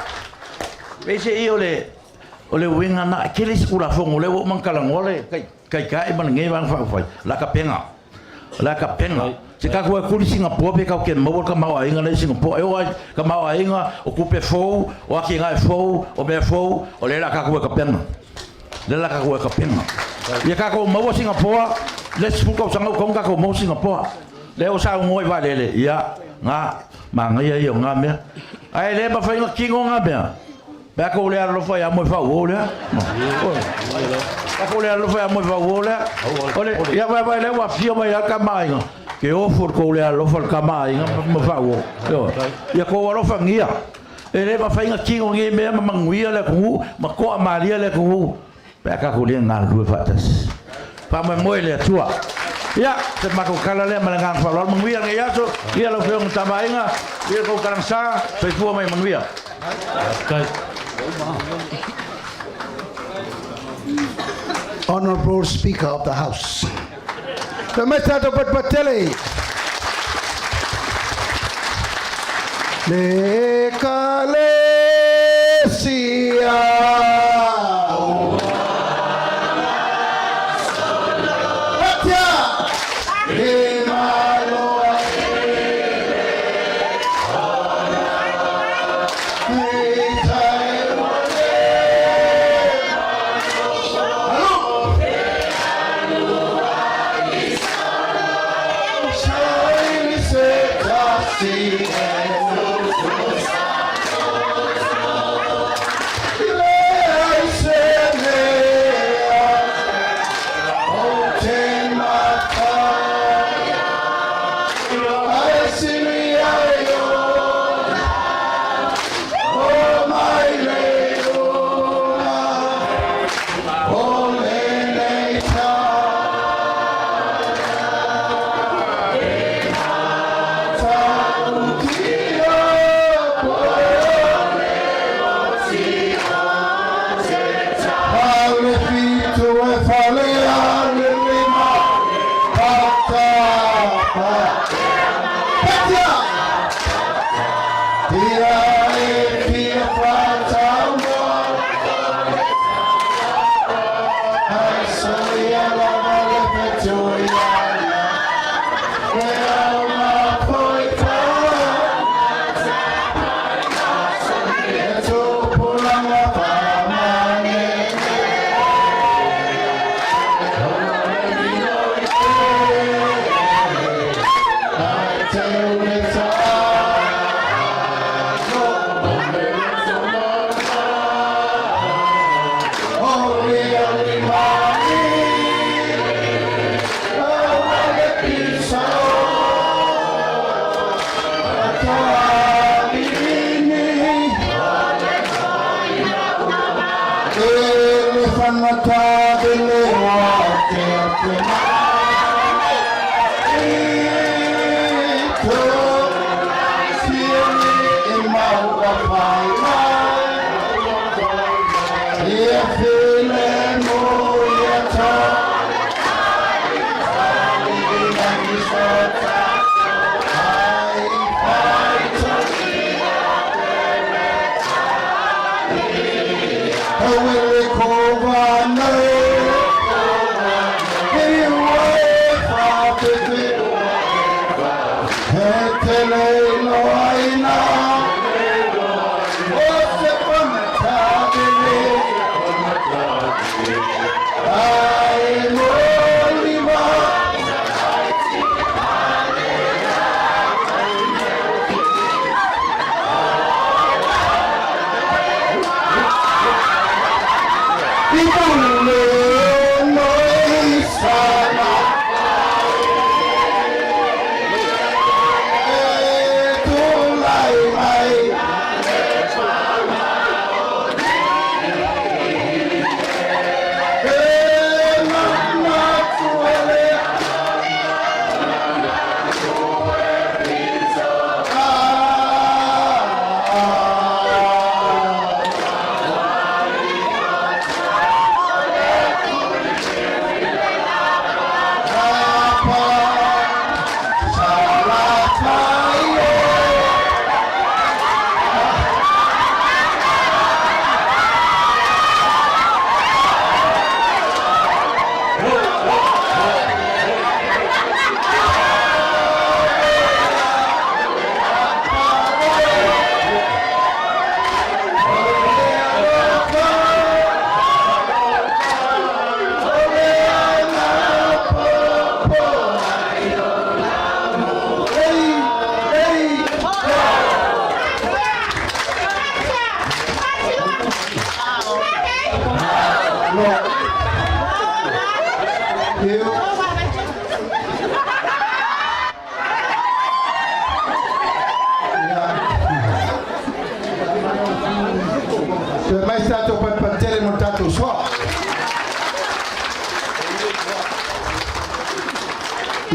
ve se io le winga na ke le skula fo le o man kala ngole kai man ngai bang fa la ka penga se ka ko ku Singapore pe ka ke mo ka ma inga le Singapore o ka ma inga o ku pe fo o ki ngai fo o be fo o le la ka ko ka penga ya ka ko mo Singapore le su ko sanga ko ka ko mo Singapore le o sa ngoi va le ya nga ma ngai yo nga me ai le ba fa inga kingo nga be ba ko le lo fa ya mo fa o le ko le lo fa mo fa o le ole ya ba le wa fio ba ya ka mai ke o for ko le lo fa ka mai mo fa o yo ya ko lo fa ngia ele ba fa inga kingo ngi me ma nguia le ku ma ko maria le ku ba ka ko le ngal lu fa tas pa mo le tua ya se ma ko kala le ma ngang fa lo nguia ngi ya so ia lo fa ta mai nga ia ko karang sa fe fu mai nguia
Honorable Speaker of the House, the Mr. Dr. Patele, le Kalesia, Patele.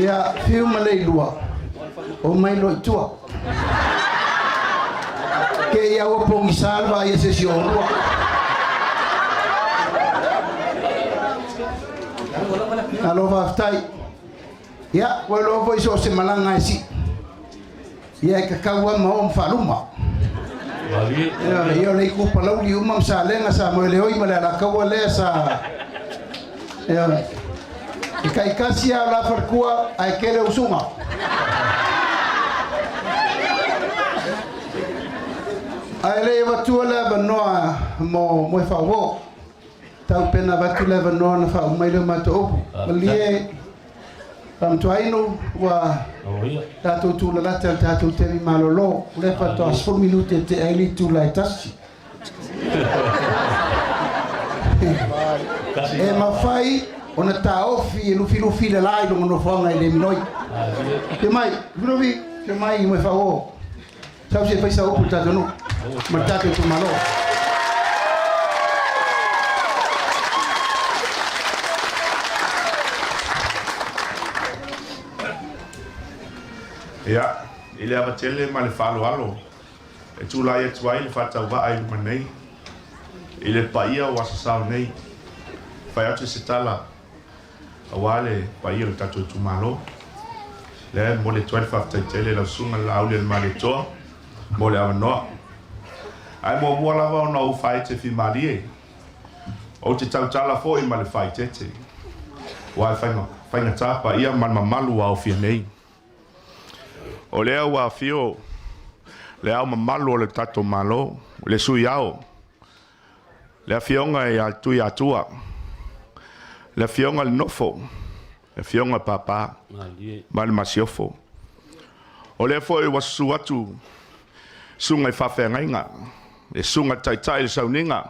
Ya fiu malai lua o mai lo tua ke ya o pongi salva ya se si o lua alo va stai ya o lo voi so se malanga si ya ka kawa ma o faluma ya yo le ku pa lo li uma sa lenga sa mo le oi mala la kawa le sa ya kai kasia la farkua ai kele usuma ai le watu la banoa mo fa wo tau pena watu la banoa na fa mai le mato malie pam tuaino wa tatu tu la tatu te malolo le fa to 4 minute te ai tu la tasi e ma fai ona taofi e lufi le lai lo no fanga le minoi ke mai mo fa o sa se fai sa o puta no ma tato tu malo
ya ile ava tele ma le falo alo e tu la ye tuai le fata va ai manei ile paia wa sa nei fai atu se tala awale paia le tato tu malo le mo le 12 after tele la sunga la au le male to mo le ava ai mo wala va no fai te fi malie o te tau tala fo i male fai te wa fai na tapa ia man mamalu wa fi nei o lea wa fio le au mamalu o le tato malo le sui au le fionga e atu ya tua le fionga le nofo le fionga papa mal masiofo o le fo e wasu atu sunga i fafengainga e sunga tai sauninga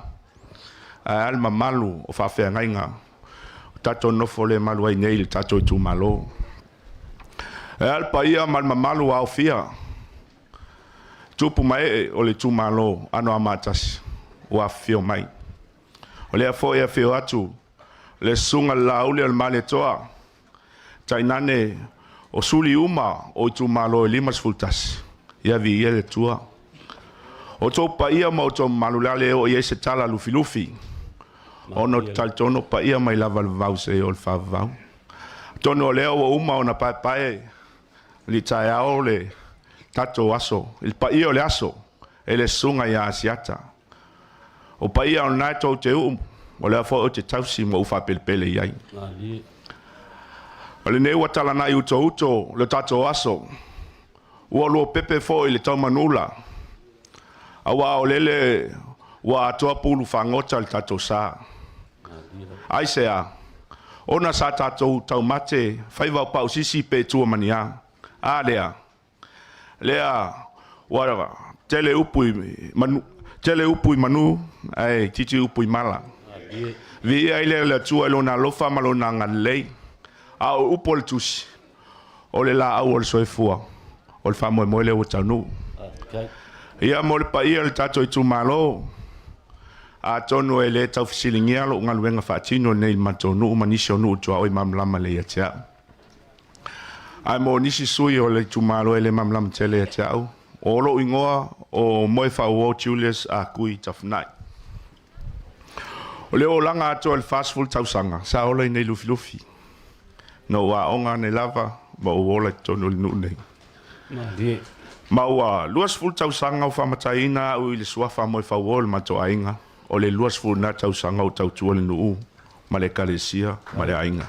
al mamalu o fafengainga tato nofo le malu ai nei le tato tu malo al paia mal mamalu au fia tupu mai o le tu malo ano amatas wa fio mai O lea fo ia feo atu. Le sunga laule al male toa. Tainane o suli uma o tu malo limas fultas. Ia vi ia le tua. O tō pa ia ma o tō malulale o ia se tala lufi. Ono taltono pa ia mai lava vau se o le whavau. Tono leo o uma o na pae li tae ao le tato aso. Il pa ia o le aso. E le sunga ia asiata. O pa ia o nai tō te o lea fo o te tausi mo ufa pelepele iai. O le nei watala nai uto le tato aso. Ua luo pepe fo i le tau manula. Awa o lele wa atoa pulu whangota le tato sa. Ai sea, ona sa tato tau mate, whaiva pau sisi pe tua mania. A lea, wara, tele upui manu, ai, titi upui mala. Vi ai le tua lona lofa malona ngalei. A o upo le tusi, o le la au o le soefua, o le whamoe moe le o tanu. Ia mo le pa ia le tato i tu malo. A tonu e le tau fisilingia lo unga luenga whaatino nei matonu umanisi o nuu tua oi mamlama le ia tia. Ai mo nisi sui o le tu malo e le mamlama te le ia tia au. O lo ingoa o moe whauo Julius a kui tafnai. O le o langa ato le fast food tausanga. Sa ola i nei lufi. No wa onga ne lava ma o ola tonu le nuu nei. Ma ua luas ful tausanga o whamataina au i le suafa mo i whauo le mato ainga. O le luas ful na tausanga o tautua le nuu ma le kalesia ma le ainga.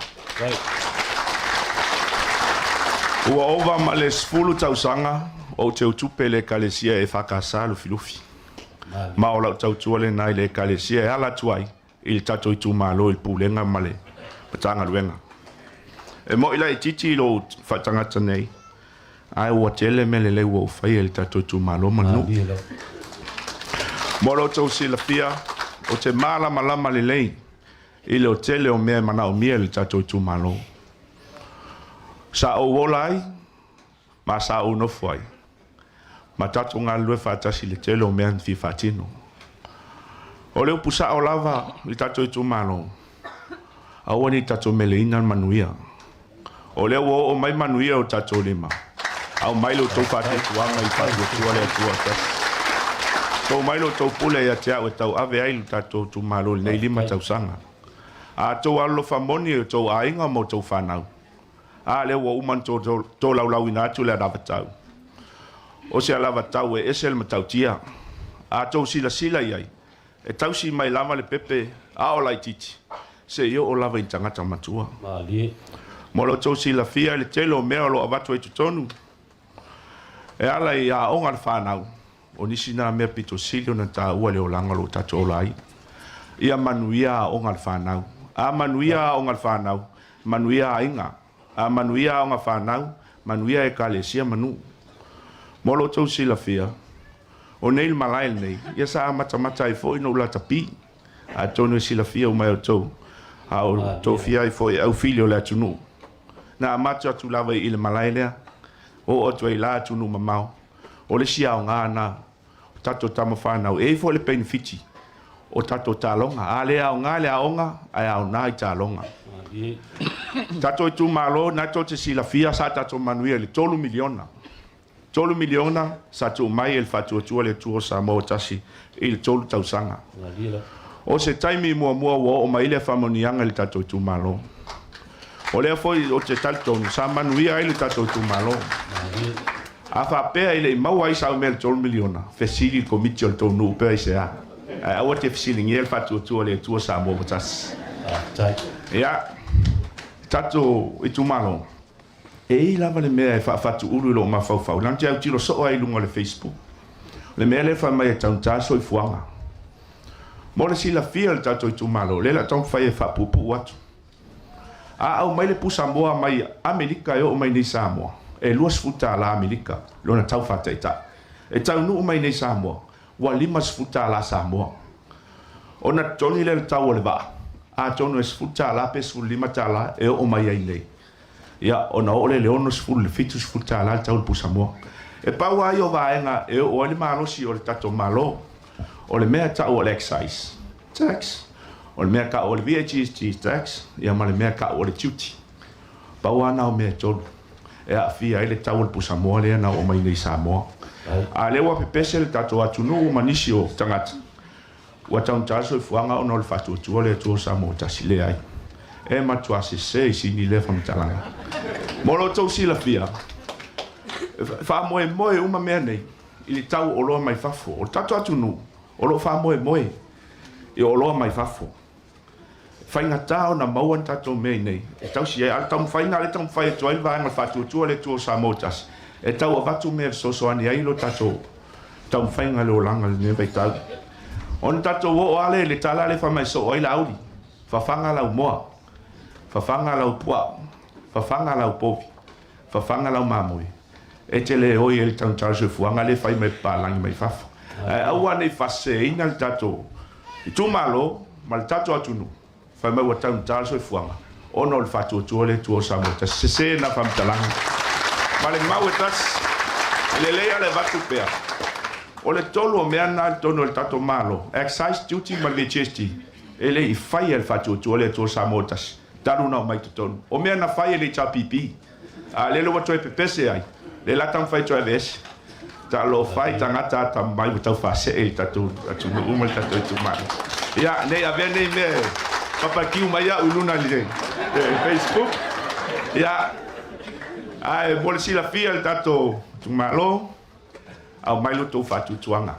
Ua ova ma le sfulu tausanga o te utupe le kalesia e whakasa lufi. Ma o lau tautua le nai le kalesia e ala tuai i le tato i tu malo i pulenga ma le patanga luenga. E mo ila i titi lo whatangata nei. Ai ua tele me le le ua ufai e le tato i tu malo manu. Mo lo tau sila pia o te mala malama le lei i le o tele o mea mana o mia le tato i tu malo. Sa o wola ai, ma sa o nofo ai. Ma tato ngā lue whātasi le tele o mea nfi whātino. O leo pusa o lava i tato i tu malo. Aua ni tato mele ina manuia. O leo o mai manuia o tato lima. Au mailo tau whate tuanga i whātua tua lea tua tasi. Tau mailo tau pule ia te au e tau ave ailu tato tu malo nei lima tau sanga. A tau alo whamoni o tau ainga mo tau whanau. A leo o uman tau lau ina atu lea lava tau. O se lava tau e esel ma tau tia. A tau sila iai. E tau si mai lava le pepe a o lai titi. Se io o lava i tangata matua. Mo lo tau sila fia le telo mea lo avatu e tutonu. E ala i a onga le whanau. O nisi nā mea pito silio na tā ua leo langa lo tato o lai. Ia manuia a onga le whanau. A manuia a onga le whanau. Manuia a inga. A manuia a onga whanau. Manuia e ka le sia manu. Molo tau sila fia. O neil malail nei. Ia sa mata i fo ino ula tapi. A tonu sila fia o mai o tau. A o tau fia i fo i au filio le atunu. Na amatu atu lava i le malailea. O atu i la atunu mamau. O le sia o ngā na. Tato tama whanau. E fo le benefiti. O tato talonga. A le au ngā le aonga. Ai au nā i talonga. Tato i tu malo. Na to te sila fia sa tato manuia le 3 miliona. 3 miliona sa tu mai el fatu tua le tuo sa mo tasi. Il tolu tausanga. O se taimi mua o mai le whamonianga le tato i tu malo. O lea foi o te taltonu sa manuia ele tato i tu malo. A whapea ele i maua i sao mele 3 miliona. Fesili komiti o le tonu upea i se a. Awa te fesili ngel fatu tua le tua sa mo tasi. Ia, tato i tu malo. E i lava le mea e whaafatu uru ilo o mawhauwhau. Lanti au tiro so ai lunga le Facebook. Le mea le whamai e tauntaso i fuanga. Mo le sila fia le tato i tu malo. Le la tong whai e whaapupu watu. A au mai le pusa moa mai Amerika e o mai nei Samoa. E luas futa la Amerika. Lona tau whataita. E tau nuu mai nei Samoa. Wa limas futa la Samoa. Ona toni le tau o le waa. A tonu es futa la pesu lima tala e o mai ai nei. Ia, ona ole le ono sfulu le fitus futa la tau le pusa moa. E pau ai o vaenga e o le malosi o le tato malo. O le mea tau o le excise. Tax. O le mea ka o le VAT tax, ia ma le mea ka o le duty. Pau ana o mea tolu. E a fia ele tau le Pusamoa lea na o mai nei Samoa. A lewa pepese le tato atunu manisi o tangata. Ua taun taso i fuanga o no le fatu tua le tua Samoa tasi le ai. E matua se se i sini le whamtalanga. Molo tau sila fia. Wha moe moe uma mea nei. I le tau o loa mai fafo. O tato atunu. O lo wha moe moe. I o loa mai fafo. Whainga tau na mauan tato mei nei. E tau si e al tau mwhainga le tau mwhai tua ilwa anga fatu tua le tua Samoa tasi. E tau avatu mea soso ani ailo tato. Tau mwhainga le o langa le nevei tau. On tato o ale le tala le whamai so oila auli. Whawhanga lau moa. Whawhanga lau pua. Whawhanga lau popi. Whawhanga lau mamoi. E te le oi e le tau taso fuanga le whai mai pālangi mai whafo. Aua nei whase ina le tato. I tu malo, ma le tato atunu. Whai mai wa tau taso fuanga. Ono le whatu tua le tua Samoa. Ta sese na whamtalangi. Ma le mau e tas. Le lea le watu pea. O le tolu o mea nā tono le tato malo. Excise duty ma le GST. Ele i whai le whatu tua le tua Samoa tas. Taru na o mai tonu. O mea na whai le TPP. A lelo watu e pepese ai. Le la tam whai toa vese. Ta lo whai tangata ta mai watau whase e tatu. Atu umal tatu tu malo. Ia, nei a vene me. Papa kiu mai a uluna li. Facebook. Ia. Ai, mole si la fia le tato tu malo. Au mai lo tau whatu tuanga.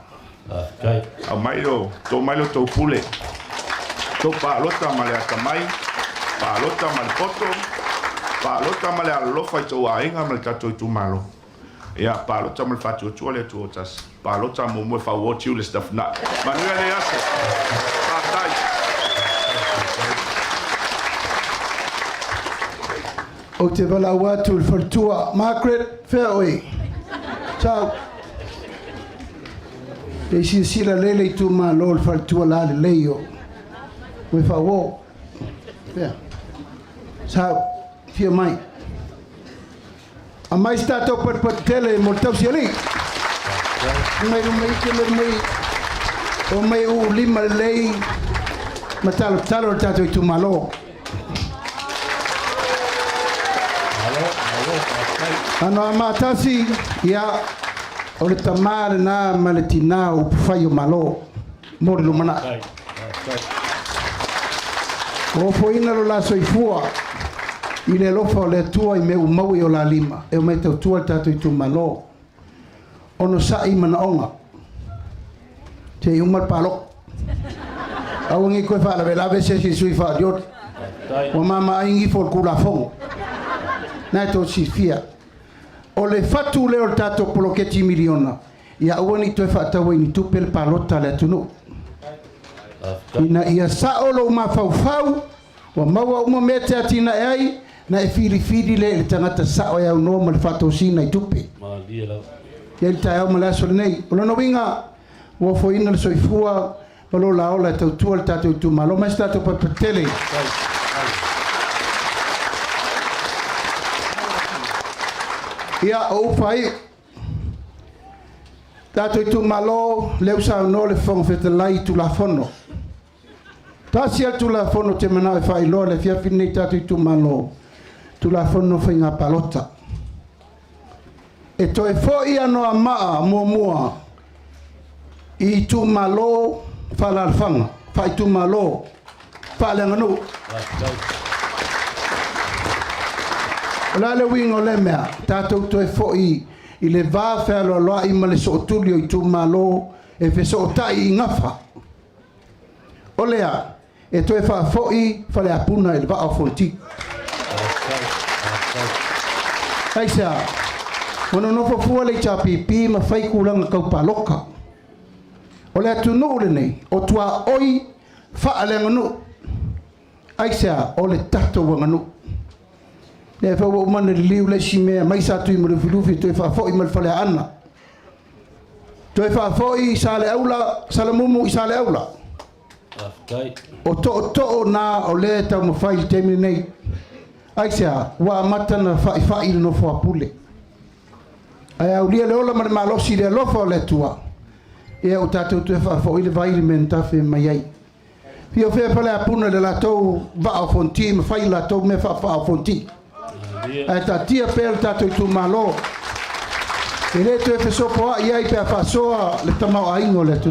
Au mai lo tau pule. Tau pālota ma le atamai. Pālota ma le poto. Pālota ma le alofa i tau ainga ma le tato i tu malo. Ia, pālota ma le whatu tua le tu otas. Pālota mo mwe whau o tiu le staff na. Manua le ase. Pātai.
O te wala watu le whaltua. Margaret, whea oi. Ciao. E si sila lele i tu malo le whaltua la le leio. Mwe whau o. Whea. Ciao. Fia mai. A mai stato pat tele mo tau si ali. Mai ke mai. O mai u lima lei. Matalo tato i tu malo. Ano matasi ya o le tamare na maletina o faio malo. Mo le mana. O foina lo la soifua. I le lofa o le tua i me umau i o la lima. E o me tau tua tato i tu malo. Ono sa i mana onga. Te i umar palo. Awangi koe wha la vela vese si sui wha diot. O mama ingi fo kula fongo. Nai to si fia. O le fatu le o tato poloketi miliona. Ia uani toi wha tawa i ni tupel palota le tunu. Ina ia saolo ma fau. Wa maua uma mea te atina e ai. Na e fili le tangata sao e au noa ma le whato sina i tupe. Ia li tae au ma le aso le nei. O lona winga, ua foina le soifua, o lo la ola e tautua le tato i tu malo. Mai stato pa patele. Ia o ufai. Tato i tu malo, leu sa no le fongo fetalai tu la fono. Tasi al tu la fono te mana e fai loa le fia fine tato i tu malo. Tu la fono fai ngā palota. E toi foi ano a maa mua. I tu malo fala alfanga. Fai tu malo. Fala nganu. La le wingo le mea. Tato toi foi i le va fea loa i ma le sootulio i tu malo. E fe sootai i ngafa. Olea. E toi fa foi fale apuna e le va a fonti. Aisa, ono no fo le TPP ma fai kulanga kau paloka. O le atu no le nei, o tua oi fa ale nganu. Aisa, o le tato wanganu. Le fa wo man le liu le shime mai sa tu mo le filufi to fa fo i mal fale ana. To fa fo i sale aula, salamumu i sale aula. O to na o le ta mo fai temi nei. Aisa, wa matana fai no fo apule. Ai au lia le ola ma malosi le lofa le tua. E au tatou tu fa fo ile vai le menta fe mai ai. Pio fe pale apuna le latou va o fonti me fai latou me fa o fonti. Ai ta tia pel tato tu malo. Ele tu fe so po ia i pe fa so le tama ai no le tu.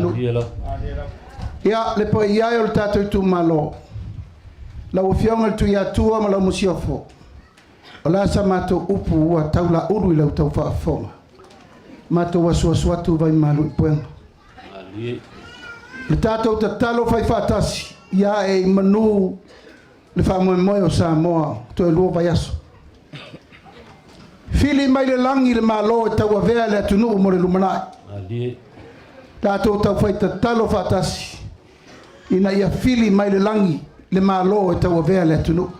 Ia le po ia o tato tu malo. La o fianga tu ia tua ma la musiofo. Ola sa mato upu wa taula uru i lau tau fa fonga. Mato wa tu vai malu i poenga. Le tato ta talo fai fatasi. Ia e manu le fa moe o Samoa to e lua vai aso. Fili mai le langi le malo e tau avea le atunu mo le lumanai. Tato tau fai ta talo fatasi. Ina ia fili mai le langi le malo e tau avea le atunu.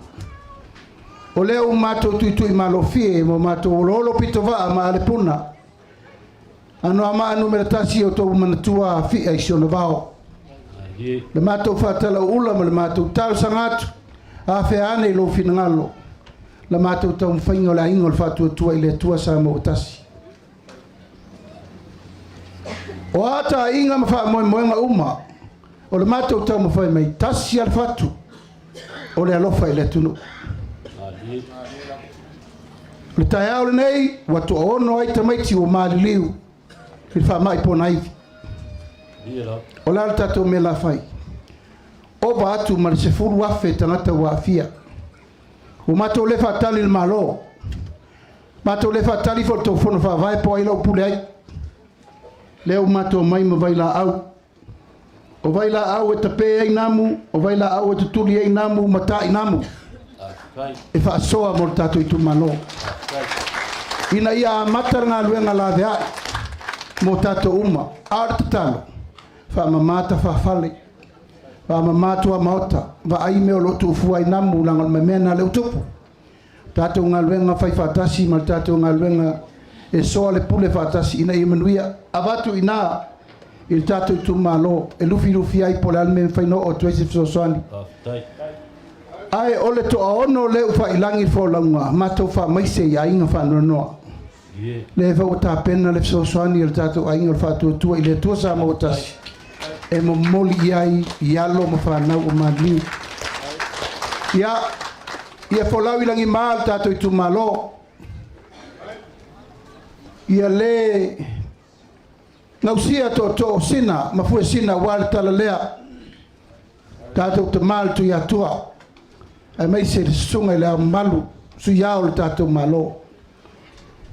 O leo mato tui malo fie mo mato lolo pito va ma le puna. Ano ama anu meratasi o tau manatua fi ai siono vao. Le mato fatala ula ma le mato tau sangatu. A fe ane lo finangalo. Le mato tau mfaingo la ingo le fatu tua ile tua sa mo tasi. O ata inga mafa moenga uma. O le mato tau mafai mai tasi al fatu. O le alofa ile tunu. Le taiao le nei, watu ono ai tamaiti o maali liu. Il fa mai pona ivi. O la tato me la fai. O ba atu ma le se furu wafe tangata wafia. O mato le fatali il malo. Mato le fatali fo to fono fa vai po ai lau pule ai. Leo mato mai ma vai la au. O vai la au e tape ai namu. O vai la au e tutuli ai namu mata ai namu. E fa soa mo tato i tu malo. Ina ia matar ngā luenga la vea mo tato uma. Aar talo. Fa mamata fa fale. Fa mamatu a maota. Va ai meo lotu ufua i namu langal memena le utupu. Tato ngā luenga fai fatasi ma tato ngā luenga e soa le pule fatasi ina i manuia. Avatu ina il tato i tu malo. E lufi ai pole alme fai no o tuesi fisosoani. Ai ole to ono le ufa ilangi fo langa mato fa maise ya inga fa no le va uta pena le so swani el tato ainga fa tu ile to sa mo tas e mo moli ai yalo mo fa na o mali ya fo la ilangi mal tato tu malo ya le nausia to sina ma fu sina wal talalea tato to mal tu ya tua ai mai se sunga le malu su ya o tato malo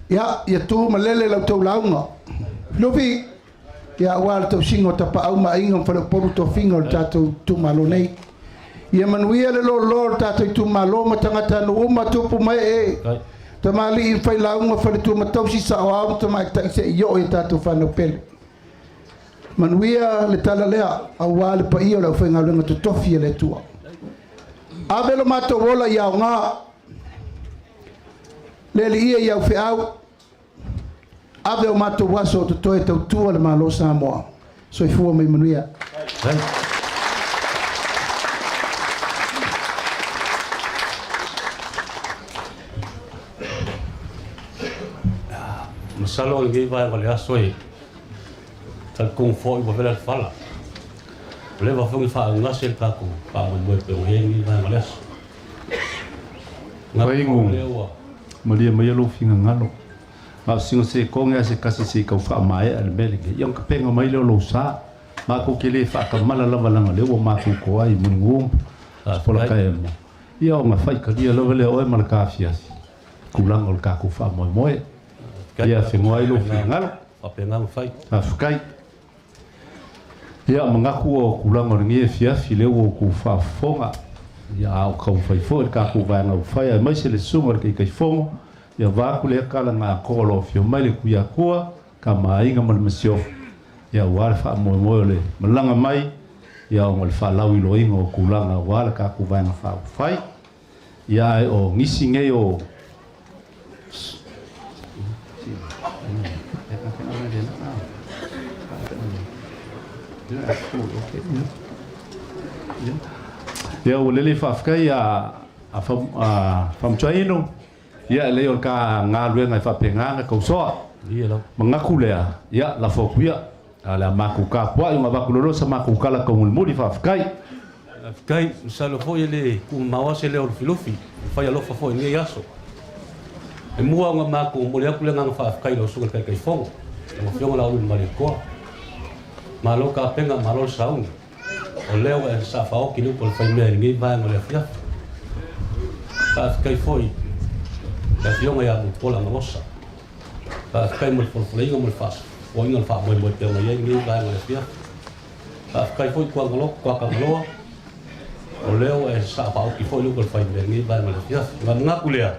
ya tu malele la to launga lobi ya wal to singo tapa au ma inga fa poru to fingo tato tu malo nei ya manuia le lo tato tu malo ma tangata no uma tupu mai e tamali in fai launga fa tu matau si sa au to mai ta se yo e tato fa no pele manuia le talalea au wal pa io la fa ngalunga to tofi le tua Abelo mato wola ya nga lele ia ya fe au abelo mato waso to toe to tua le malo Samoa so ifu me manuia
masalo ngi vai vale asoi tal kung fo i bovela fala le va fongi fa nga sel ka ko pa mo pe o hengi va males
Vai ngu malia mai lo finga ngalo ma singo se konga se kasi se ka fa mai al belge yang ka penga mai lo sa ma ko kele fa ka mala la valanga le o ma ko ai mungu pola ka em ia nga fai ka dia lo le o mal ka fias kulang ol ka ku fa mo ia se mo ai lo finga ngalo
pa penga fai
afkai ia mangaku o kulang o ngie fia file o ku fa fonga ia o ka fai fo ka ku va na fai mai se le sunga ke kai fonga ia va ku le kala nga ko lo fio mai le ku ia ko ka mai nga mal masio ia wa fa mo le malanga mai ia o mal fa lau lo ingo kulanga wa ka ku va na fa fai ia o ngisi nge o ya o lele fafka ya fam chaino ya le o ka nga lue ngai fa penga ka so mangaku le ya la fokuya ala maku ka po ma ba kulolo sa maku kala ko mulmuli fafkai
kai salo foi ele ku mawa se le o filofi fai alo fa foi ni yaso e mua nga ma ko mo le ku le nga fa kai lo su kai fongo mo fionga la o mali ko malo ka penga malo saung o leo e sa fa o ki lu por fai me ngi ba mo le fia fa kai foi la fionga ya mo pola mosa fa kai mo por fai mo fa o inga fa mo te mo ye ngi ba mo le fia fa kai foi kwa ngalo kwa ka ngalo o leo e sa fa o ki foi lu por fai me ngi ba mo le fia nga kulea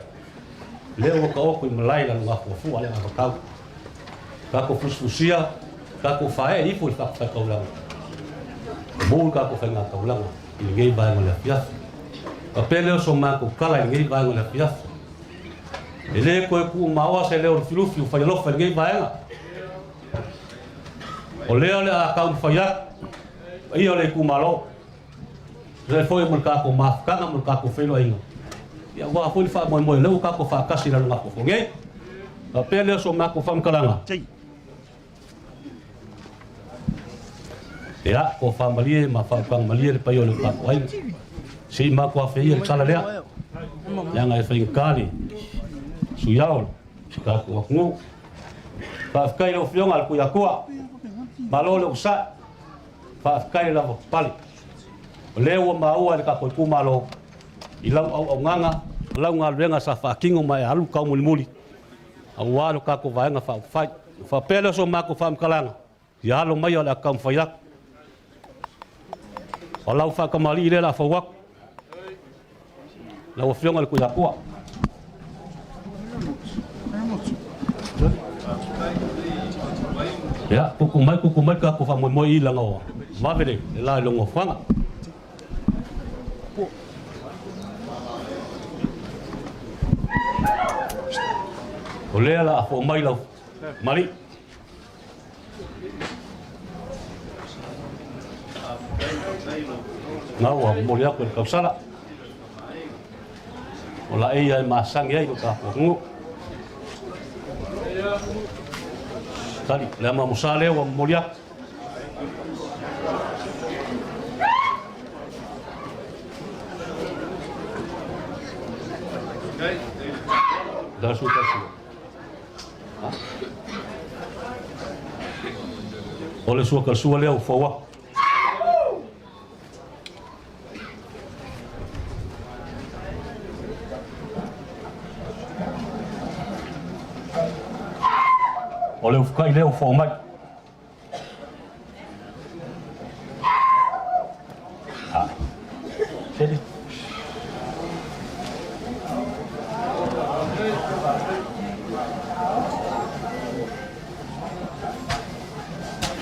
leo ka o ku malai la nga fu ale nga ka ka ko fususia ka ko fae i foi fa ka la mo ka ko fa nga ka la ngi ba mo le fia ka pele so ma ko kala ngi ba mo le fia ele ko ku mawa se leo filufi fa lo fa ngi ba nga o leo le a ka fa ya i ole ku malo re foi mo ka ko ma ka mo ka ko fe lo ai ya wa foi fa mo mo leo ka ko fa ka si la nga ko ngi ka pele so ma ko fa kalanga ya ko fa malie ma fa ka malie pa yo le pa ai si ma ko fa ye sala le ya nga fa kali su yao ka ko ngo fa ka yo fiong al ku ya ko malo le usa fa ka la pali le wo ma o ka ko ku malo ilau au nganga lau ngal venga sa fa kingo mai alu ka muli au wa ka ko va nga fa pele so ma ko fa kalanga ya lo mai ala kam fa ya Olau fa kamali ile la fa wak. La wo fiong al ku ya ko. Ya, kukumai ka ko fa mo ilang o. Mabele la lo ngo fanga. Ole la fo mai lo. Mari. Ngawa mo ya ko ka sala. Ola e ai masang ya ko ka ngu. Tali, lama musale wa mo ya. Dah sudah. Oleh suaka suale au fawa. Oleh ukai leo formai. Ah. Jadi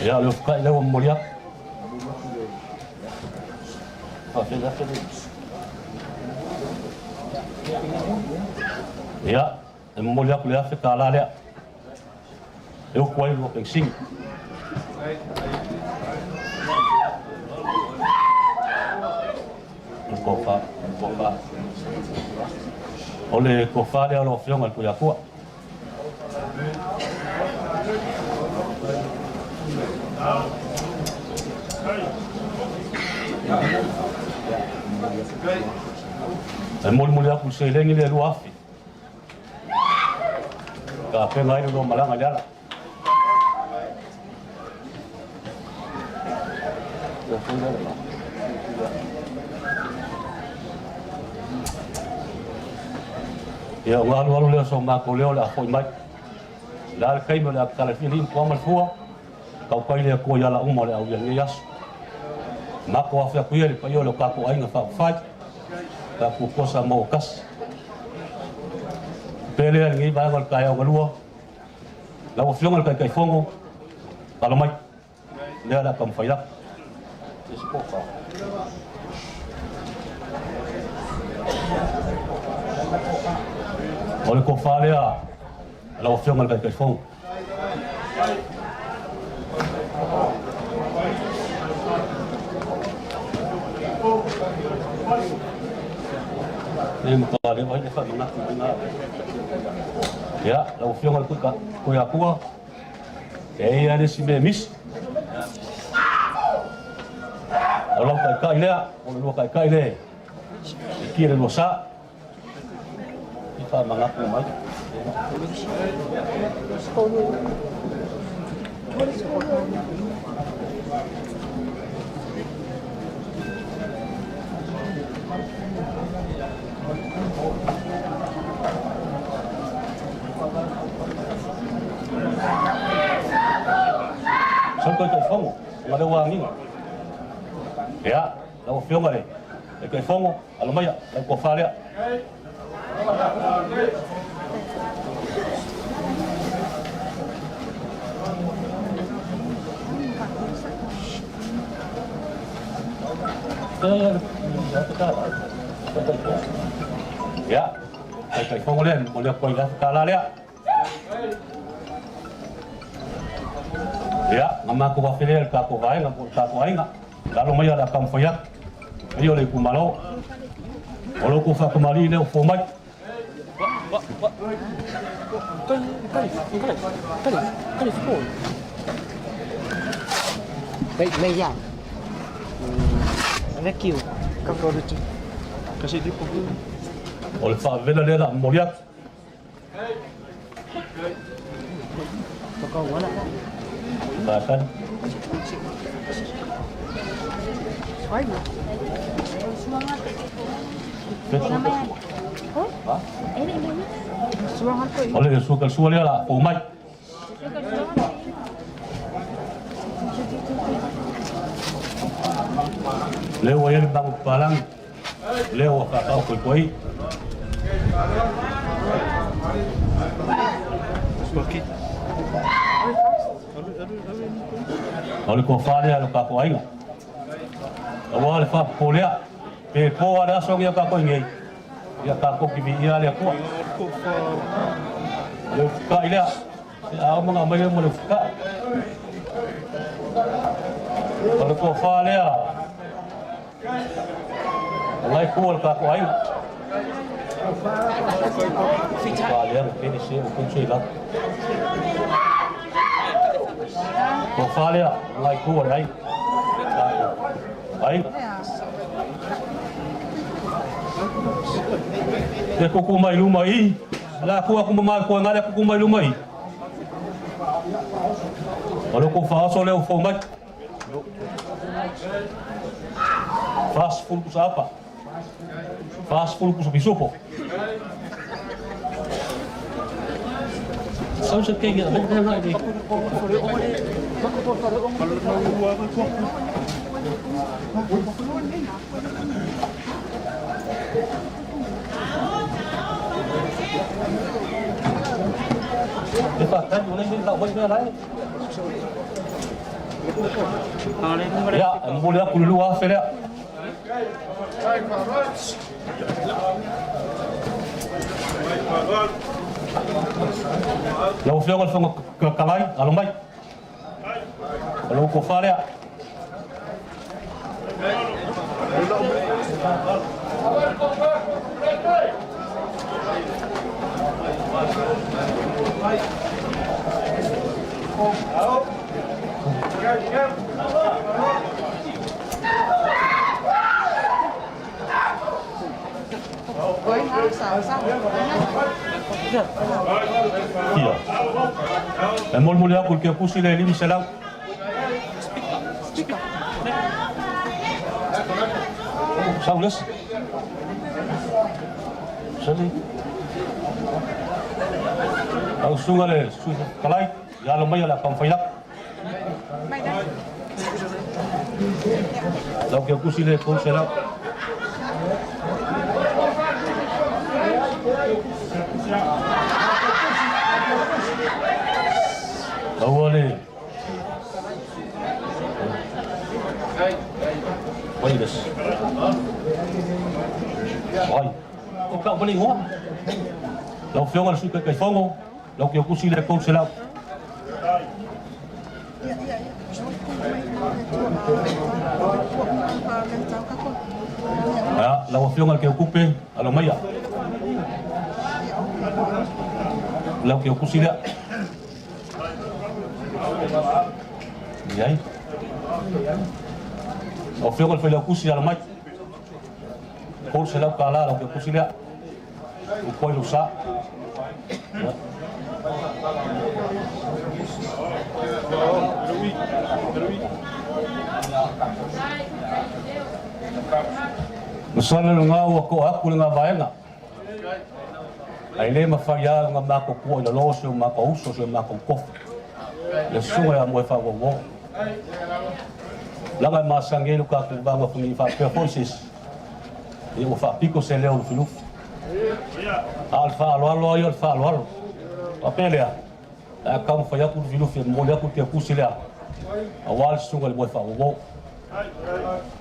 ya lo ukai leo mulia. Ya, mulia kuliah sekala dia. Eu coelho no pensing. Kofa. Oleh kofa dia lo fiong al kuya kuat. Mulia ku seleng ile luafi. Ka pengai lo malang ajala. Ya walu leo so ma ko leo la foi mai la kai mo la kala filin ko mal fua kau kai le ko ya la umo le au yang yas ma ko afia ku ele pa yo lo ka ko ai nga fa fa ka ku cosa mo kas pele ngi ba gal ka ya galua la wo fiong al kai fongo kala mai le la kam fa ya oleh ko fale a la opción al que fon nem pare vai de fazer nada ya la opción al que ya kuwa e ya de si mis Alo kai lea, o lo kai le. Ki le lo sa. Ifa mangapu mai. Sân coi trời phong, mà đâu hoàng nhỉ? Ya, đâu phiêu mà này, trời phong, alo mày, đâu có pha đấy. Ya, trời phong lên, một lượt quay ra cala đấy. Ya, ngama ko wa fele ka ko vai ngam ka ko ai nga. Lalu maya da kam fayak. Ayo le kumalo. Olo ko fa kumali le fo mai.
Đây ya. Avec qui? Comme dans le truc. Caché du problème.
Olo fa vela le da moriak.
Có quá là
Bahkan oleh suka suara lah, pomai. Leo yang bang palang, leo kakak koi. Oleh ko fa le ka ko ai. Awal fa ko le. Pe ko ada so ya ka ko ngai. Ya ka ko ki bi ya le ko. Le ka ile. Ya mo ngamai mo le ka. Oleh ko fa le. Lai ko ka ko ai. Fa le ke ni se ko chui la. Ko fa le lai ko ai. Ai. Dia ko mai lumai. La aku memang ko ngale ko mai lumai. Kalau ko fa so le fo mai. Fast food ku apa? Fast food ku bisopo. Sao sẽ kê cái bên này đi? Để phạt cái chỗ này bên đầu bên này. Ya, mulai aku luar Felia. Lalu Felia kalau ke kalai, alung baik. Lalu kau Felia. Iya. Emol mulia aku ke pusi le lim selang. Saules. Sali. Au sungale, kalai, ya lumai la kamfayak. Lau ke pusi le pun selang. Awalnya, Waides, Wai, kau boleh ngah? Lau fiong al suka kai fongo, lau kau kusi le kau selau. Ya, lau fiong al kau kupe, alau maya. Lau kau kusi le. Yai. o fio le fele kusi ala mai ko se la kala la kusi la o ko lu sa Masana nga wa ko aku nga vaenga. Ai le mafaya nga mako ko le lo so mako uso so mako ko. Le sunga ya mo fa wo. La ga masangelo ka ku ba ngo funi fa performances. E o fa pico se leo filu. Alfa lo yo alfa lo. Apelea. A kam fa ya ku filu fe mo ya ku te ku se lea. Awal sunga le mo fa wo.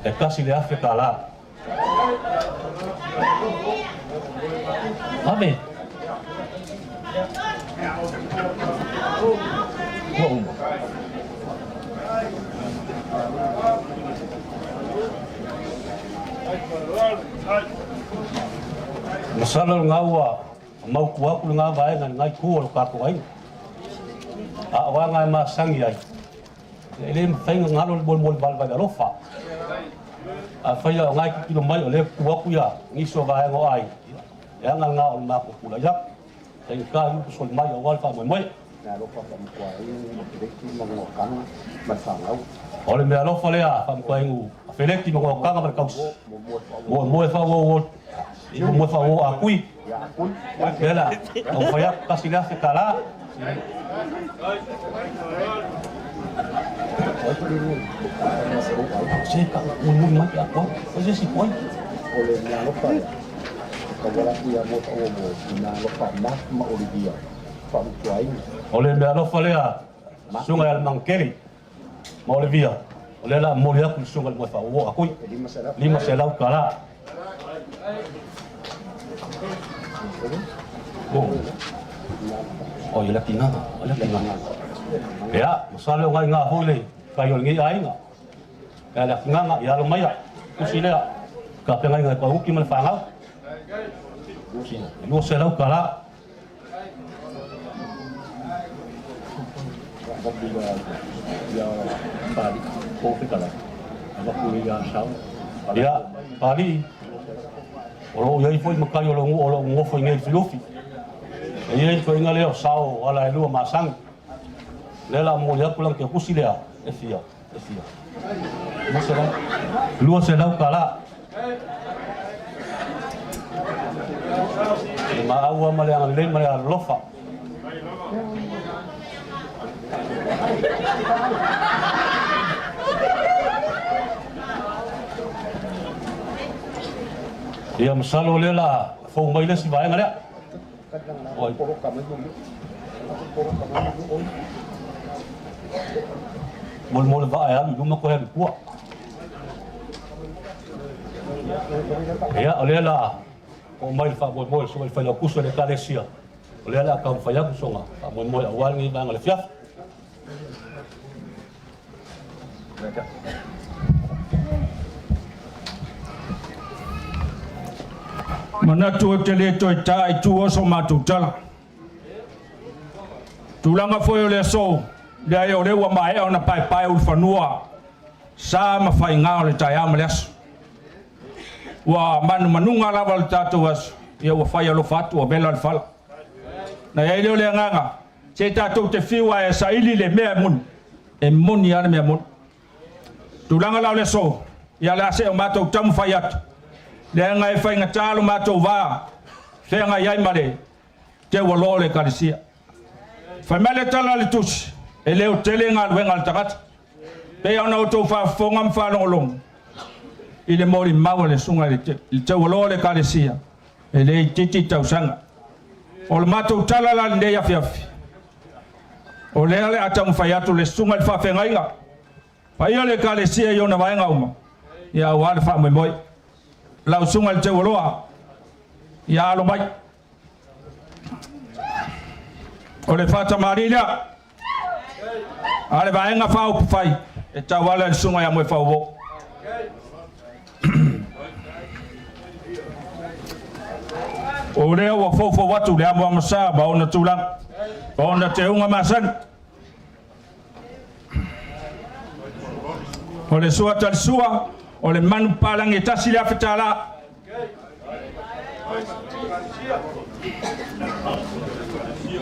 E kasi le Afrika la. Amen. Masalah ngawa mau kuat ku ngawa ngan ngai ku ka ku ai. Awa ngai masang ai. Ele fai ngalo bol bal ba rofa. Fai ngai ki no mai ole kuat ku ya ni so ba ngo ai. Ya ngal ngao ma ku la ya. Tem ka yu so mai awal fa mai. Na rofa pa ku ai mo ki mo kan ma sa ngau. Ole me alo fa le a fa ku ai ngu. Feleki mo ka ka ka mo fa wo mo fa wo akui ela o faya kasila se kala se ka mun ma ya ko o se poi ole na lo fa ka wala dia mo o mo na lo fa ma olivia fa ku ai ole me alo fa le a sunga al mankeri ma olivia ole la mo ya ku sunga mo fa wo akui lima selau kala oh ya laki nga ya masalo ngai nga hole kayo ngi ai nga ya laki nga ya lo maya kusile ka pengai nga ko ki mal fanga kusina no se lau kala ya pali ko fikala apa ku ya sao ya pali olo yai foi makai olo ngo foi ngai filofi yai foi ngale o sao ala lu masang lela mo ya pulang ke kusilea efia mo se la kala ma awa male ang le male lofa ia masalo lela fo mai le si vai ngale oi mol vai a lu ko he ku ia lela o mai fa mol so fa la kuso le kalesia lela ka fa ya kusonga mol awal ngi ba ngale fiaf
mana tu tele to tai tu so matu tala tulanga foi le so le yo le wa mai ona pai pai u fanua sa ma fai nga le tai am les wa manu manunga la val tatu was ye wa fai lo fatu wa bela fal na ye le nganga se tatu te fiwa e sa ili le me mun e mun ya me mun tulanga la le so ya la se o matu tam fayat le ngai fai ngatalo mato va fe ngai ai male te wolole kalisia fa male tala le tus ele o tele ngal wengal takat pe ona auto fa fongam fa long ile mori mawale sunga le te wolole kalisia ele titi tausanga ol mato tala la nde ya fiafi o le ale atam fayatu le sunga fa fe ngai nga pa yo le kalisia yo na va nga uma ya wal fa moi lau sungal te woloa ya lo mai ole fata marina ale va nga fa u fai e ta wala sunga ya mo fa wo ole wo fo watu le amo masa ba ona tulang ona te unga masan ole suwa tal suwa o le manu palangi tasi le afetala.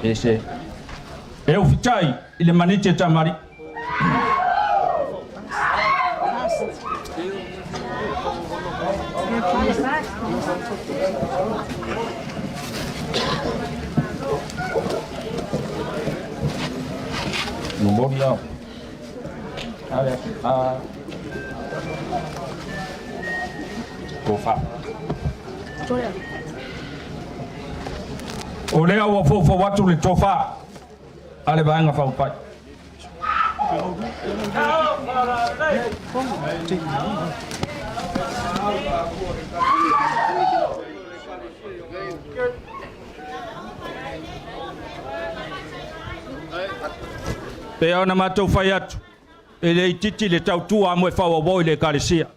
Ese. E ufitai i le manite tamari. Numoria. Tofa. O lea ua fofo watu le tofa. Ale vaenga whaupai. Pe ona matou fai atu. E le ititi le tautua mo e whauawoi le kalesia.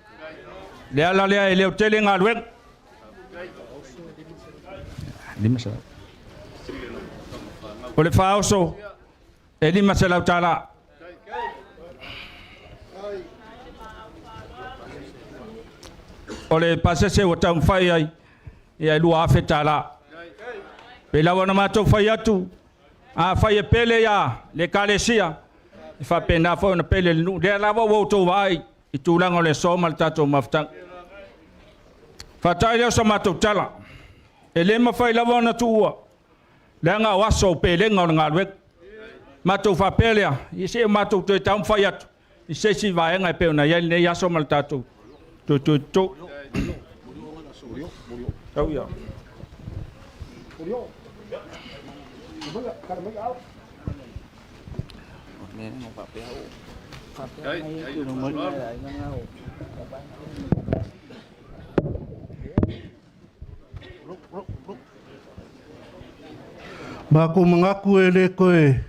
Le ala lea e leo tele ngā luenga. Lima sa. O le whaoso e lima se lau tala. O le pasese o tau whai ai e ai lua awhe tala. Pe lau ana matou whai atu. A whai e pele ia le kalesia. E wha pena whau na pele le nu. Le alawa wautou vai i tūlanga o le soma le tatou maftang. Whatai leo sa matou tala. E le mawhai lawa na tuua. Le ngā waso pelenga o ngā luek. Matou wha pelea. I se matou tue tau mwhai atu. I se si vaenga e peo na iai ne yaso mal tatou. Tu. Tau ia.
Mako mangaku e le koe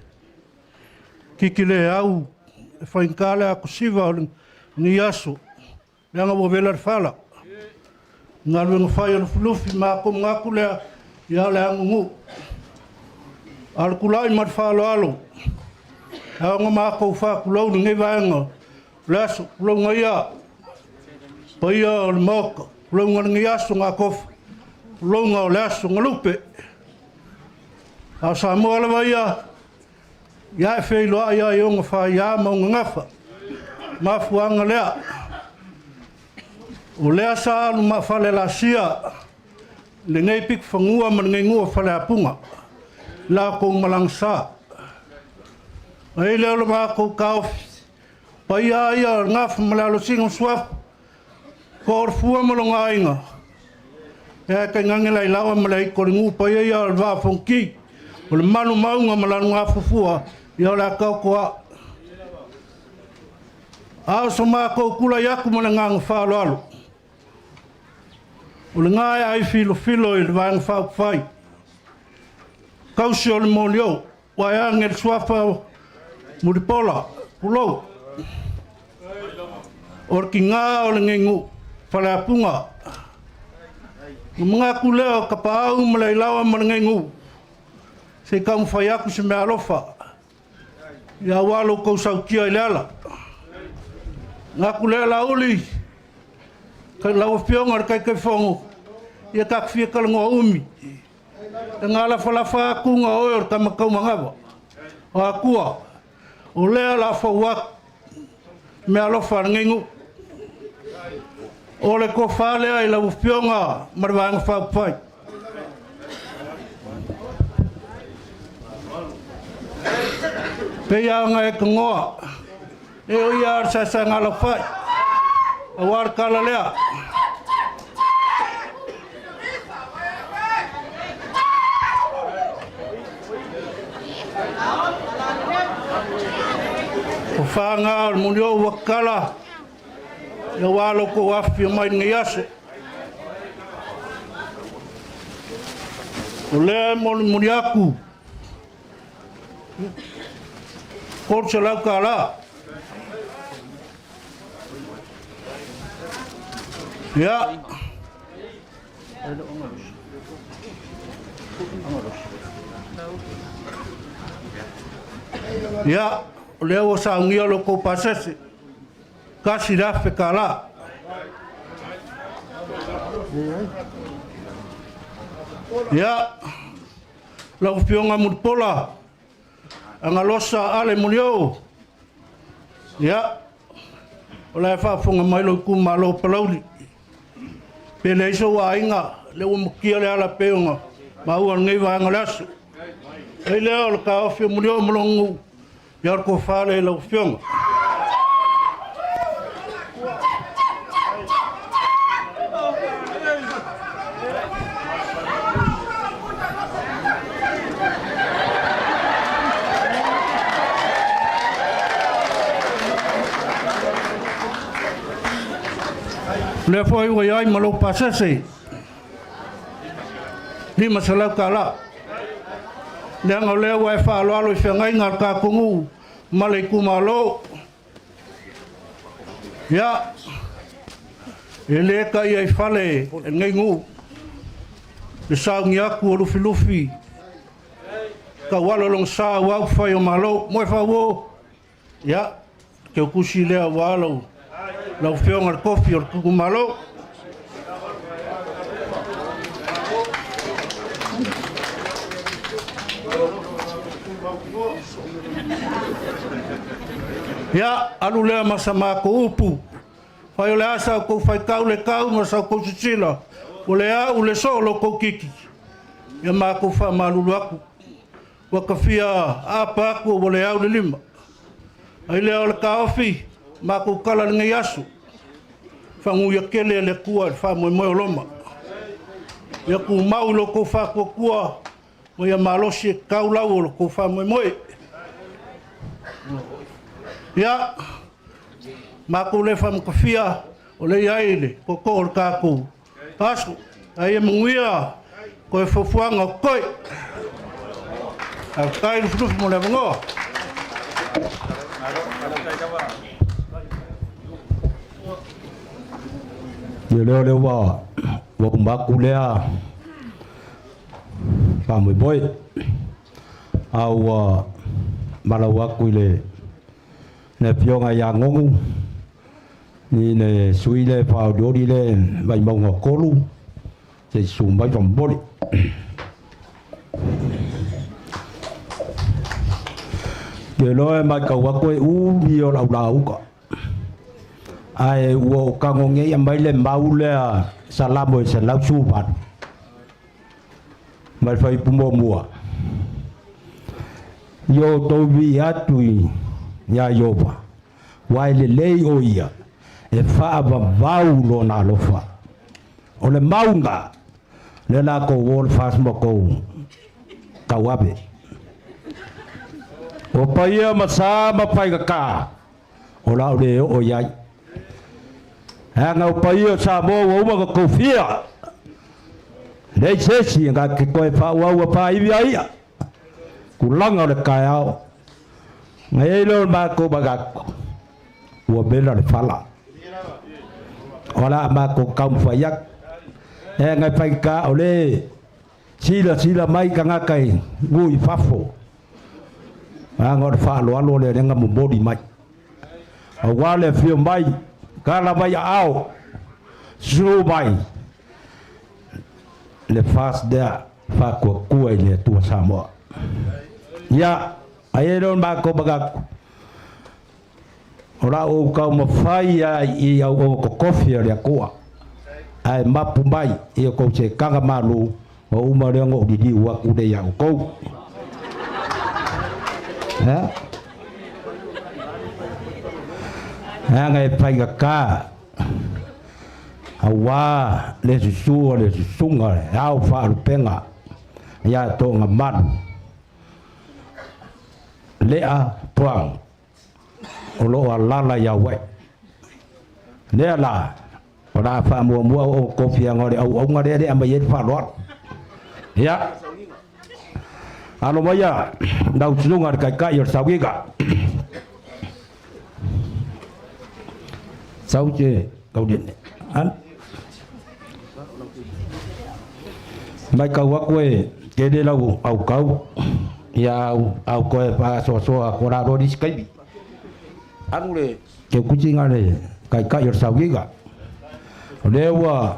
kikile au e whainkale ako siva o ni aso. Leanga mo vela fala. Ngā luenga whai anu fulufi mako mangaku lea ia le angungu. Al kulai mat whalo alo. Hau ngā mako whakulau ni ngai vaenga. Leaso, kulau ngā ia. Paia o le moka. Kulau ngā ngai aso ngā kofa. Kulau ngā o leaso ngā lupe. A sa mo ala vai ia e fei loa ia i onga wha ia maunga ngafa. Ma fuanga lea. O lea sa anu ma whale la sia. Le ngai pik whangua ma ngai ngua whale apunga. La kou malang sa. Ai leo le maa kou kaofi. Pa ia ngafa ma lalo singa suaf. Ko or fua malonga inga. Ea kai ngangela i lawa ma lai koringu pa ia al vaa fonki. O le manu maunga malanu ngā fufua i au la kau koa. Ao so mā kou kula yaku ma le ngānga whālo alo. O le ngāia ai filo i le vāenga whai. Kausi o le molio, wai ange le suafa muripola, pulou. O ki ngā o le ngengu, whale apunga. Mga kuleo ka paau ma le ilawa ma le ngengu. Se kau whai aku se mea alofa. Ia walo kou saukia i leala. Ngā kulea la uli. Kai lau whionga kai whongo. Ia kak whia kalangoa umi. E ngā lafa aku ngā oe o tamakau mangawa. O akua. O lea la whauak. Mea alofa ngengu. O le ko whalea i lau whionga marwaanga whaupai. Pea nga e kangoa. E o ia arsasa ngā lau whai. A war kala lea. O whanga o muni o wakala. E walo ko wafi o mai ngai ase. O lea muni aku. Korse lau ka la. Ya. Ya, leo sa ngia lo ko pasese. Kasi rafe ka la. Ya, lau fionga mutpola, angalosa ale mulio. Ya, oleh whaafunga mai lo kumalo palauri. Pele iso wa inga, leo mukia le ala peonga, maua ngai wa angalasu. Ei leo le ka ofio mulio mulongu, yar ko whale lau fionga. Le foi o ai malo pasase. Ni masala kala. Le ngole wa fa lo alo fengai ngal ka kungu malaiku malo. Ya. Ele ka ia fale ngai ngu. Le sa ngia ku lu filufi. Ka walo long sa wa fa yo malo mo fa wo. Ya. Ke kusi le walo. Lau feo ngar kofi or kukumalo. Ya, alu lea masama ko upu. Whai ole asa ko whai kau le kau masa ko sisila. Ole a ule solo ko kiki. Ya ma ko wha malulu aku. Waka fia apa aku ole au le lima. Ai lea ole ka ofi. Mako kala ngai asu. Fangu ya kele le kua fa mo mo loma. Ya ku mau lo ko fa ko kua. Mo ya malosi kau lau lo ko fa mo mo. Ya mako le fam kafia o le yaile ko ko ka ko. Asu ai mungia ko fofuanga koi. Al kai lu mo le ngo.
Leo leo wa kumbaku lea pa mui boy au malawa kuile ne pionga ya ngongu ni ne suile pa dori le vai mongo kolu se sumbai romboli leo e mai ka wa ko u bio la ka ai wo ka ngonge ya mai le maule salamo se lau subat mai fai pumo mua yo to vi atui ya yoba wai le lei o ia e fa ba vaulo na lofa o le maunga le la ko wol fas mo ko kawabe o paia masama pai ka o la le o ia ngau paia sa mo wo ma ko fia le sesi nga ki ko fa wa pa i ia kulanga le kaya ngai lo ma ko baga wo bela le fala ola ma ko kam fa yak ngai pai ka ole sila mai ka ngakai ngui fafo ngor fa lo le nga mo body mai wa le fio mai kala mai au su mai le fas da fa ko kuai le tu samo ya ayeron ba ko baga ora o ka mo fai ya i au ko kofi le ko ai mapu mai e ko che kanga malu o uma le ngo di wa ku de ya ko ngai pai ka awa le su le sunga au fa penga ya to ngaman le a tuang o lo ala ya we le la ora fa mo o ko fia ngore au ngore de amba yet fa lot ya alo maya dau sunga ka yor sawi ka sau che câu điện ăn mai câu quá quê cái đây lâu ao câu ya ao quê pa so ko ra do di skype ăn le cái kucing ale kai kai yor sawi ga lewa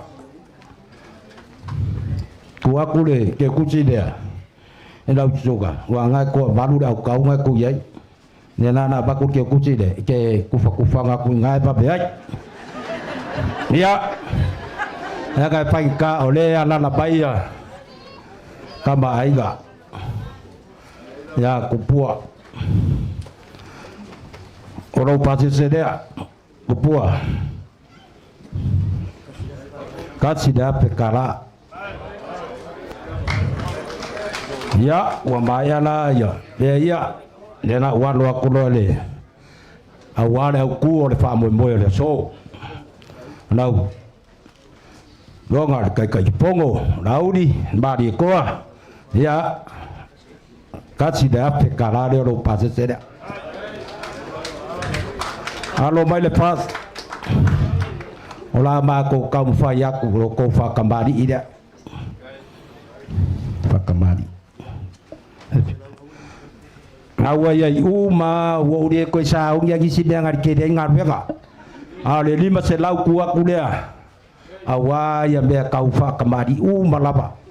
ku aku le ke ku si dia ena usuga wa nga ko balu da ka nga ku ye ne na ba ku ke ku si de ke ku fa nga ku nga ba be ai ya ya ka pai ka ole ala la pai ya ka ba ai ga ya ku pua oro pa se de ku pua ka si da pe kara ya wa maya la ya ya le na wa lo ku lo le a wa le ku o le fa mo le so lau longa kai kai pongo laudi bari ko ya kasi da pe karare ro pase sera alo mai le pas ola ma ko kam fa ya ko fa kambari ida fa kambari awa ya uma wo de ko sa un ya gi si ngar ke de ngar vega ale lima se lau ku aku dia awa ya be kau fa kamari malapa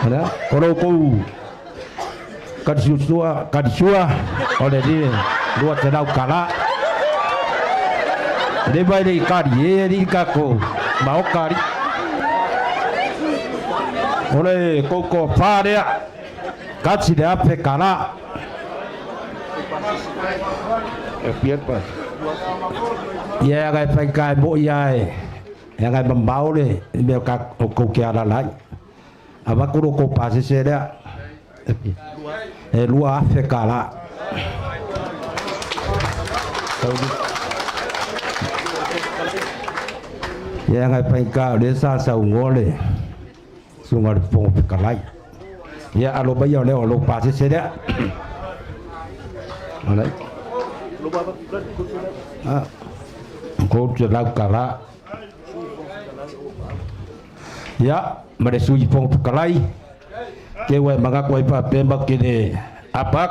ada kalau ku kadisua oleh dia dua sedau kala de bai de kari di kako mau kari oleh koko fa dia kasi dia pe kala biar pas ya cái phải cài bộ dài ya cái bầm báo đi biểu các cô kia là lại à bác cô cô passe xe đấy lúa phải cả là ya cái phải cả để xa sầu ngô đi xuống ở phòng phải cả lại ya alo bây giờ nếu alo passe xe đấy đấy cô chưa lau cả lá ya mere suji phong kalai kewe manga koi pa pemba kene apak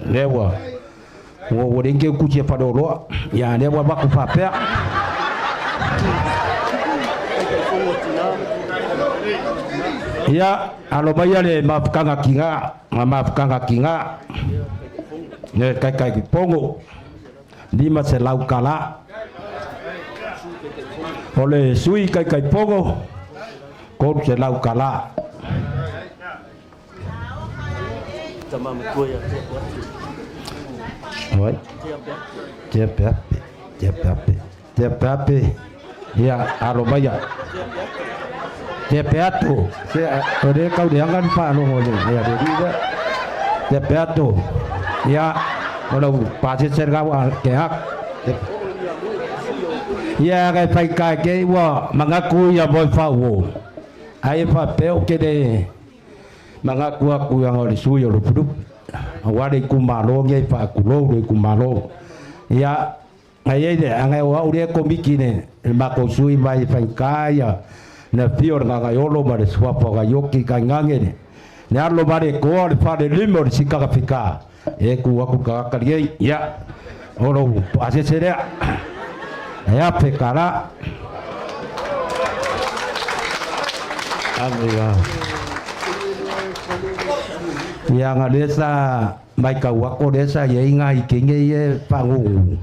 lewa wo denge ku che fado ro ya lewa ba ku pa pe ya alo bayale mafkanga kinga ne kai pongo lima se lau kala ole sui kai pongo ko se lau kala
tamam ko ya
oi tepape ya arobaya tepato se ode kau diangan pa lo ngone ya jadi tepato ya kalau pasti sergawa kehak ya cái phải cái wa mengaku ya boy fawo ai fa peo ke de mengaku aku yang ori suyo lo pudup awari kumalo ngai fa kulo de kumalo ya ngai de angai wa uri ko mikine ma ko sui mai fa kaya na pior nga yolo mare swapo ga yoki ka ngangene ne arlo mare ko fa de limor sikaka fika ku aku kakari ya oro ase seria ya pekara amiga yang desa baika wako desa ya ingai kinge ye pangu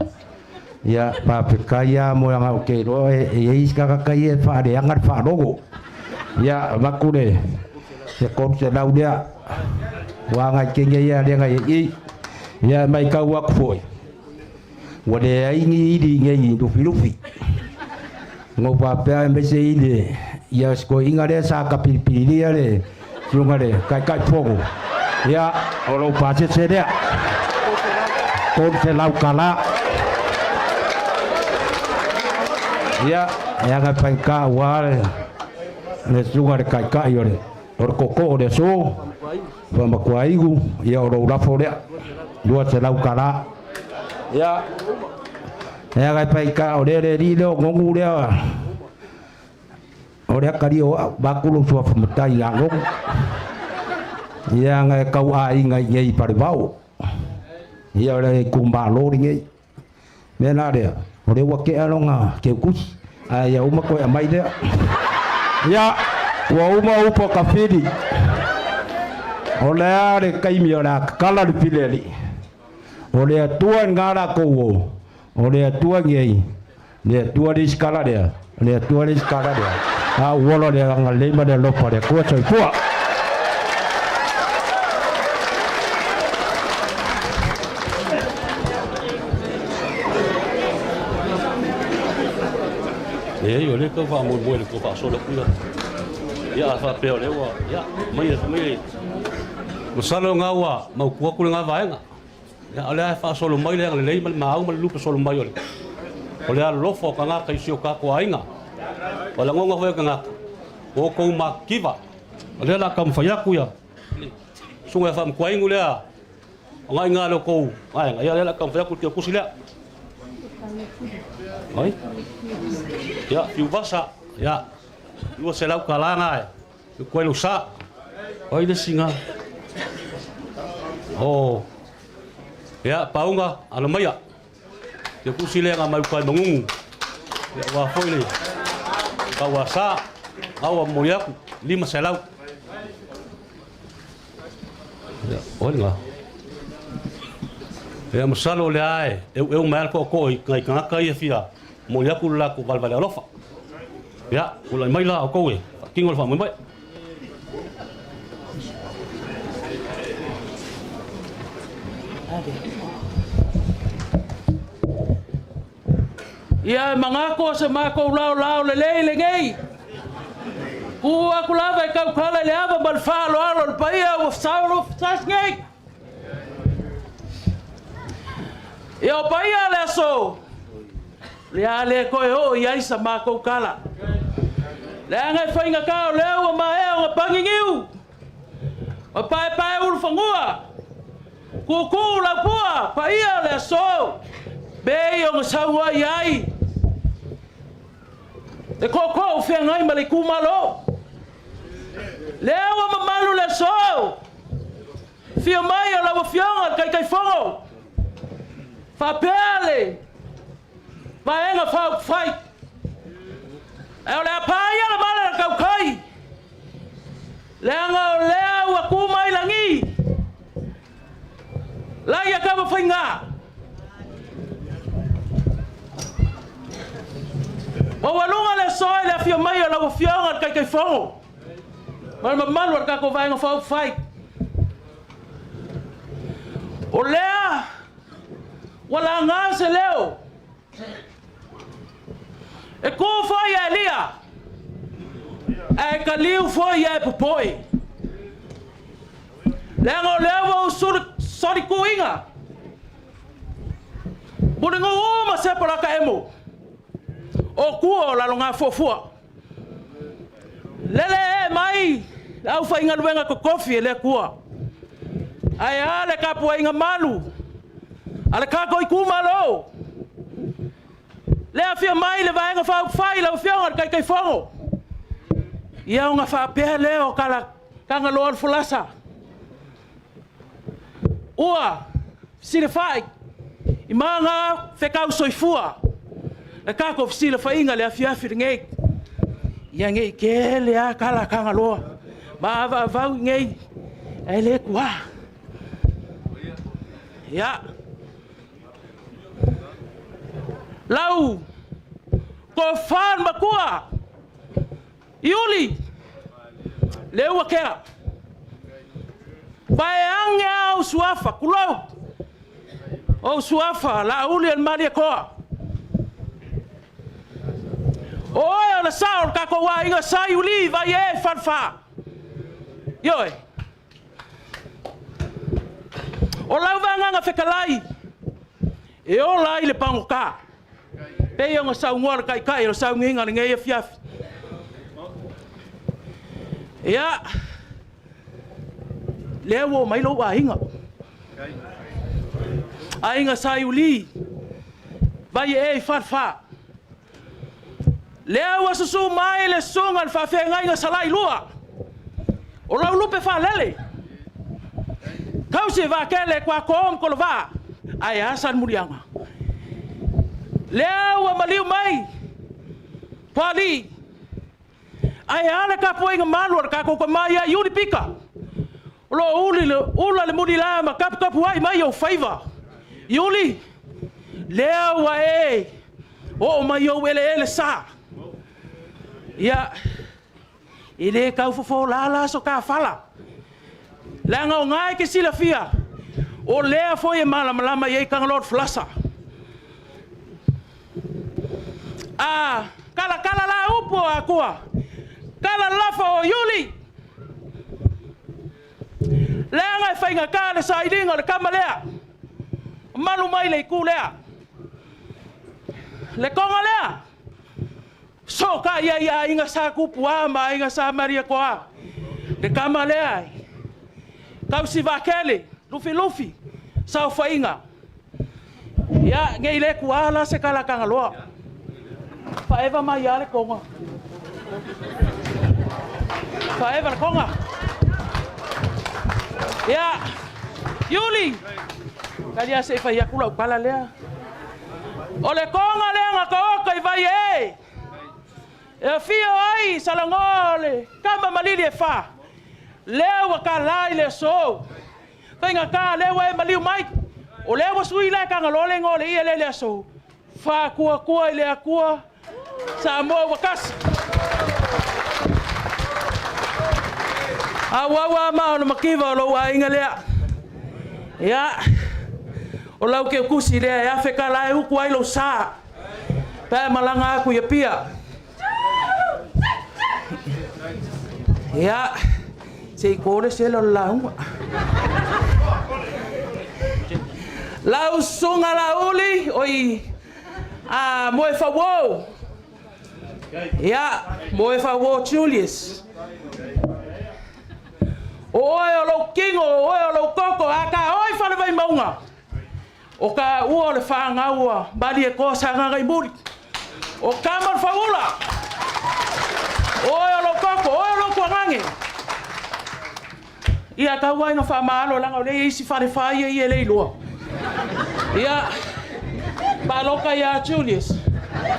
ya pa pekaya mo yang oke ro ye iska kakaye fa de angar fa logo ya makude se kon se laudia wanga kinge ya de ngai ya baika wako wade aingi di ngai do filufi ngopa pa mbese ile ya sko inga desa kapilpili ya le sungare kai fogo ya olo pace sede kon se lau kala ya ga panka wale le sungare kai yore or koko de so vamos kwaigu ya olo la fore dua se lau kala ya ga panka ore ri lo ngongu dia ore kario bakulu suaf mutai ngong yang kau ai ngai ngai paribau ya le kumbalo ringi mena dia ore wake alonga ke kus aya uma ko amai dia Ya, wa uma upo kafiri. Ole are kaimi ora kala di pileli. Ole atua ngara ko. Ole atua ngei. Le atua di skala dia. Le atua di skala dia. A wolo dia ngalima dia lopa dia kuat soi pua.
Yo le ko fa mo le ko fa solo ku ya fa pe le wa ya mai mo salo nga wa mau ku nga va nga ya ole fa solo mai le le ma au ma lu solo mai ole ole a lo fo ka nga kai sio ka ko ainga ole ngonga ho ka nga o ko ma kiva ole la kam fa ya ku ya sunga fa ko aingu le a ngai nga lo ko ai nga ya la kam fa ya ku sila ai ya piu vasa ya iwa se lau kalanga e koe lu sa oi de singa oh ya paunga ala maya te kusile nga mai koe mangungu ya wa foi le ka wa sa awa moyaku lima se lau ya oi nga ya masalo le ai eu mal ko i kai ka kai fia mo ya ku la ku valvale alofa ya ku la mai la ko e kingo fa mo mai
ya mangako se mako lao le ngei ku aku la vai ka kala le ava bal fa lo paia o sauro sas ngei yo paia le so le ale ko o ia isa mako kala le ngai fainga ka le o mai o pangingiu o pai ul fangua ku la pua paia le so be yo sawa yai e ko fe ngai mali kumalo le o mamalu le so fio mai o la fionga kai fongo fa pele Vaenga fa fight. Ole apaya la mala ka kai. Lenga le wa ku mai langi. La ya ka ba fainga. Wa walunga le soi le fio mai la fionga kai fongo. Mal mal ka ko vaenga fa fight. Ole wala nga se leo. E ko foi Elia. E kaliu foi e popoi. Lengo levo sori kuinga. Buringo uma se para kaemo. O kuo la longa fofua. Lele mai au fainga luenga ko kofi le kuo. Ai ale kapo inga malu. Ale kako ikumalo. Le afia mai le vaenga fa fai la fionga kai fongo. Ia nga fa pe leo kala kanga lol fulasa. Ua sile fai. Imanga fekau soifua. Le kako sile fainga le afia ngei. Ia ngei ke le kala kanga lo. Ma va ngei. Ele kwa. Ya. Lau ko fan makua Yuli lewa kera bayanga o suafa kulo o suafa la uli el maria ko o la saul ka ko wa inga sa Yuli va ye fanfa yo o la vanga fekalai e o lai le pangoka pe yo nga sau ngor kai o sau nginga ngei fiaf ya lewo mai lo wa hinga ainga sa Yuli vai e farfa lewo susu mai le songa fa fe ngai salai lua o la lupe fa lele kausi va kele kwa kom kolva ai hasan murianga lewa maliu mai pali ai ale ka poinga malu ka ko mai ya yuri pika lo ula le mudi la ma kap wai mai yo favor yuli lea wa o mai yo ele sa ya ile ka fo la so ka fala la nga ngai ke sila fia o lea fo e malama ye kang lord flasa kala la upo akua kala lafa o yuli lea ngai fainga ka le sailinga le kamalea malu mai le ku lea le konga lea so ka ya inga sa kupu ama inga sa maria koa le kamalea kau si vakele lufi sa fainga ya ngai le kuala se kala kanga loa Faeva mai ale konga. Faeva konga. Ya. Yuli. Kali se fa ya kula pala lea. Ole konga lea nga ko kai vai e. E fio ai salangole. Kama malili e fa. Lea wa kalai le so. Tenga ka le wa maliu mai. O le wa sui le kanga lole ngole i le so. Fa kua ile akua. Samoa wakas. Awawa ma no makiva lo wa ingalea. Ya. O lau ke kusi le ya fe kala e ku ai lo sa. Pa malanga aku ya pia. Ya. Se kore se lo launga. Lau sunga lauli oi. Moe fa wo. Ya, moe fa wo Julius. Oi lo kingo, oi lo koko aka, oi fa le vai maunga. O ka ua le fa ngaua, bali e ko sa nga ngai muri. O ka mar fa ula. Oi lo koko, oi lo kwangange. Ia ka wai nga fa malo langa le isi fa le fa ia le lo. Ia Baloka ya Julius.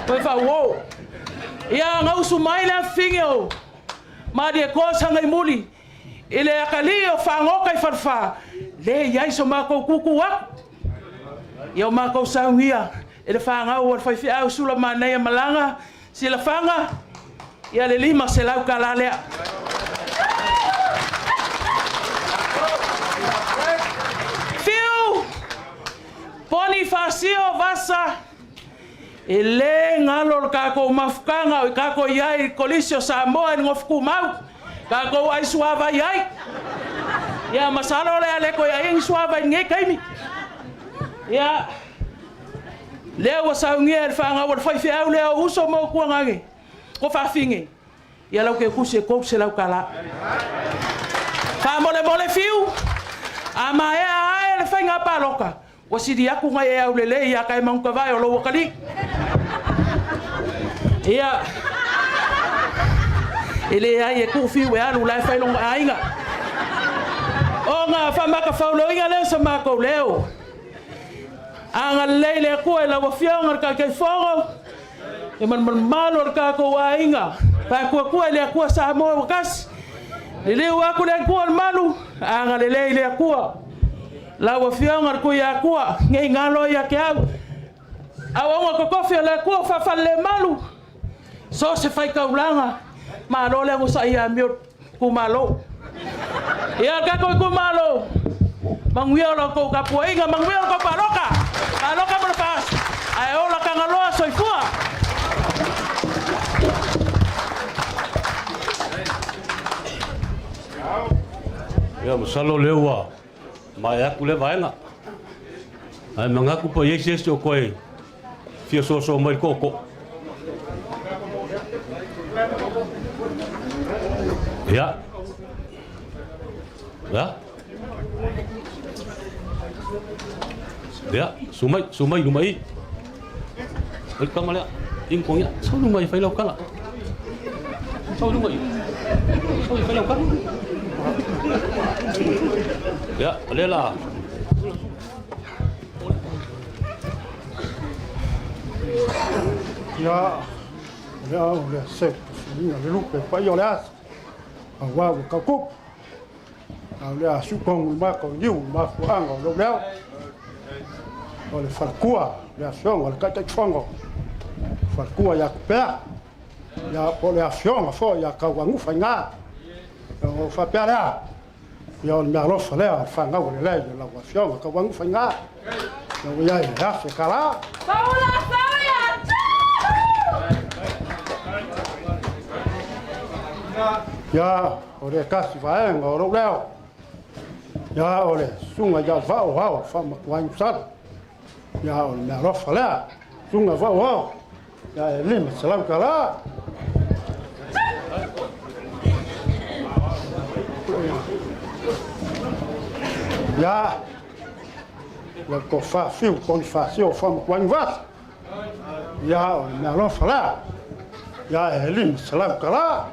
Oi fa wo. Ya ngau sumai la fingeo. Ma de ko sangai muli. Ile akalio fa ngoka i farfa. Le yai so mako kuku wa. Yo mako sangia. Ile fa ngau fa fi au sula mana ya malanga. Sila fanga. Ya le lima se lau kalale. Fiu. Bonifacio Vasa. Ele ngalo kako mafkanga kako yai kolisio Samoa ngofku mau kako ai suava yai ya masalo le ale ko yai suava nge kaimi ya leo saungie fanga wa fai fiau leo uso mo ku ngange ko fa finge ya lo ke ku se ko se la kala fa mole fiu ama ya ele fanga paloka wasidi aku ngai au lele ya kai mang ka vai o lo kali ia ele ai ku fi we alu lai fai long ainga o nga fa maka fa lo inga le sa mako leo anga lele ku la wa fianga ka ke fongo e man malo ka ko ainga pa ku le ku sa mo wakas lele wa ku le ku malu anga lele ku la wa fianga ku ya ku ngai ngalo ya ke au awonga ko kofi la ku fa le malu so se fai kaulanga ma lo le mo sa ia mi ku malo ya ka ku malo mangwia lo ko ka poinga mangwia ko paloka mo pas ai ola ka ngalo so ifua
ya masalo lewa mai aku le vaina ai mangaku po yeses o koi fio so mai koko ya sumai lumai el kamala ingkongnya so lumai fai lokala so lumai fai lokala ya lela
ya udah sip
Inga le lupe pa yo le as. Wa ka ku. Le su kong ma ko yu ma fu anga lo leo. O le falkua, le afiong, le kata fongo. Falkua ya pea. Ya po le afiong fo ya ka wangu fanga. O fa pea la. Ya me alo fa le fanga o le le la afiong ka wangu fanga. Ya ya se kala. Ya, ore kasi vaeng oro leo. Ya ore sunga ya va fa ma kwang sal. Ya ore me rofa la. Sunga va. Ya lim salam kala. Ya. Ya ko fa fiu kon fa sio fa ma kwang vas. Ya ore me rofa la. Ya lim salam kala.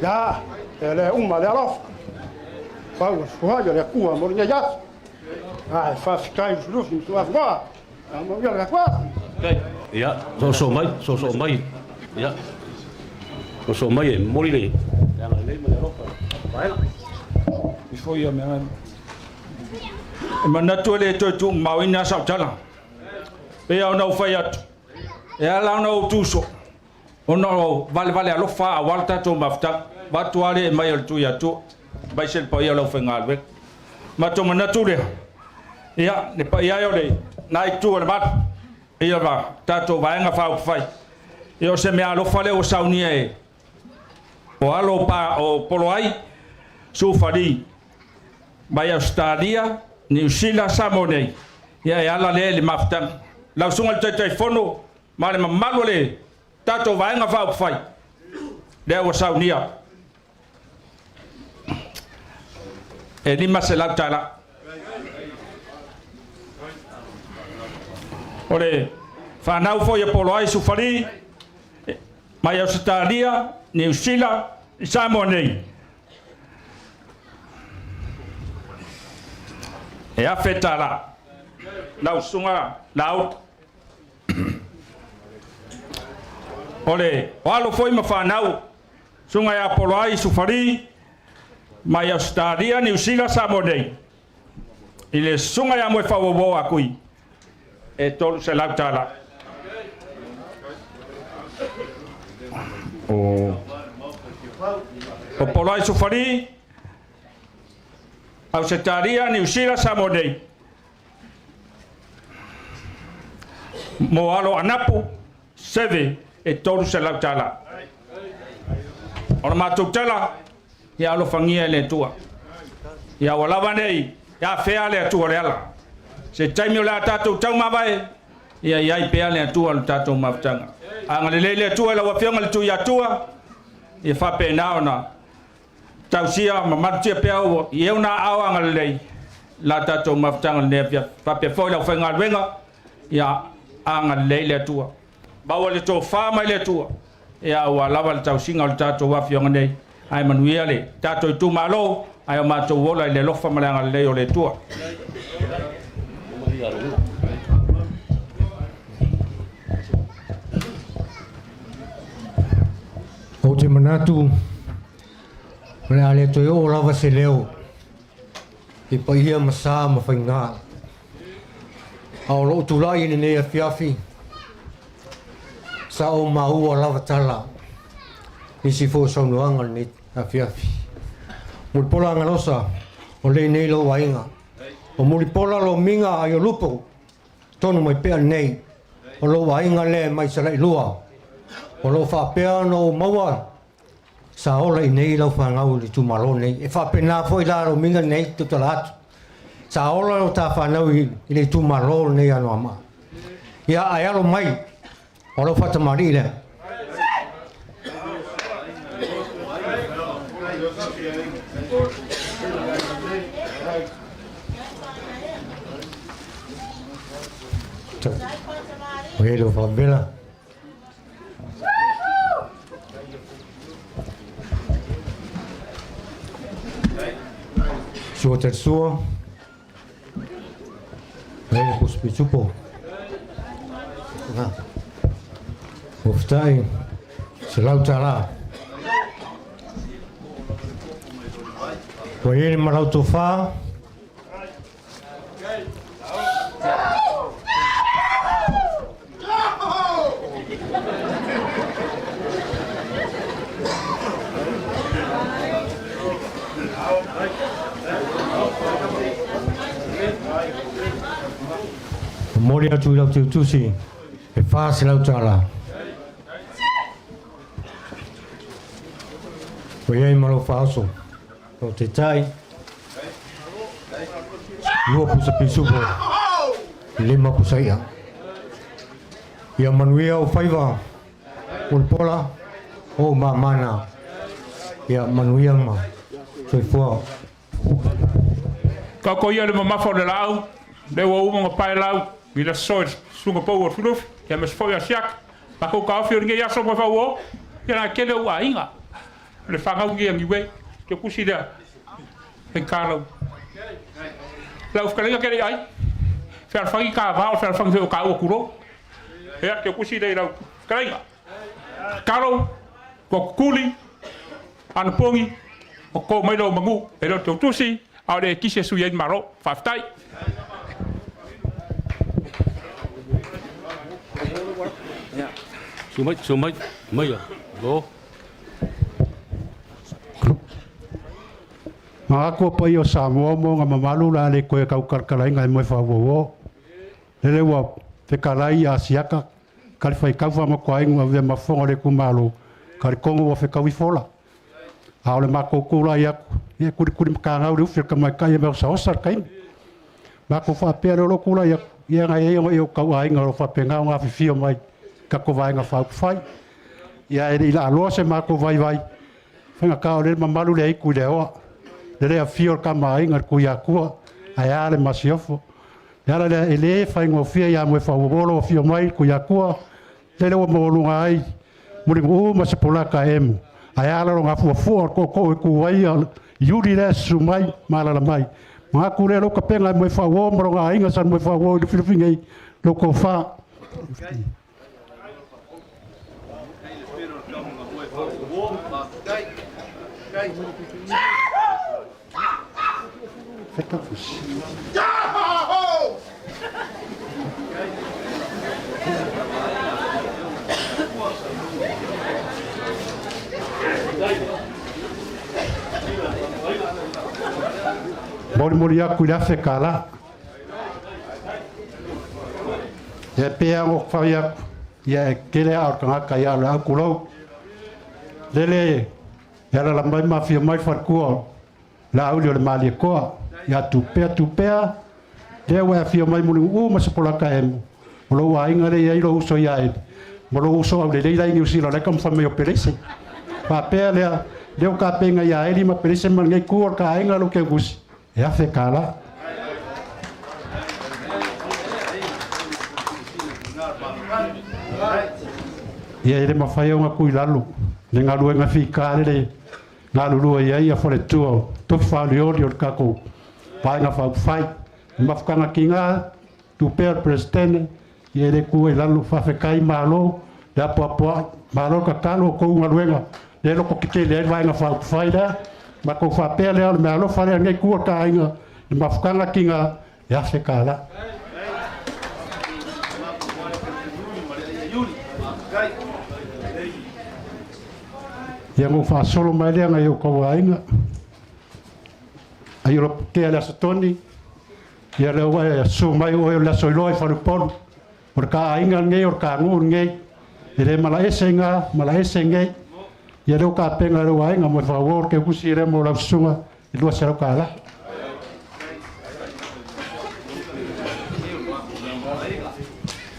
Ya, ele uma le alof. Paulo, suaja le cua, morinha ya. Ai, fa ficar os luz, não tu avó. A mulher da quase.
Ya, so mai. Ya. So mai mori le. Ya le me alof. Vai lá.
Before you man. Manatu le tu mawina sa tala. Pe au no fayat. Ya la no tuso. Ono vale alofa walta to mafta batuale mai tu ya tu baisel pa ya lo fengal ve mato manatu le ya ne pa ya yo le nai tu le bat ya ba tato va nga fa fai yo se me alofa le o saunie o alo pa o poloai su fadi vai Australia New Zealand Samoa ya la le mafta la sungal telefono male malu le tato vai nga fa fai le o saunia e ni masela tala ore fa nau fo ye polo ai su fari mai Australia New Zealand Samoa e a fetala lau sunga lau ole walo foi ma fanau sunga ya polo ai su fari mai Australia New Zealand Samoa ile sunga ya mo fa wo akui e tolu se la tala o polo ai su fari Australia New Zealand Samoa mo alo anapu seve e tolu se la tala ona matou tala ya lo fangia le tua ya wala vanei ya fea le tua le ala se taimi la tatou tau mavai ya ya pe le tua le tatou maftanga anga le tua la wafionga le tua tua e fa pena ona tausia mamatia pe o ye una awanga le la tatou maftanga le fa pe fo la fenga venga ya anga le tua ba wale to fa mai le tua ya wala wal tausinga le tatou wafionga nei ai manuia le tato tu malo ai ma to wola le lofa malanga le o le tua
o te manatu le ale to o lava se leo i pa ia masa ma fainga au lo tu lai ni ne fiafi sa o ma u lava tala isi fo so no anga ni afiafi mul pola ngalosa o le nei lo wainga o mul pola lo minga ayo lupo tonu mai pe nei o lo wainga le mai sala ilua o lo fa pe no mawa sa o le nei lo fa ngau li tu malo nei e fa pe na fo ila lo minga nei tu talat sa o lo ta fa no i tu malo nei ano ama ya ayalo mai o lo fa tamari le Bueno, favela. Suo tersuo. Vedi, puspicupo. nga. Uftai selau tala. Wayeni malau tufa. Mori atu lau tiu tusi e whaase lau tala. Ko iei maro whaaso. Ko te tai. Lua pusa pisupo. 5 pusa ia. Ia manuia o whaiva. Ulpola o mamana. Ia manuia ma. Soifua.
Ka ko ia le mamafa o le lau. Le wa uma pai lau. Bila soir sunga pau o fuluf. Ia mes foi a siak. Pa ko ka fio nge ya so mo fa wo. Ia na kele wa inga. Le whangau ngi angi wei, te kusi rea, e kālau. Lau whakalenga kere ai, whangi kā vāo, whangi whio kā ua kuro. Ea, te kusi rea lau whakalenga. Kālau, ko kukuli, ana pongi, o ko mailo mangu, e lo te utusi, au le kise sui en maro, whaftai.
Sumai, mai, go.
Ma ko pa yo Samoa mo nga mamalu la le ko ka karkalai ngai mo fa wo le wa te kalai asiaka kal fai ka fa mo ko ai ngwa ma fo le ku malu kal ko wo fe ka wi fola a le ma ko ku la ya ye ku ka nga u fe ka mai ka ye ma sa osar kai ma ko fa pe lo ku la ya ye nga ye yo ka ai nga fa pe nga nga fi fi mai ka ko vai nga fa fai ya e la lo se ma ko vai fa nga ka le mamalu le ku le o le a fio ka mai ngar ku ya ku ai ale masiofo ya le ele fa ngo fia ya mo fa bolo fio mai ku ya ku le mo lu ai mo le ma se pola ka emu ai ala nga fu ko ku vai yuri le su mai mala la mai ma ku le lo ka penga mo fa wo mo nga ai nga san mo fa wo de filipingai lo ko fa Feta fusi. Mori aku ila fe kala. Ya pe o fa ya kele ar ka ka ya la kulo. Lele ya la mai mafia mai fa ku la ulio le mali ko ya tupea le wa fio mai mulu ma se pola ka em lo wa inga le ai lo so ya mo lo so le le ni usi lo le kam fa me operese pa pe le o ka penga ya eli ma perese man ngai ku ka inga lo ke gus ya fe kala ya ele ma fa yo nga ku ilalu le nga lu nga fi ka le nga lu ia fo le tuo to fa le o ka ko pa nga fa fai ma fa nga kinga tu per presidente ye le ku la lu fa fe kai malo da po malo ka kalo ko nga luenga le lo ko kite le va nga fa fai da ma ko fa pe le malo fa le ngai ku ka nga ma fa nga kinga ya se kala ia mo fa solo mai le nga yo ko ainga ai ro te ala stoni ia le wa so mai o la so loi fa pon por ka ainga nge or ka ngur nge ele mala esenga ia ro ka penga ro ainga mo favor que kusire mo la sunga e lo sero kala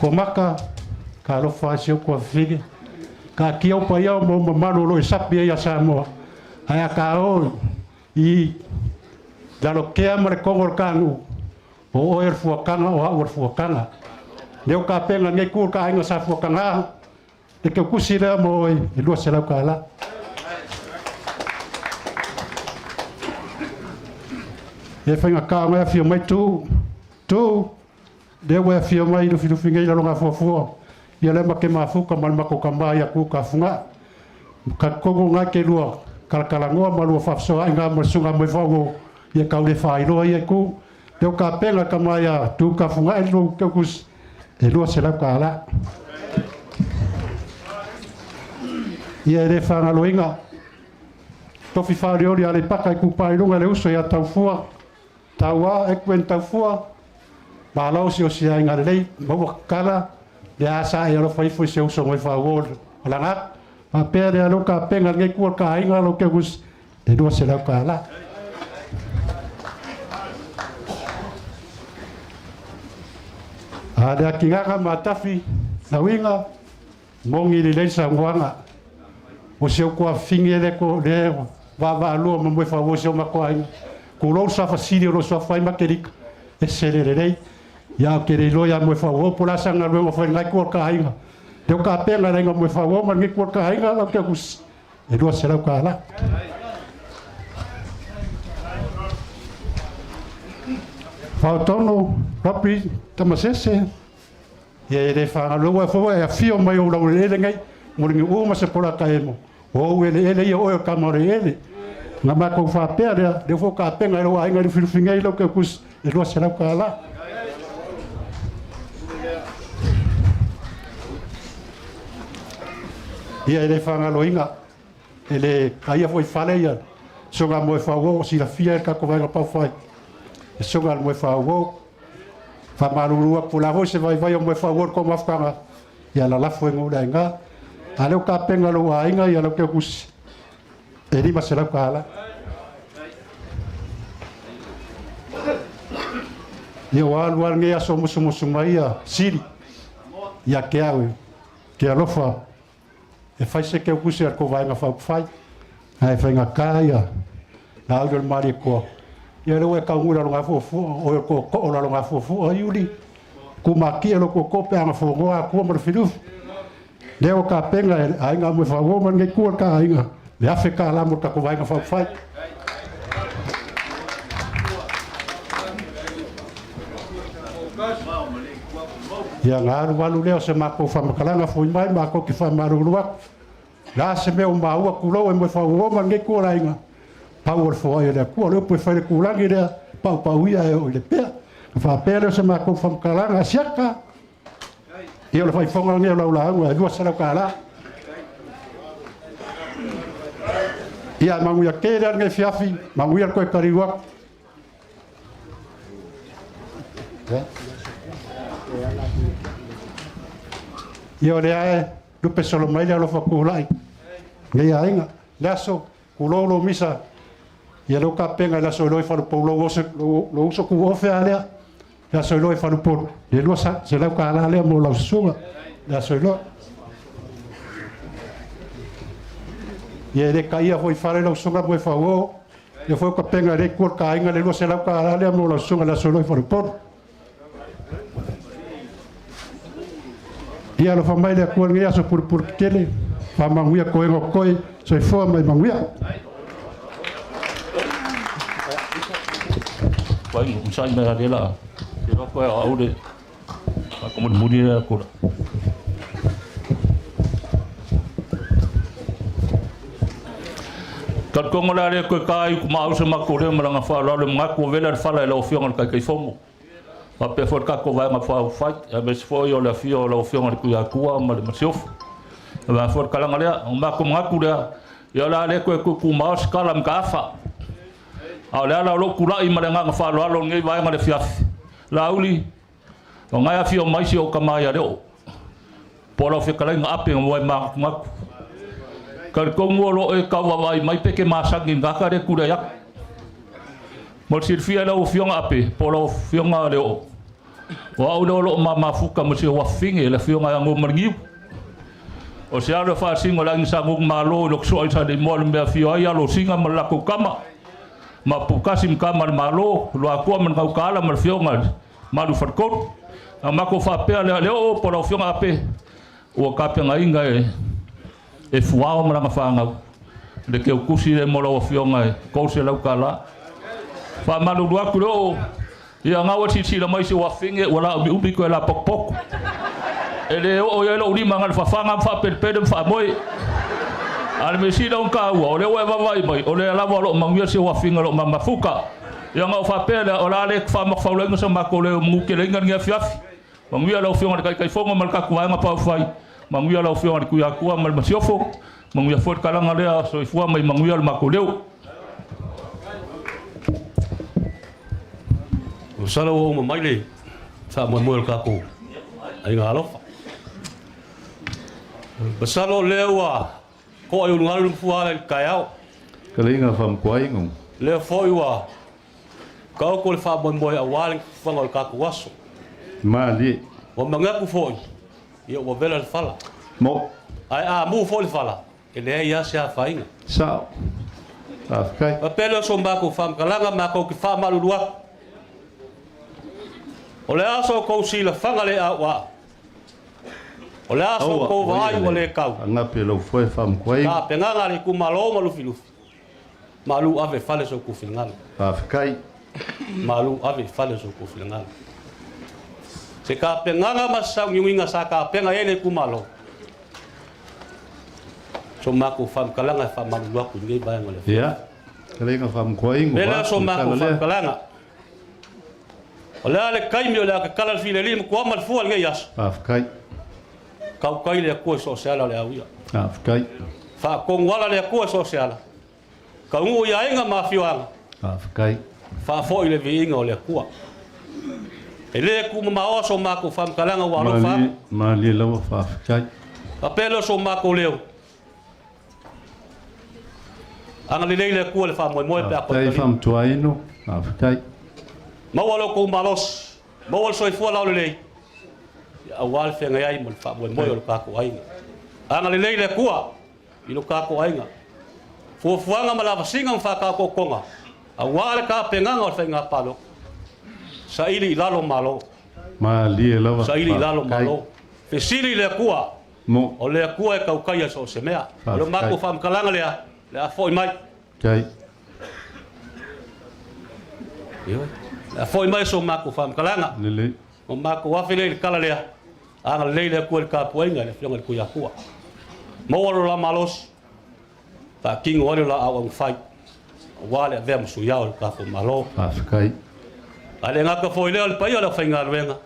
ko maka ka lo fa sio ko fige ka kia pa ia mo mano lo sapi ia sa mo ai ka o i da lo que amar con kanu o er fuakanga o or fuakanga leo ka penga ngai ku ka inga sa fuakanga te ke kusira mo e lo sera kala e fanga ka mai fio mai tu de wa fio mai do fio finga la longa fofo
ia le make mafuka mal mako kamai aku ka funga ka kongo nga ke lua kalakalangoa malua fafsoa inga masunga mai fago ia kaule failo ia ku teo ka penga kamai a tu ka funga e lu ke kus e lua sela kala ia le fanga loinga tofi fario ia le paka ku pai lunga le uso ia taufua tawa e kuen taufua ba lo si o si ai ngale lei mo kala le asa e lo fai foi se uso mai fago la ngat a pere alo ka penga ngai ku ka inga lo ke gus e lua sela kala ada kinga matafi na winga mongi le leisa ngwanga o se ko finge le ko le va lo mo fa wo se ma ko ai ko lo sa fa sidi lo sa fa ma kerik e se le rei ya ke le lo ya mo fa wo pola sanga lo mo fa ngai ko ka ai te ka pela le mo fa wo ma ngai ko ka ai la ke kus e do se la ka la fa tono papi tamasese ye le fa lo wa fo ya fio mai o lo le ngai mo ngi o ma se pola ka emo o ele o ka mo ele nga ma ko fa pere de fo ka penga lo ai ngai filu fingai lo ke kus e lo se la ka la ia ele fa nga lo inga ele kai foi fale ia so nga mo fa wo si la fia ka ko va pa fa so nga mo fa wo fa malu por la voce vai mo fa wo ko ma fa ia la fo ngo nga ale ka penga lo ainga ia lo ke kus e ri ma se la kala ia wal nge aso mo mai ia siri ia ke awe ke alofa e fai se ke kus ia ko vai nga fa fai ai fa nga kaia na o mari ko ia lo ka ngura lo ngafo o ko lo ngafo o yuli kuma ki lo ko pe nga fo ngo ko mo filu leo ka penga ai nga mo fa wo man nge ku ka ai nga le afe ka la mo ka ko vai nga fa fai ia nga walu leo se ma ko fa makala fo mai ma ko ki fa maru lua la se me o ma u ku lo mo fa wo man nge ku la nga power fo ia le ku lo po fa le ku la nge pa ia o le pe fa pele se ma ko fa makala nga siaka ia le fai fonga nge la la dua sala kala ia mangu ya kera nge fiafi mangu ya ko kariwa ia le ai du pesolo mai lo fa ku lai nge ai nga laso ku lo misa ia lo ka penga la so lo fa po lo uso ku ofe ale la so lo fa po le lo sa se la ka la le mo la sunga la so lo ia le kaia foi fare lo sunga mo fa wo le foi ka penga le ku ka inga le lo se la ka la le mo la sunga la so lo fa po ia lo fa mai le ku ngia so por kele fa manguia ko ngo koi so fo mai manguia
Wai, usai me adela. Yo ko aude. Ako mo mudi na ko. Tat ko ngola le ko kai ku mau se mako le mala fa la le mako vela fa la lo fiong ka kai fomo. Pa pe for ka ko va ma fa fa a mes fo yo la fio lo fiong ku ya ku ma le masiof. Va for kala ngala mako mako le yo la le ko ku mau skala mkafa. Au la lo kula I mara nga fa lo ngai vai nga le fiaf la uli o ngai afio mai si o kama ya do polo fe kala nga ape mo ma ma kar ko mo lo e ka vai mai pe ke ma sa ngi nga ka re kura ya mo sir fia lo fio nga ape polo fio nga le o au lo ma fuka mo si wa finge le fio nga ngo margi o se alo fa singo la ngi sa ngo ma lo so sa de mo le fio ya lo singa ma la ko kama ma pukasim kamar malo lo aku man kau kala mal fionga malu farkot ma ko fa pe le o por fionga pe o kapia inga e fuao mara fanga de que o kusi de molo fionga ko se la kala fa malu lo aku lo ia nga wa si la mai se wa finge wala ubi ko la pok ele o ye lo lima ngal fafanga fa pelpede fa moy ale me sida on ka wa ole wa vai mai ole la wa lo mangia se wa finga lo mafuka yang au fa pele o la le fa ma fa lo ngo ma ko le mu ke le ngia fiafi mangia lo finga kai fonga mal ka kwa nga pa fai mangia lo finga ku ya ku mal masiofo mangia fo kala ngale so ifua mai mangia ma ko leu
Sala o mai le sa mo mo ka ko ai ngalo basalo lewa ko ai ngal fu ala kayao
kalinga fam kwai ngum
le foi wa ka ko le fa bon boy awal fa ngol ka ko waso
mali
o manga ku foi yo o vela fala
mo
ai a mu foi fala ele ia se afainga
sa afkai
a pelo so mbako fam kalanga mako ki fa malulua o le aso ko sila fangale a wa o le aso ko vai o le kau
nga pelo foi fam kwai
ka penganga le ku malo malu filufi malu ave fale so ku filngana
afkai
malu ave fale so ku filngana se ka penganga masang yunga sa ka penga ele ku malo so mako fam kalanga fam malu ku ngai ba ngole
ya kalinga fam kwai ngum
bela so mako fam kalanga Ola le kaimi ola ka kala file lim ko amal fu al ngayas.
Afkai.
Kau kai le ko social le awia.
Afkai.
Fa kong wala le ko social. Ka ngu ya inga mafiwang.
Afkai.
Fa fo ile vi inga ole ko. Ele ku ma oso ma ko fam kalanga walo fa.
Mali lawa fa afkai.
Apelo so ma ko leo. Anga le ko le fa mo mo pe ko.
Afkai fam tuaino. Afkai.
Mawalo ko malos mawal so ifo la le awal fe ngai mo fa mo mo ka ko ai anga le kuwa ilo ka ko ai fo fuanga mala singa fa ka ko konga awal ka penganga fe nga palo sa ili lalo malo
mali lava
sa ili lalo malo fe sili le kuwa
mo
o le kuwa ka ukaya so semea lo mako fam kalanga le afo mai
kai
yo foi mai so mako fam kalanga
lele
o mako wa fele kala le anga le ko ka poinga le fianga ku ya ku mo wala la malos ta king wala la awang fight wala vem su ya ka ko malo
afkai
ale nga ka foi le pa yo la fainga venga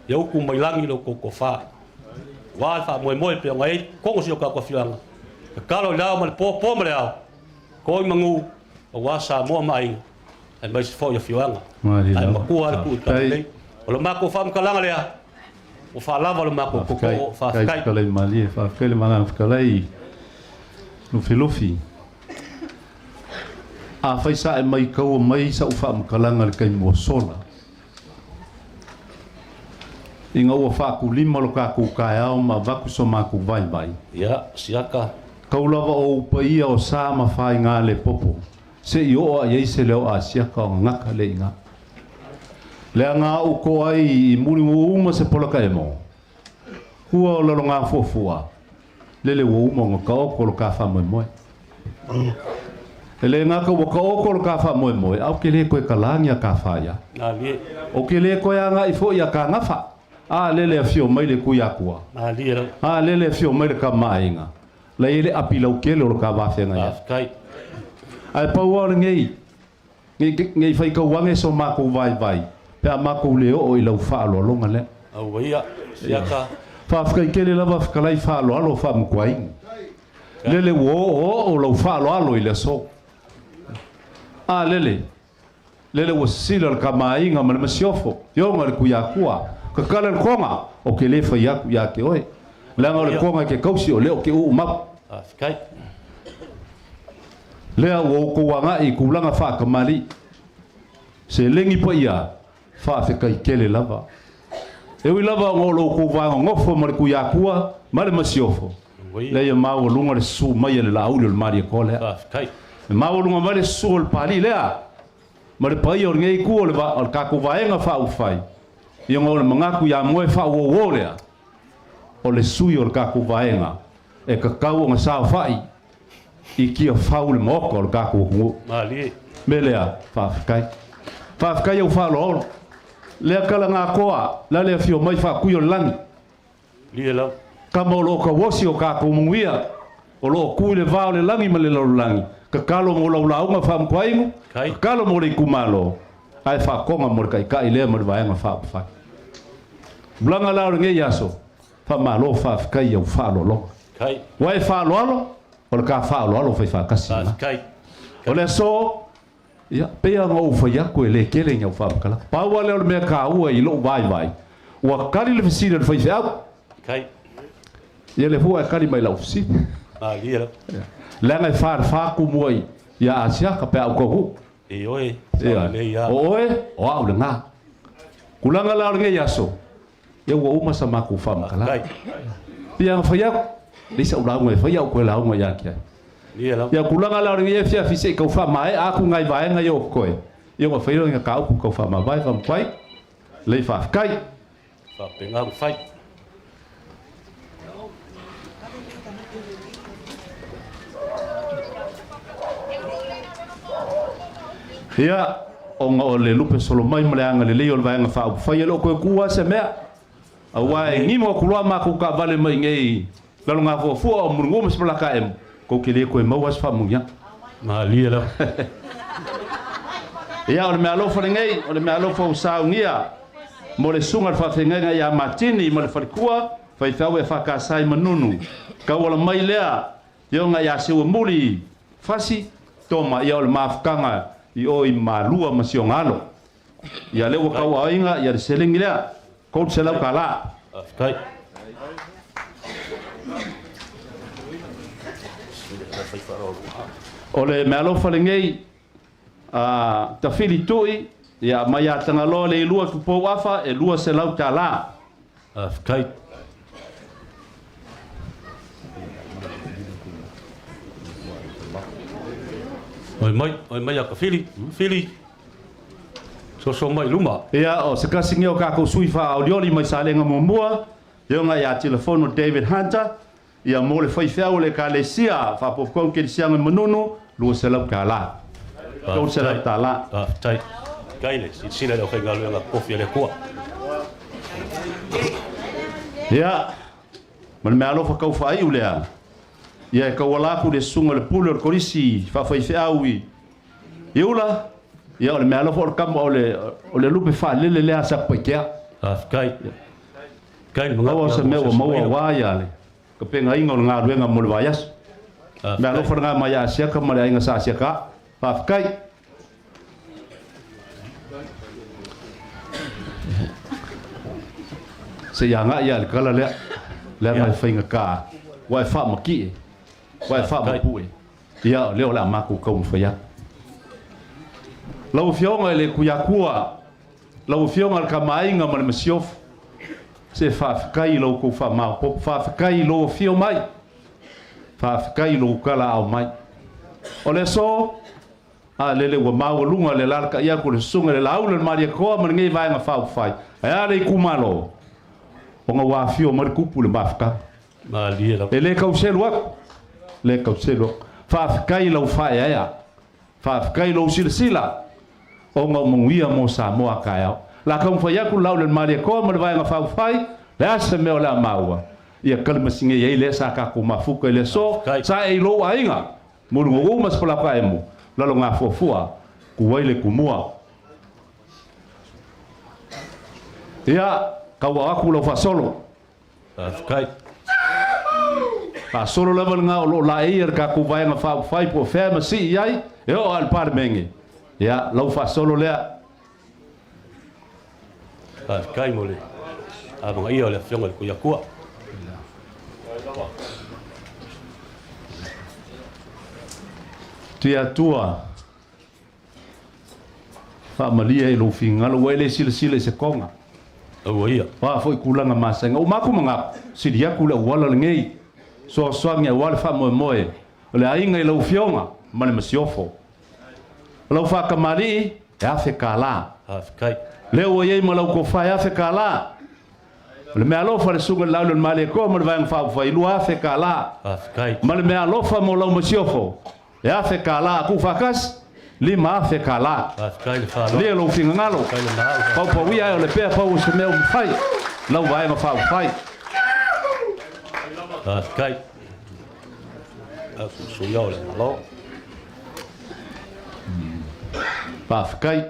yo ku mai langi lo ko fa wala fa mo mo pe ngai ko so ka ko fianga kalo la mal po le ko mangu wa sa mo mai ai mai fo yo fianga ai maku al ku tai o lo mako fam kalanga le o fa lava lo mako ko fa kai
kale mali fa kale mana kale no filofi a fa sa mai ko mai sa u fa kalanga le kai mo sola inga o fa ku lima lo ka ku ka au ma va ku so mako vai vai
ya siaka
kaulava o paia o sa ma fa nga le popo se yo ai se leo asia ka ngaka le nga le nga u ko ai muri uma se pola ka emo hua lo nga fofua le uma nga ka ko ka fa mo mo ele nga ko ko ka fa mo mo au ke le ko ka langa ka fa ya
ali
o ke le ko ya nga ifo ya ka nga fa a le fio mai le ku ya ku
ali
a le fio mai ka mai nga le ile apila o ke lo ka va fe nga ya
kai
ai pauar ngai fai ka wange so mako vai vai pe mako leo o ilo fa lo longa le
au ia siaka
fa fai ke le lava fa lai fa lo fa mo kwai lele wo o lo fa lo ile so a lele wo sila ka mai nga mal masiofo yo ngal ku ya kuwa ka kala konga o ke le fa ya ke oi la ngal konga ke kausi o le o ke u ma
kai
lea wo ko wanga I kulanga fa kamali se lengi pa ia fa fe kai kele lava e wi lava ngolo ko va ngofo mar ku ya kuwa mar masiofo le ia ma wo lunga le su mai le laulu le mari ko le
kai
ma wo lunga mari su le pali lea mar pa ia ngai ku le va ka ku va nga fa u fai ia ngolo manga ku ya mo fa wo le o le su yo ka ku va nga e ka kau nga sa fai I kia faul moko o ka ko
mali
melea fa kai o fa lo le kala nga koa la le fio mai fa ku yo langi
Lia lau.
Ka mo lo ka wosi o ka ko mungia. O lo ku le vao le langi ma le lo langi. Ka kalo mo lo launga fa mkwaingu. Ka kalo mo le kumalo. Ai fa konga mo ka ile mo vai nga fa fa. Blanga la nge yaso. Fa malo fa ka ia fa lo.
Kai.
Wai fa lo. O ka fa lo fa kasi.
Kai.
O le so ya pe ngo fa ya ko le kele nya fa kala. Pa wa le me ka u i lo vai. Wa kali le fisina fa fa.
Kai.
Ia le fua kali mai la ofisina.
Lia lau.
La ngai fa ku moi ya asia ka pe au ko hu.
E oi.
Oe, o au le ngā. Kulanga la nge yaso. Ia ua uma sa maku whama kala. Ia whaiau. Lisa ura unga whaiau koe la unga ia kia. Ia kulanga la nge fia fise kau whama e aku ngai vaenga i o koe. Ia ua whaiau inga ka uku kau whama vai wham kwai. Lei whafkai.
Whapenga whai.
Ia onga o le lupe solo mai male anga le leo le vaenga wha whai alo koe kua se mea. A wae ngimo kulua maku ka vale mai ngei. Lalo ngā fua o murungu mas malaka emu. Kou ke le koe mau as wha mungia.
Ma lia lau.
Ia o le mea alofa le ngei, o le mea alofa usau ngia. Mo le sunga le whawhenga ia matini mo le wharikua. Whai thau e whakasai manunu. Kau ala mai lea. Ia ngā ia sewa muri. Fasi. Toma ia o le mafukanga. I oi malua masio ngalo. Ia lewa kau ainga ia le selingi lea. Kou te selau ka la.
Kai.
O le me alofa le ngei ta whili tui ia mai a tanga loa le lua kupou afa e lua selau ta la.
Kai. Oi mai a ka whili. So mai luma.
Ia o se kasingi o kako sui wha au lioli mai sa lenga mua. Ia nga ia telefono David Hunter. Ia mo le whaifeau le ka le sia. Wha popkong ke le sianga manunu. Lua selau ka la. Kau selau ta la.
Tai. Kaile, sila le whainga luenga kofi le kua.
Ia. Man me alofa kau whai ulea. Ia e kau alaku le sunga le pule o le korisi. Wha whaifeau i. Iula. Ia o le mea lofa o le kama o le lupe wha lele lea sa paikea.
Kai. Kai
mga o sa mea o maua waia le. Ka penga inga o le ngā ruenga mo le vaias. Mea lofa ngā mai a siaka ma le inga sa siaka. Kai. Se ia ngā ia le kala lea. Lea ngai whainga kā. Wai wha maki e. Wai wha mapue. Ia leo le amaku kau mwhaiak. Lau fionga le kuyakua. Lau fionga le kamainga ma le masiofu. Se whawhikai lau kou whamau. Pop whawhikai lau fio mai. Whawhikai lau kala au mai. O le so. A lele ua mau lunga le larka ia ko le sunga le laule le maria koa ma ngei vaenga whawhai. E ale i kumalo. O ngā wāwhio ma le kupu le mawhika.
Ma lia lau.
E le kauselu aku. Le kauselu aku. Whawhikai lau whae ea. Whawhikai lau sila sila. O ngā mungia mo sa moa kai au. La kong whaiaku lau le maria koa ma le vaenga whawhai. Le asa meo le maua. Ia kalmasinge iei le sa kako mafuka i le so. Sa e lo a inga. Murungu umas palapa e mo. Lalo ngā fuafua. Kuwaile kumua. Ia kaua aku lau whasolo.
Kai.
Whasolo level ngā o lo la eir kako vaenga whawhai po whema si iai. E o al parmengi. Ia, lau whasolo lea.
Kai mole. A mga ia o lea whionga le kuyakua.
Tia tua. Whaamalia e lo finga. Lo wele sila sila se konga.
Au ia.
Wa foi kulanga masenga. O maku mga siria kula wala ngei. So soangi a wala wha moe. O le ainga i lau whionga. Mane masiofo. Lau whakamari e awhe ka la.
Kai.
Leo o iei ma lau ko whai awhe ka la. Le mea lofa le sunga lau le male ko ma le vaenga whai lua awhe ka la.
Kai.
Ma le mea lofa mo lau masiofo. E awhe ka la ku whakas. Lima awhe ka la.
Kai le whalo.
Lea lau finga ngalo.
Kai le mahalo.
Pau pa wia o le pea pau se mea whai. Lau vaenga whai.
Kai. Su yo le lo.
Kai.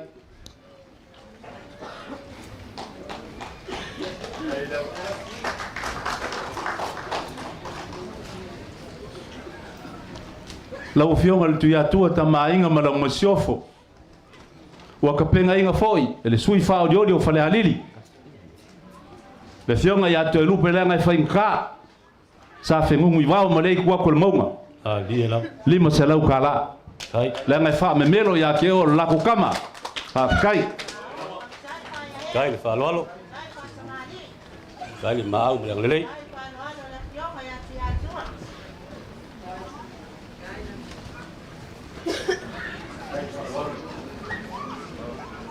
Lau fionga le tuia tua ta mainga ma lau masiofo. Wa ka penga inga foi, ele sui fa o o fale halili. Le fionga ya to lupe lenga fa inka. Sa fe ngungu iwao ma le kwa kol maunga.
Li la.
Lima se lau kala.
Kai.
Lenga fa me melo ya ke o la kama. Kai.
Kai le fa lo. Kai le mau le le.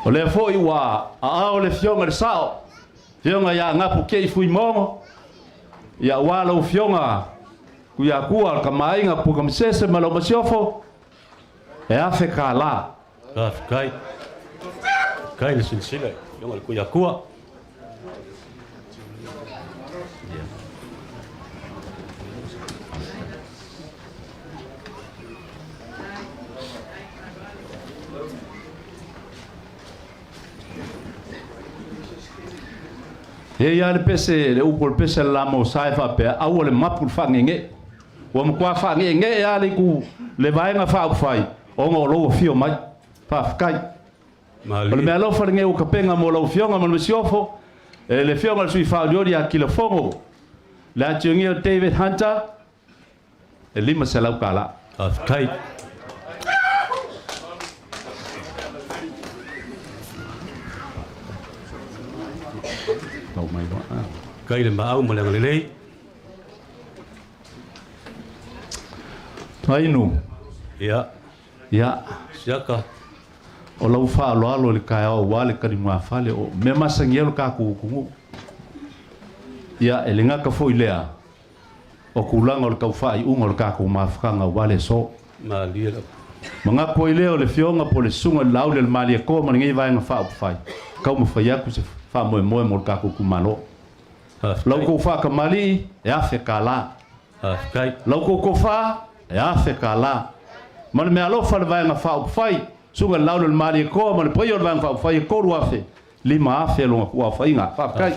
O le foi wa a o le fionga le sao. Fionga ya ngapu ke fui mongo. Ya wala o fionga ku ya kua ka mainga pu ka msese malo masiofo. E afe kala. Kai. Kai le silsila. Fionga ku ya kua.
E ia le pese le upo le pese la mo sai fa pe au le mapu fa ngenge. Wa mo kwa fa ngenge ia le ku le vaenga fa fai. O ngo lo fio mai. Fa kai. O le melo fa ngeu ka penga mo lo fio nga mo siofo. E le fio nga sui fa diori a kilofongo. La tiongi David Hunter. E lima se lau kala.
Kai. Kai le mau mo le le.
Tainu.
Ya.
Ya.
Siaka.
O lau fa alo le kai o wale ka di ma fale o me masangelo ka ku ku. Ya elenga ka foi lea. O kulanga o ka fa I unga ka ku ma fanga wale so.
Ma lia.
Manga ko ile o le fionga po le sunga lau le mali ko ma ngi vai nga fa fai. Ka mo fa ya ku se fa mo ka ku malo. Lau ko fa ka mali e afe kala.
Kai.
Lau ko fa e afe kala. Man me alo fa vai nga fa fai. Sunga lau le mali ko ma le poyo vai nga fa fai ko ru afe. Lima afe lo ko fa inga. Fa kai.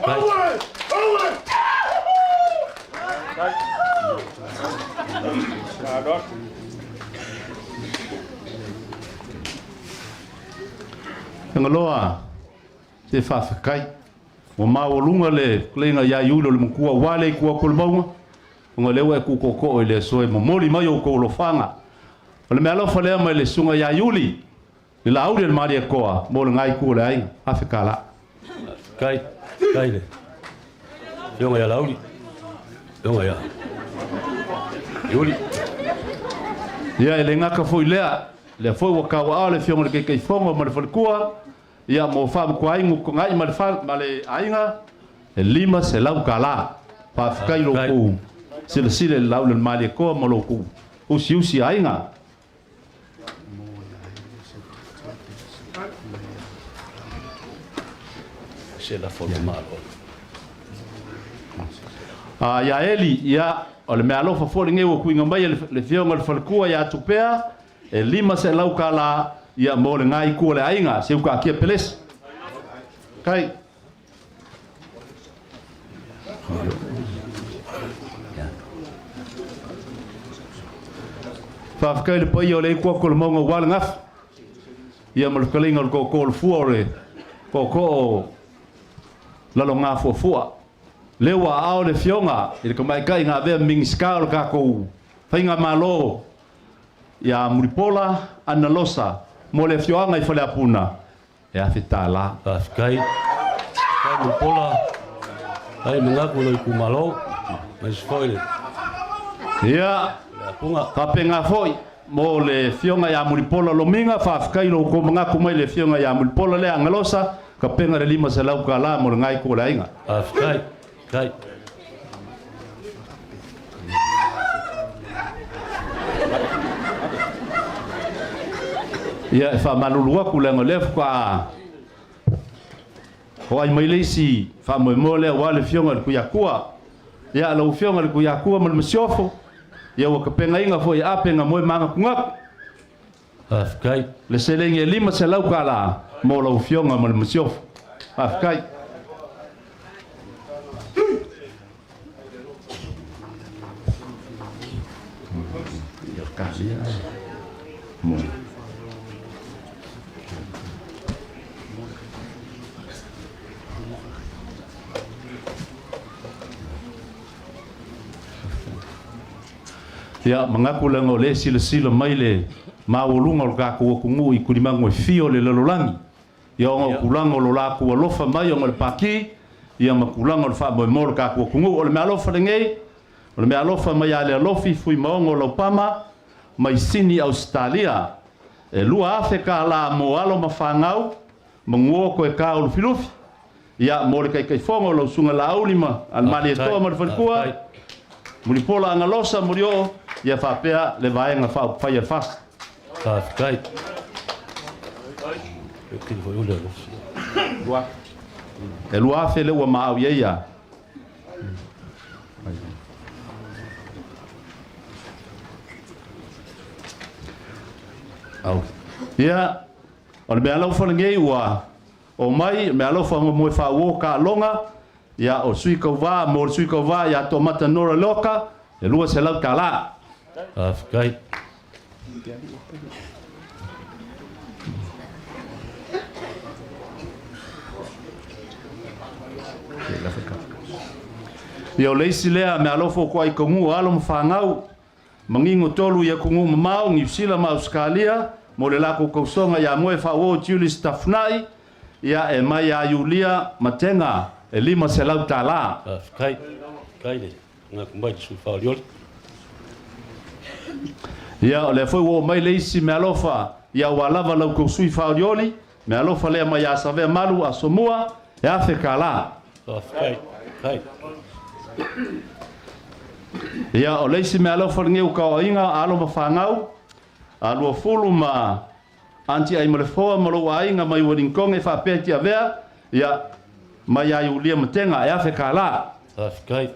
Ngaloa te fa kai o mau lunga le klenga ya yulo le mkua wale ku ko maunga ngo le wa ku ko le so mo moli mai o ko lo fanga o le melo fale mai le sunga ya yuli le la aude le mari ko mo le ngai ku le ai afekala
kai le yo ya lauli yo ya yuli
ya le ngaka foi le foi wa ka wa le fiong le ke fongo mo le falkua ia mo fa ko ai mo ko ngai mal fa male ainga e lima se lau kala pa kai lo ku sile lau le mali ko mo lo ku usi ainga
se la forma malo
ya eli ya o le malo fa fo nge ku nga mai le fiong le falkua ya tupea e lima se lau kala ia mo le ngai ku le ainga se ka kia peles kai fa kai le pai o le ku ko le mo wal ngaf ia mo le kalinga ko ko le fuore ko la lo ngafo fua le wa ao le fionga ile ko mai kai nga ve ming skal ka ko fainga malo ia muripola analosa mo le fioanga I fale apuna e a fitala
kai muripola ai menga ko lo kumalo mas foi
ia ka penga foi mo le fionga ia muripola lo minga fa kai lo ko menga ko mai le fionga ia muripola le angalosa ka penga le lima se lau kala mo ngai ko la inga
kai
ia fa malulua ku lengo le fa ho ai mai lesi fa mo le wa le fionga ku ya kua ia lo fionga le ku ya ku mal masiofo ia wa ka penga inga fo ia penga mo manga kunga
Afkai.
Le selenge lima se lau kala mo lo fionga mal masiofo afkai ia kasi mo ya mangaku lango le sila mai le maulunga o ka ku kungu I kulimango fio le lololangi ya o kulango lo la ku lofa mai o le paki ya makulango le fa mo mo ka ku kungu o le malofa le ngei o le malofa mai ale lofi fui maongo lo pama mai sini Australia e lua Afrika la mo alo mafangau manguo ko e ka o filufi ya mo le kai fongo lo sunga la ulima al mali to mo le falkua Muri pola anga losa muri o ia whapea le vaenga whai e whas.
Kai.
E lua awhi le ua maau ia ia. Ia, o le mea lau whanangei ua o mai, mea lau whango moe whawo ka longa, ia o sui kau wā, mo sui kau wā, ia tō mata nora loka, e lua se lau ka la.
Afkai.
Ia o leisi lea me alofo kua I kongu alo mwhangau, mangingo tolu ia kongu mamau, ngiusila ma Australia, mo le lako kausonga ia moe whawo Julius Tafnai, ia e mai a Yulia Matenga, e lima se lau tā la.
Kai. Kai le. Ngā kumbai sui whaolioli.
Ia o le foi wo mai leisi me alofa, ia wa lava lau kausui whaolioli, me alofa lea mai a save malu a somua, e afe ka la.
Kai. Kai.
Ia o leisi me alofa ngeu ka o inga alo mawhangau, a lua fulu ma anti ai malefoa malo wa inga mai waringkong e whapeti a vea, ia mai a Yulia Matenga e afe ka la.
Kai.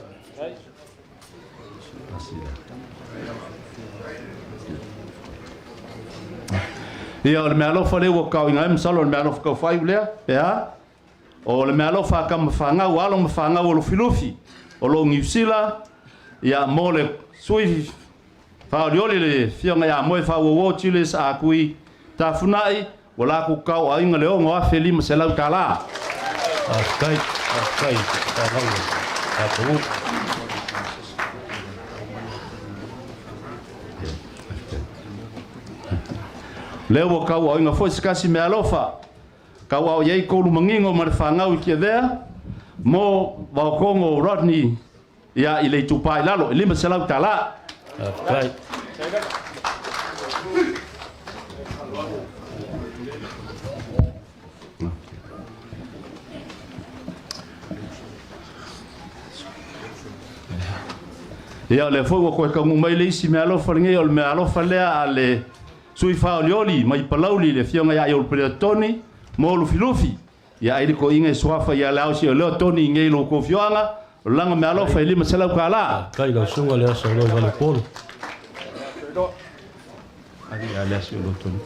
Ia o le mea alofa leo o kau inga e msalo o le mea alofa kau whai ulea, ea? O le mea alofa ka mawhangau, alo mawhangau o lo filufi, o lo ngiusila, ia mo le sui whaorioli le fionga ia moe whawo Chiles a kui tafunai, o la ku kau a inga leo ngoa fe lima se lau ka la.
Kai. Kai. Kai.
Leo o kau o inga foi skasi me alofa. Kau au yei kolu mangingo ma le whangau I kia vea. Mo wao kongo Rodney ia I le tupai lalo. I lima se lau ta la.
Kai.
Ia le foi o koe kaungu mai le isi me alofa ngei o le me alofa lea a le sui whaolioli mai palauli le fionga ia I o le toni mo lu filufi. Ia airi ko inga suafa ia le ausi o leo toni ngei lo ko fionga o langa me alofa I lima se lau ka la.
Kai la sunga le asa o leo vale polo.
Adi ia le asi o lo toni.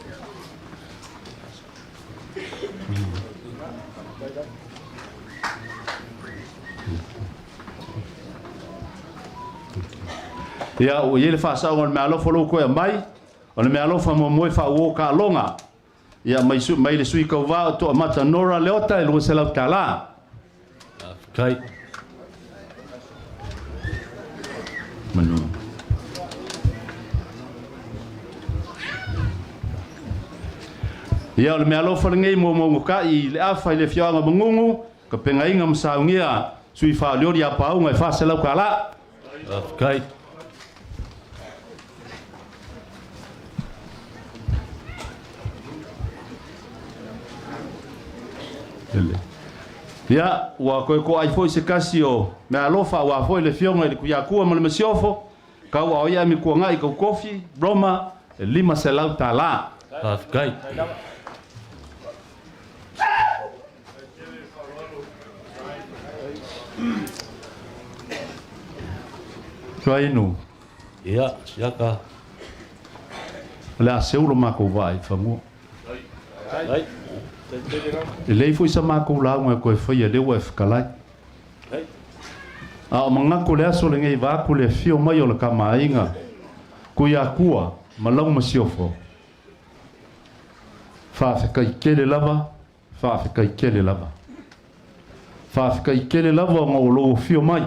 Ia o yele fa sa o me alofa lo ko e mai. O le me alofa mo moe whawo ka longa. Ia mai le sui kau wā to mata nora leota e lua se lau ka la.
Kai.
Manu. Ia o le me alofa ngei mo ka I le afa I le fionga mangungu, ka penga inga msaungia sui whaoliori a paunga e wha se lau ka la.
Kai.
Ia, ua koe ko ai foi se kasi o me alofa ua foi le fionga I le kuia kua ma le masiofo, kau au ia mi kua ngai kau kofi, broma, e lima se lau ta la.
Kai.
Kai no.
Ia, siaka.
La seulo mako vai fangu.
Ai.
E lei foi sa mako la ngo ko foi le wa fkalai.
Ai.
A manga ko le aso le ngai va ko le fio mai o le kamainga. Ku ya kua malau masiofo. Fa kai kele lava, fa kai kele lava. Fa kai kele lava ngo lo fio mai.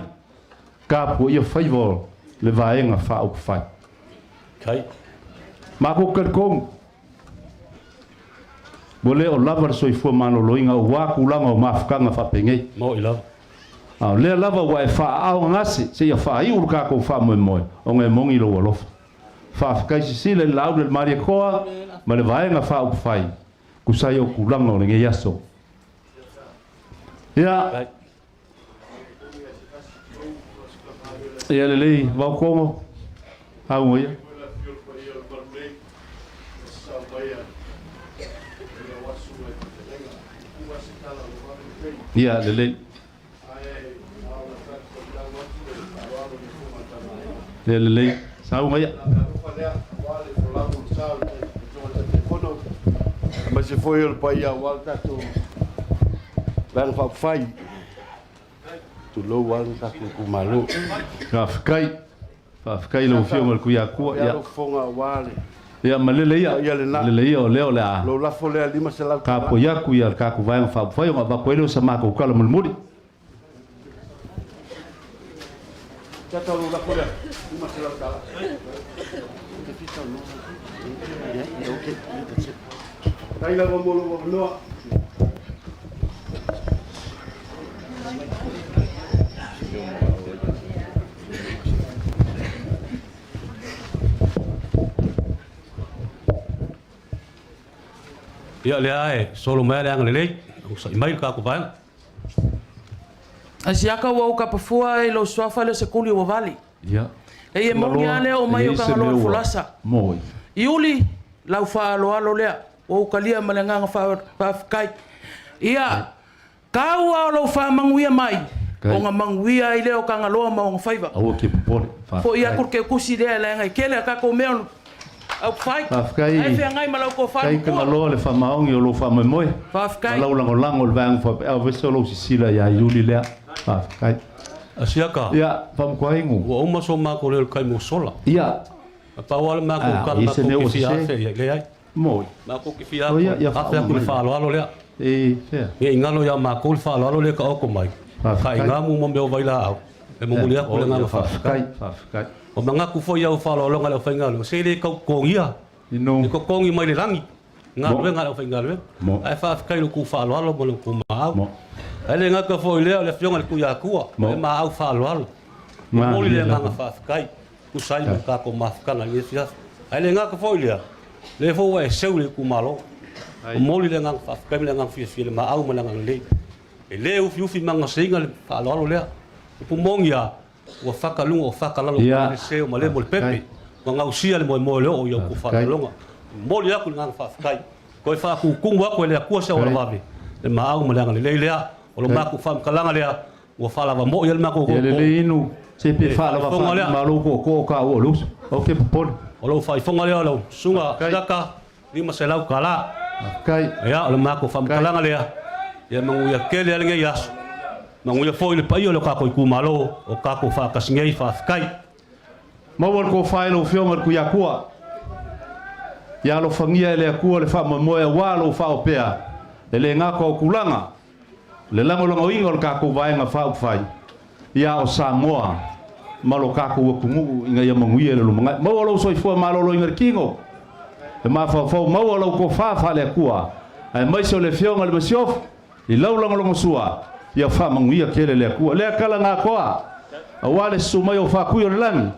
Ka po ia fai vo le vaenga fa o fai.
Kai.
Mako kerkong. Bole o lava so ifo mano loinga o wa kulanga o mafkanga fa pengei.
Mo i lava.
Ah, le lava wa e fa au ngasi se ia fa i ul ka ko fa mo mo. O ngai mongi lo lo. Fa kai si le lau le mari koa, ma le vaenga fa o fai. Ku sai o kulanga o ngai yaso. Ya. Ya le lei va como. Au mo ya. Ya le lei. Le lei. Sau mo ya.
Mas se foi ele para ir ao alto, vai para fai. Tu lo wal ta ku malu.
Ka fkai lo fio mal ku ya ku
Ya fonga wale.
Ya malele ya. Le ya o leo la.
Lo la fole lima se la.
Ka po ya ku ya ka ku vai fa foi ma ba ko ele sa ma ko kala mulmuri.
Tata lo la fole lima se la kala. Kai la mo lo no.
Ia le ai, solo mai le ang lelei. Sa email ka ko vai.
Asiaka wa ka pafua e lo swafa le sekuli o vali.
Ya.
E mo ni ale o mai o ka lo fulasa.
Moi.
Iuli lau fa lo alo le o kalia malenga fa kai. Ia. Ka wa lo fa manguia mai. O nga manguia ile o ka ngalo ma o faiva.
O ke pole.
Fo ia kur ke kusi de la ngai kele ka ko me au fai.
Fafkai.
Ai fe ngai malau ko fai.
Kai ka lo le fa maong yo lo fa mo moi.
Fafkai.
Malau lango le bang fa e ve solo si sila ya yuli le. Fafkai.
Asiaka.
Ya, fam ko ingu.
Wa uma so ma ko le kai mo sola.
Ya.
Pa wala ma ko ka ma ko ki fa fe le ai.
Moi.
Ma ko ki fa. Afa ko fa lo le.
E fe.
E ngalo ya ma ko fa lo le ka o ko mai. Kai ngamu mo me o vai la au. E mo mulia ko le ngalo
Fafkai. Fafkai.
O manga ku foi au fa lo longa le fa ngalo. Se le ko kongia.
Ino.
Ko kongi mai le langi. Ngalo ngalo fa ngalo. Ai fa kai lu ku fa lo mo le ku ma. Ele nga ka foi leo le fionga le kuya kua. E ma au fa lo. Mo le nga fa kai. Ku sai ka ko ma ka nga fia. Ele nga ka foi leo. Le fo wa seu le ku malo. Mo le nga fa kai le nga fia fia ma au ma nga le. E le u fiu fi manga singa le fa lo le. Ku mongia wa faka lunga o faka lalo le seu ma le mo le pepe. Wa nga usia le mo le o yo ku fa longa. Mo le ku nga fa kai. Ko fa ku wa ko le ku sa o la le ma au ma nga le o lo maku fam kalanga lea o fala va mo yel mako ko
le inu se pe fala va fa malu ko ka o lus o ke pon
o lo fa fonga lea lo sunga daka ni ma se lau kala
kai
ya o lo maku fam kalanga lea ya mangu ya kele ale ngai as mangu ya foi le pai o lo ka ko ku malo o ka ko fa kasngei fa kai
mo wor ko fa lo fio mar ku ya kua ya lo fangia le ku le fa mo ya wa lo fa o pea le nga ko kulanga le lango longo ingo ka ko vai nga fa fai ya o Samoa malo ka ko ku inga ya mangu ye lo manga mo lo so fo malo lo inga kingo e ma fa mo lo ko fa le kua ai mai so le fionga le mosiof i lo longo longo sua ya fa mangu ya kele le kua le kala nga ko a wale su mai o fa ku yo lang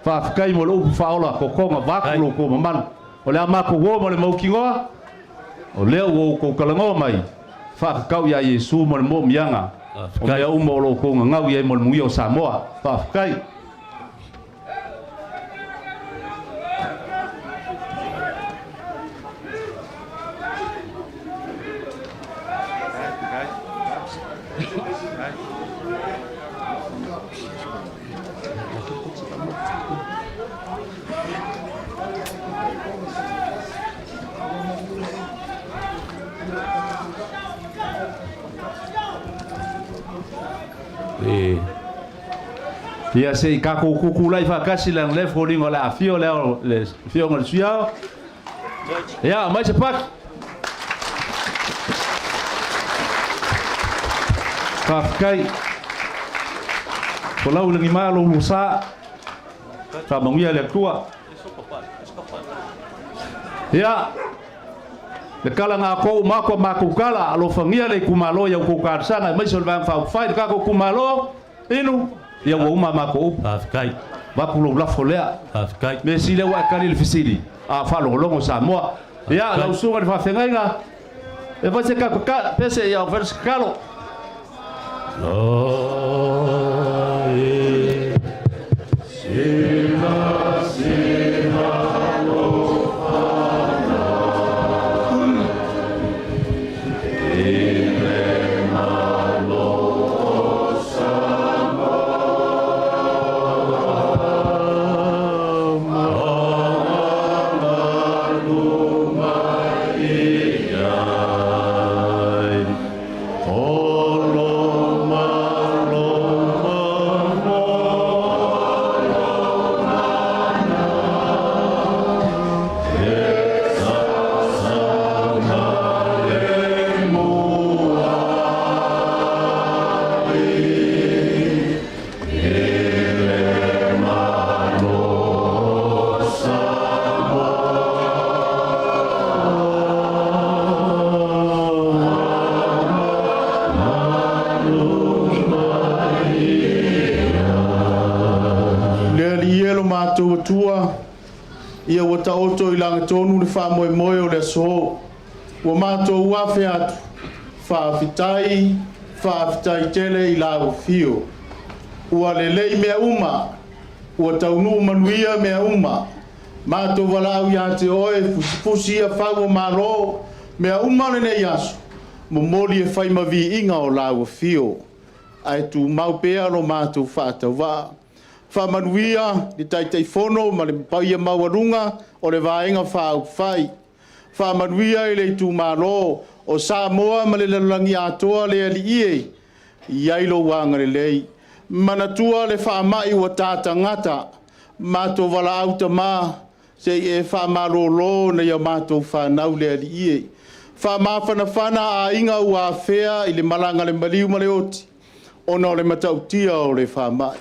fa kai mo lo fa ola ko ko ma va ko ko man o le ma ko wo mo le mo kingo o le wo ko kala ngo mai fa kau ya Yesu mo mo mianga o me o mo lo ko ngau ye mo mu yo Samoa fa kai Ia se ka ko ku lai fa kasi lang le fo ringo la fio le fio ngol sia. Ya, mai se pak. Ka kai. Ko lau le ma lo lusa. Ka mangia le tua. Ya. Le kala nga ko mako kala alo fangia le kumalo ya ko ka sana mai sol bang fa fai ka ko kumalo inu ya wo mako kai ba pulo la folea kai me si le wa kali le fisili a fa lo longo sa mo ya la usunga fa fenga e va se ka pese ya vers kalo
tua ia wa ta oto ilanga tonu le fa moe moe o le so wa mato wa fe atu fa fitai tele ila o fio wa le lei mea uma wa taunu manuia mea uma mato wala u ya te oe fusi ia fa o maro mea uma le ne yasu mo moli e fai ma vi inga o la o fio ai tu mau pea lo mato fa ta wa fa manuia di tai fono ma le paia mawarunga o le vaenga fa manuia ile tu malo o Samoa ma le langi atoa le ali ia ilo wanga le lei manatua le fa mai o tata ngata mato wala auta ma se e fa malolo na ya mato fa nau le ali fa fana a inga ua fea ile malanga le maliu ma le oti ona le matautia o le fa mai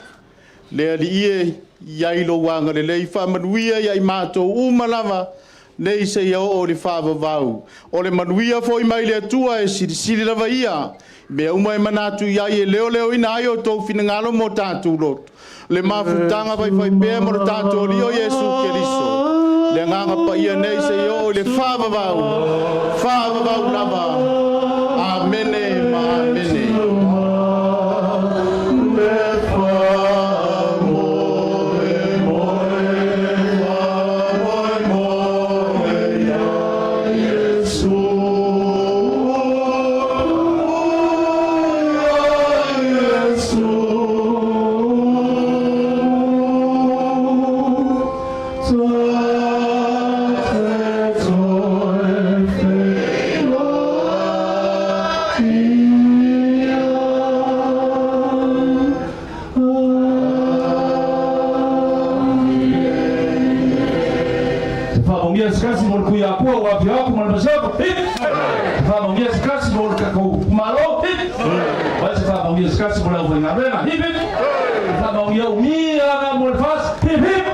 le ali iailo wanga le lei fa manuia ia i mato umalava nei se ia o le fa vau o le manuia foi mai le tua e sili lava ia me uma e manatu ia e leo ina ai o to finangalo mo tatu lot le mafutanga vai pe mo tatu rio Yesu Keriso le nganga pa ia nei se ia o le fa vau lava amene ma amene
Skasi bola bola ngabena hip hip. Sa mau ya umi ya ngabul fas hip hip.